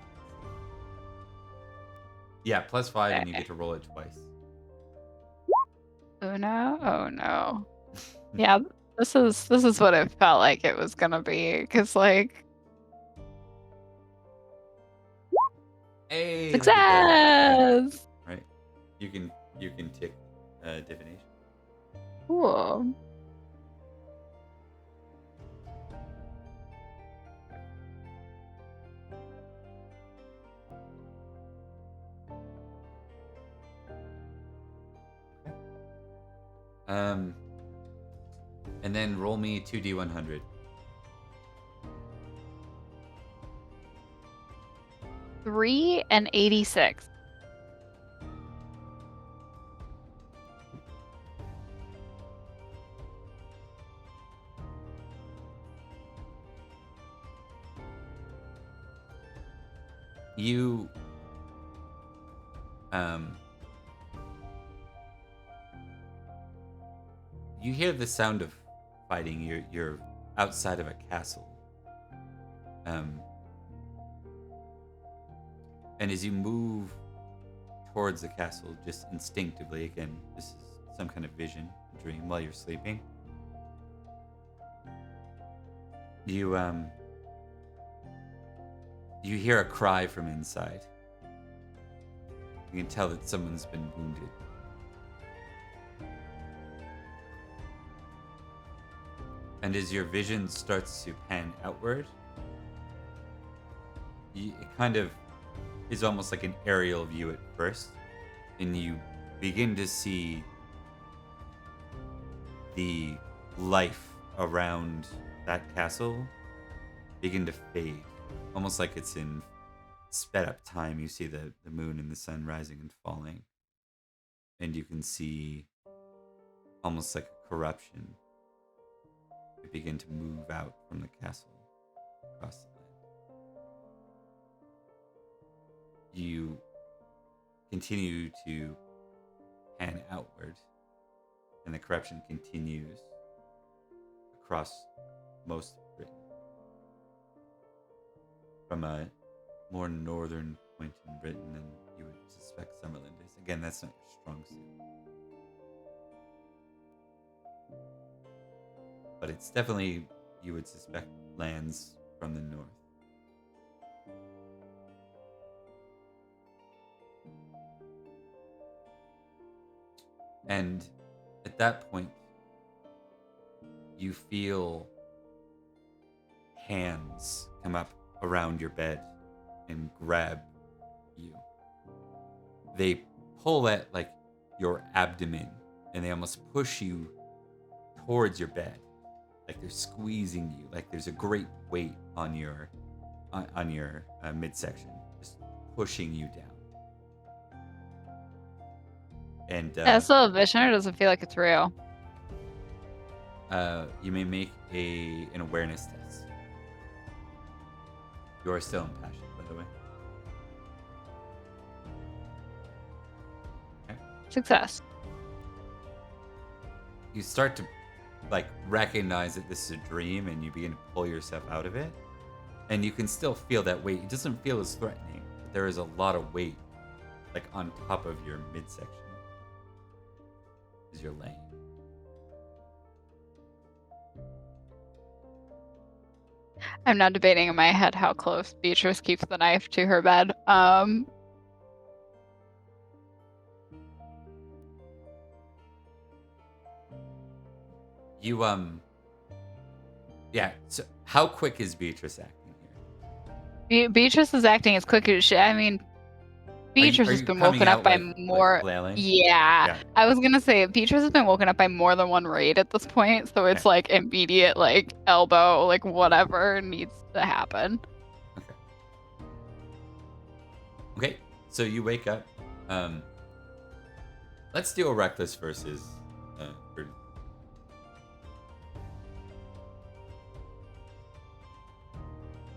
yeah, +5, and you get to roll it twice. Oh no. Oh no. Yeah, this is what it felt like it was gonna be. Because, like, Hey, look at that. success! Right. You can tick divination. Cool. And then roll me 2d100. $3 and 86. You you hear the sound of fighting. You're outside of a castle. And as you move towards the castle, just instinctively, again, this is some kind of vision, a dream while you're sleeping. You hear a cry from inside. You can tell that someone's been wounded. And as your vision starts to pan outward, it kind of is almost like an aerial view at first, and you begin to see the life around that castle begin to fade, almost like it's in sped up time. You see the moon and the sun rising and falling, and you can see almost like a corruption begin to move out from the castle across the land. You continue to pan outward, and the corruption continues across most of Britain. From a more northern point in Britain than you would suspect Summerland is. Again, that's not your strong suit. But it's definitely, you would suspect, lands from the north. And at that point, you feel hands come up around your bed and grab you. They pull at like your abdomen and they almost push you towards your bed, like they're squeezing you, like there's a great weight on your midsection, just pushing you down. And That's still a vision, or does it feel like it's real? you may make an awareness test. You are still impassioned, by the way. Okay. Success. You start to like recognize that this is a dream, and you begin to pull yourself out of it, and you can still feel that weight. It doesn't feel as threatening, but there is a lot of weight like on top of your midsection as you're laying. I'm now debating in my head how close Beatrice keeps the knife to her bed. You yeah. So how quick is Beatrice acting here? Beatrice is acting as quick as she. I mean, Beatrice are has you been coming woken up out, by like, more. flailing? Yeah, I was gonna say Beatrice has been woken up by more than one raid at this point, so it's Okay. like immediate, like elbow, like whatever needs to happen. Okay. Okay. So you wake up. Let's do a reckless versus prudent.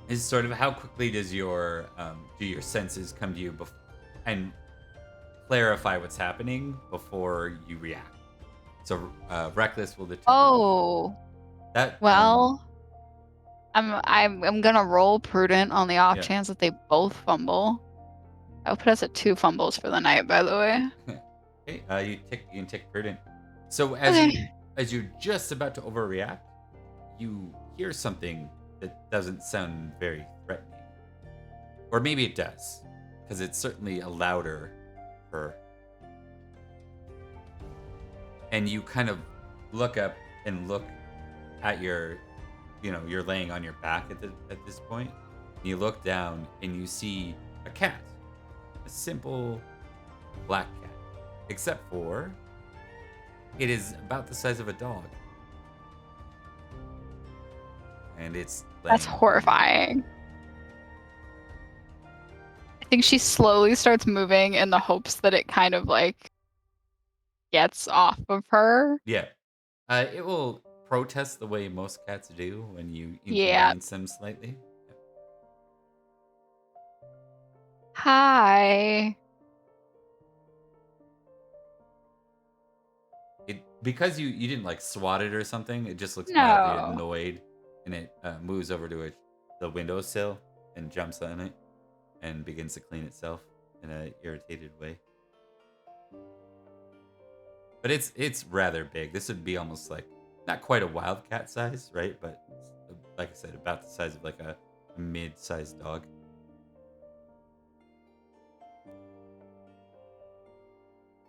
Is sort of how quickly does your do your senses come to you and clarify what's happening before you react. So reckless will determine Oh, that. well, I'm gonna roll prudent on the off Yeah. chance that they both fumble. I'll put us at 2 fumbles for the night, by the way. Okay, you can tick prudent. So Okay. as you're just about to overreact, you hear something that doesn't sound very threatening, or maybe it does, because it's certainly a louder purr. And you kind of look up and look at your, you're laying on your back at this point. And you look down and you see a cat, a simple black cat, except for it is about the size of a dog. And it's That's laying- horrifying. I think she slowly starts moving in the hopes that it kind of like gets off of her. Yeah. It will protest the way most cats do when you Yeah. inconvenience them slightly. Hi. Because you didn't like swat it or something, it just looks No. mildly annoyed, and it moves over to the windowsill and jumps on it and begins to clean itself in an irritated way. But it's rather big. This would be almost like not quite a wildcat size, right? But like I said, about the size of like a mid-sized dog.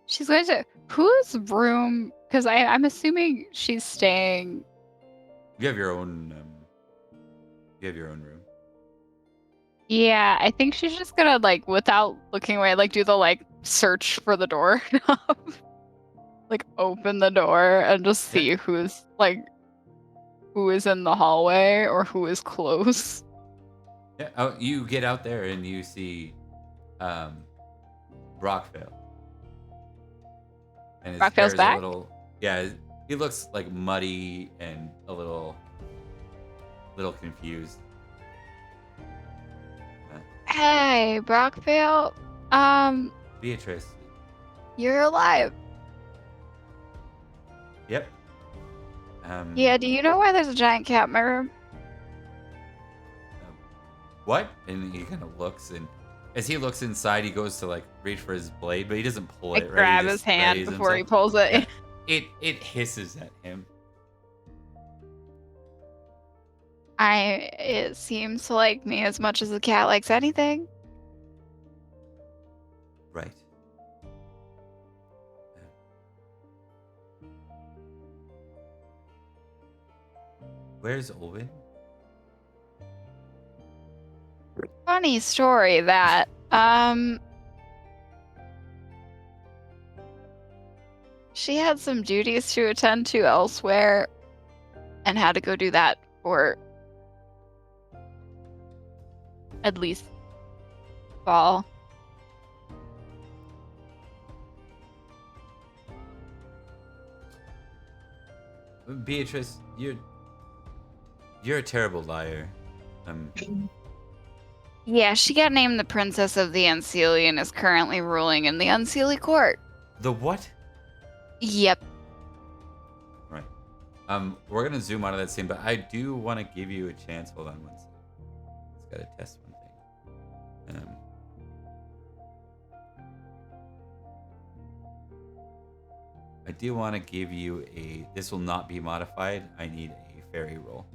She's going to whose room? Because I'm assuming she's staying. You have your own. You have your own room. Yeah, I think she's just gonna like, without looking away, like do the like search for the door, like open the door and just see who is in the hallway or who is close. Yeah. Oh, you get out there and you see, Brockvale. And his Brockvale's hair's a back? little. Yeah, he looks like muddy and a little confused. Hey, Brockvale. Beatrice. You're alive. Yep. Yeah, do you know why there's a giant cat in my room? What? And he kind of looks, and as he looks inside, he goes to like reach for his blade, but he doesn't pull I it. Right? grab He his just hand readies before he himself. pulls it. Yeah. It hisses at him. It seems to like me as much as the cat likes anything. Right. Where's Olwen? Funny story that she had some duties to attend to elsewhere and had to go do that for at least fall. Beatrice, you're a terrible liar. Yeah, she got named the Princess of the Unseelie and is currently ruling in the Unseelie court. The what? Yep. Right. We're gonna zoom out of that scene, but I do want to give you a chance. Hold on one second. Just gotta test one thing. I do want to give you a. This will not be modified. I need a fairy roll.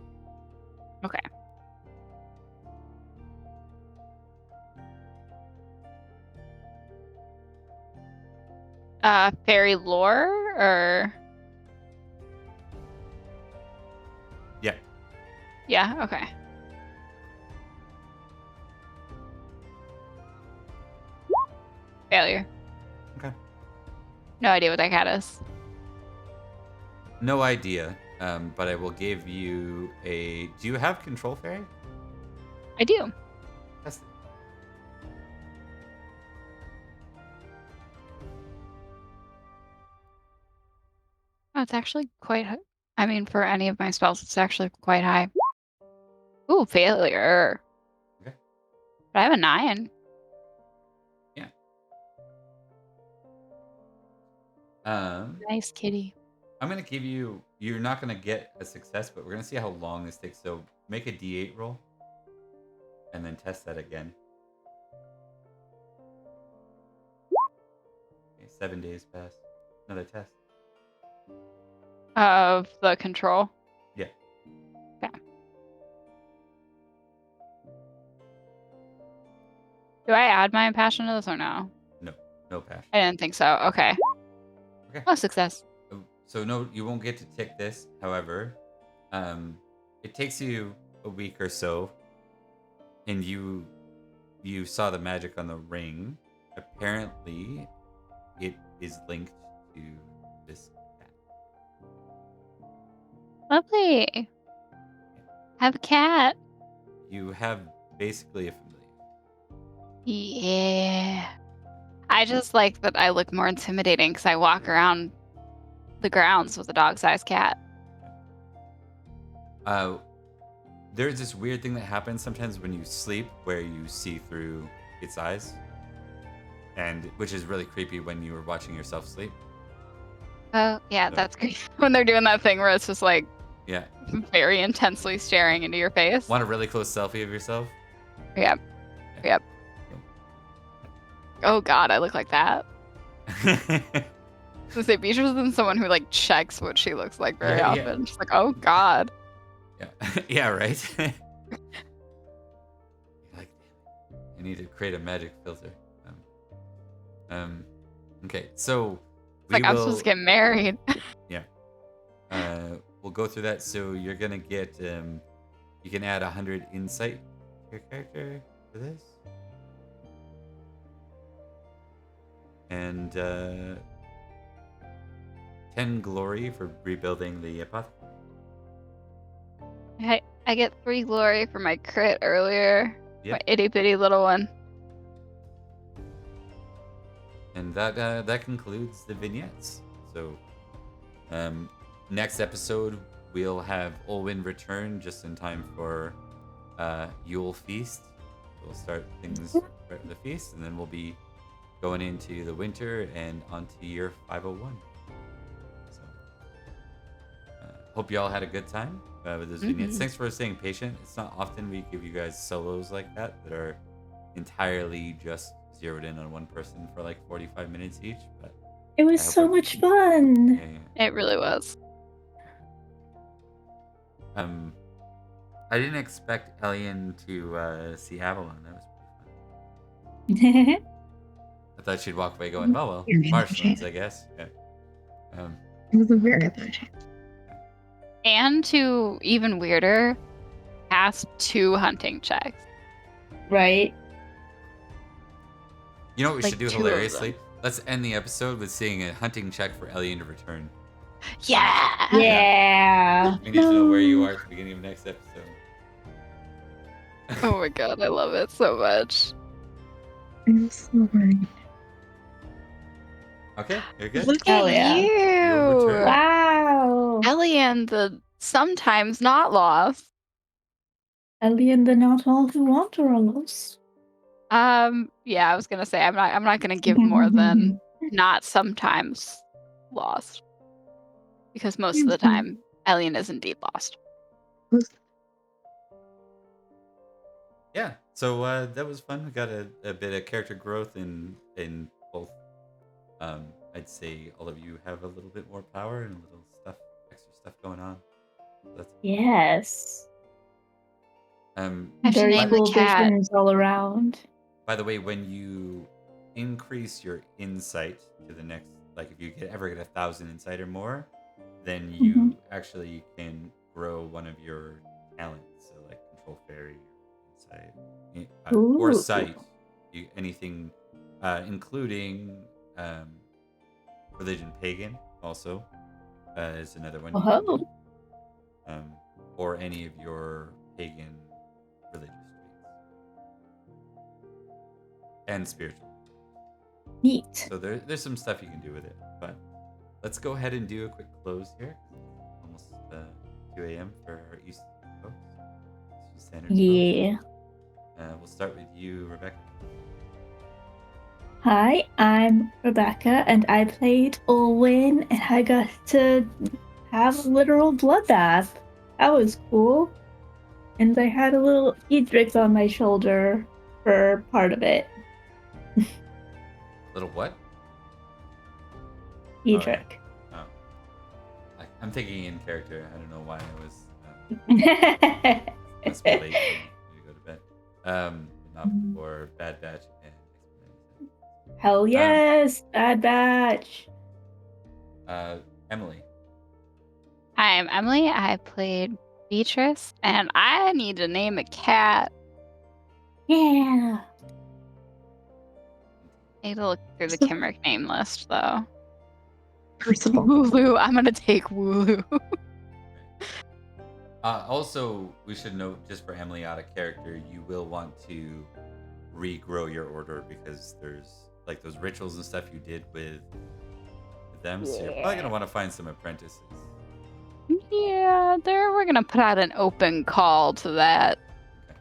Okay. Fairy lore or Yeah. yeah, okay. Failure. Okay. No idea what that cat is. No idea. But I will give you a. Do you have control fairy? I do. Test it. Oh, it's actually quite high. I mean, for any of my spells, it's actually quite high. Ooh, failure. Okay. But I have a 9. Yeah. Nice kitty. I'm gonna give you. You're not gonna get a success, but we're gonna see how long this takes. So make a D8 roll, and then test that again. Okay, 7 days pass. Another test. Of the control. Yeah. Okay. Do I add my passion to this or no? No passion. I didn't think so. Okay. Okay. Oh, success. So no, you won't get to tick this. However, it takes you a week or so, and you saw the magic on the ring. Apparently, it is linked to this cat. Lovely. Have a cat. You have basically a familiar. Yeah. I just like that I look more intimidating because I walk around the grounds with a dog-sized cat. There's this weird thing that happens sometimes when you sleep where you see through its eyes, and which is really creepy when you were watching yourself sleep. Oh, yeah, So- that's great. When they're doing that thing where it's just like Yeah. very intensely staring into your face. Want a really close selfie of yourself? Yep. Yep. Oh god, I look like that. So say Beatrice isn't someone who like checks what she looks like very Yeah, yeah. often. She's like, oh god. Yeah. Yeah, right? Like, I need to create a magic filter. Okay, so It's like I'm supposed to get married. we'll go through that. So you're gonna get you can add 100 insight to your character for this. And 10 glory for rebuilding the apothecary. I get 3 glory for my crit earlier. Yep. My itty bitty little one. And that concludes the vignettes. So next episode we'll have Olwen return just in time for Yule Feast. We'll start things right with the feast, and then we'll be going into the winter and onto year 501. So hope you all had a good time with those vignettes. Thanks for staying patient. It's not often we give you guys solos like that are entirely just zeroed in on one person for like 45 minutes each, but It was I hope so we're- much fun. yeah. It really was. I didn't expect Elian to see Avalon. That was pretty fun. I thought she'd walk away going, oh well, You're marshlands, enchanted. I guess. Yeah. It was a very good chance. And to even weirder, pass 2 hunting checks. Right? You know what we Like should do 2 of them. hilariously? Let's end the episode with seeing a hunting check for Elian to return. Yeah. Yeah. We need to know where you are at the beginning of next episode. Oh my god, I love it so much. I'm so worried. Okay, you're good. Look Hell at yeah. You'll return. you. Wow. Elian, the sometimes not lost. Alien, the not all who want are lost. Yeah, I was gonna say I'm not gonna give more than not sometimes lost. Because most of the time, Elian is indeed lost. Yeah, so that was fun. We got a bit of character growth in both. I'd say all of you have a little bit more power and a little extra stuff going on. That's Yes. I should Very name the cool cat. visions all around. By the way, when you increase your insight to the next, like if you ever get 1,000 insight or more, then you actually can grow one of your talents, so like control fairy, insight, or Ooh. sight. Anything, including religion, pagan, also is another one. You can do. Or any of your pagan religious traits and spiritual. Neat. So there's some stuff you can do with it. But let's go ahead and do a quick close here. Almost 2 a.m. for our East folks. Standard Yeah. we'll start with you, Rebecca. Hi, I'm Rebecca, and I played Olwyn, and I got to have a literal bloodbath. That was cool. And I had a little Edric on my shoulder for part of it. Little what? Edric. Oh. I'm thinking in character. I don't know why I was. That's my late. You go to bed. Not before Bad Batch and explanation. Hell yes, Bad Batch. Emily. Hi, I'm Emily. I played Beatrice, and I need to name a cat. Yeah. I need to look through the Kimrick name list, though. Percival. Wooloo. I'm gonna take Wooloo. Also, we should note, just for Emily out of character, you will want to regrow your order because there's like those rituals and stuff you did with them, so you're probably gonna want to find some apprentices. Yeah, we're gonna put out an open call to that. Okay.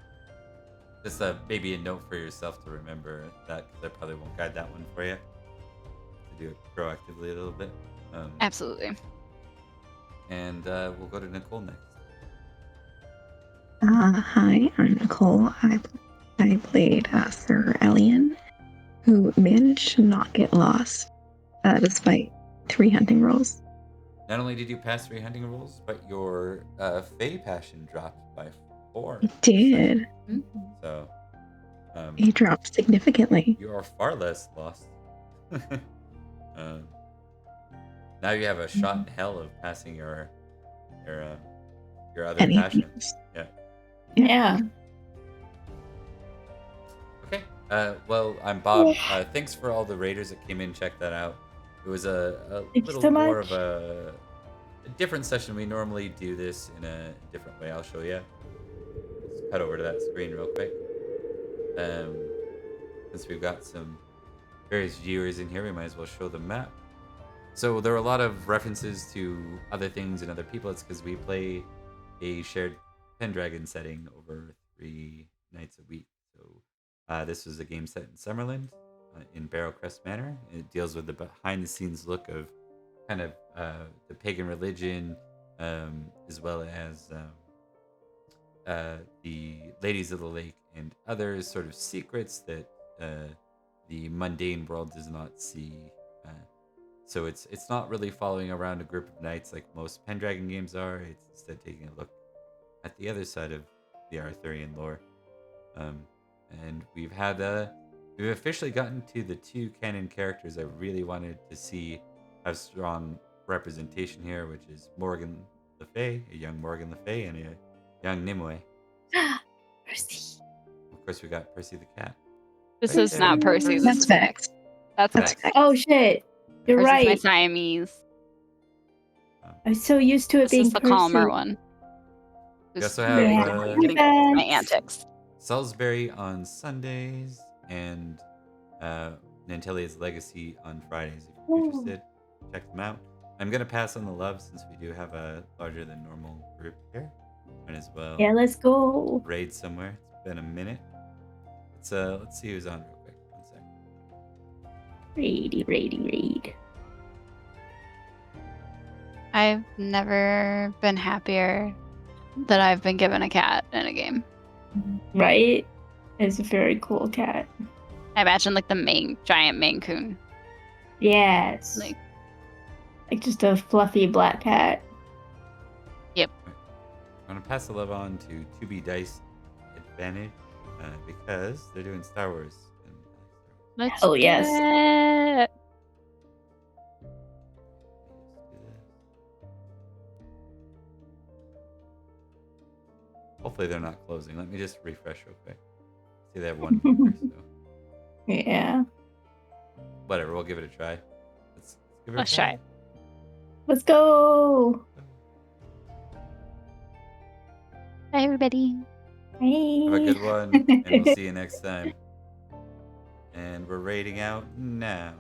Just maybe a note for yourself to remember that, because I probably won't guide that one for you. To do it proactively a little bit. Absolutely. And we'll go to Nicole next. Hi, I'm Nicole. I played Sir Elian, who managed to not get lost despite 3 hunting rolls. Not only did you pass 3 hunting rolls, but your Fae passion dropped by 4. It did. So It dropped significantly. you are far less lost. Now you have a shot in hell of passing your other Anything passions. else. Yeah. Okay. Well, I'm Bob. Thanks for all the raiders that came in. Check that out. It was a Thank you little so more much. of a different session. We normally do this in a different way. I'll show you. Let's cut over to that screen real quick. Since we've got some various viewers in here, we might as well show the map. So there are a lot of references to other things and other people. It's because we play a shared Pendragon setting over 3 nights a week. So this was a game set in Summerland in Barrowcrest Manor. It deals with the behind-the-scenes look of kind of the pagan religion, as well as the Ladies of the Lake and other sort of secrets that the mundane world does not see. So it's not really following around a group of knights like most Pendragon games are. It's instead taking a look at the other side of the Arthurian lore. And we've officially gotten to the 2 canon characters I really wanted to see have strong representation here, which is Morgan Le Fay, a young Morgan Le Fay, and a young Nimue. Percy. Of course, we got Percy the cat. This Right is there. not Percy. This That's is facts. that's That's Facts. facts. Oh shit! You're Percy's my right. Siamese. I'm so used to it This being is the Percy. calmer one. We Who's also have Yeah. thinking about my Facts. antics. Salisbury on Sundays and Nantelia's Legacy on Fridays. If you're Ooh. interested, check them out. I'm gonna pass on the love since we do have a larger than normal group here. Might as well Yeah, let's go. raid somewhere. It's been a minute. Let's see who's on real quick. 1 sec. Raid. I've never been happier that I've been given a cat in a game. Right? It's a very cool cat. I imagine like the giant Maine Coon. Yes. Like, Like just a fluffy black cat. I'm gonna pass the love on to 2B Dice Advantage because they're doing Star Wars. And I like Star Wars. let's Hell do yes. it. Hopefully they're not closing. Let me just refresh real quick. See, they have one here, so Yeah. whatever. We'll give it a try. Let's give it Let's a try try. it. Let's go. Bye, everybody. Hey. Have a good one, and we'll see you next time. And we're raiding out now.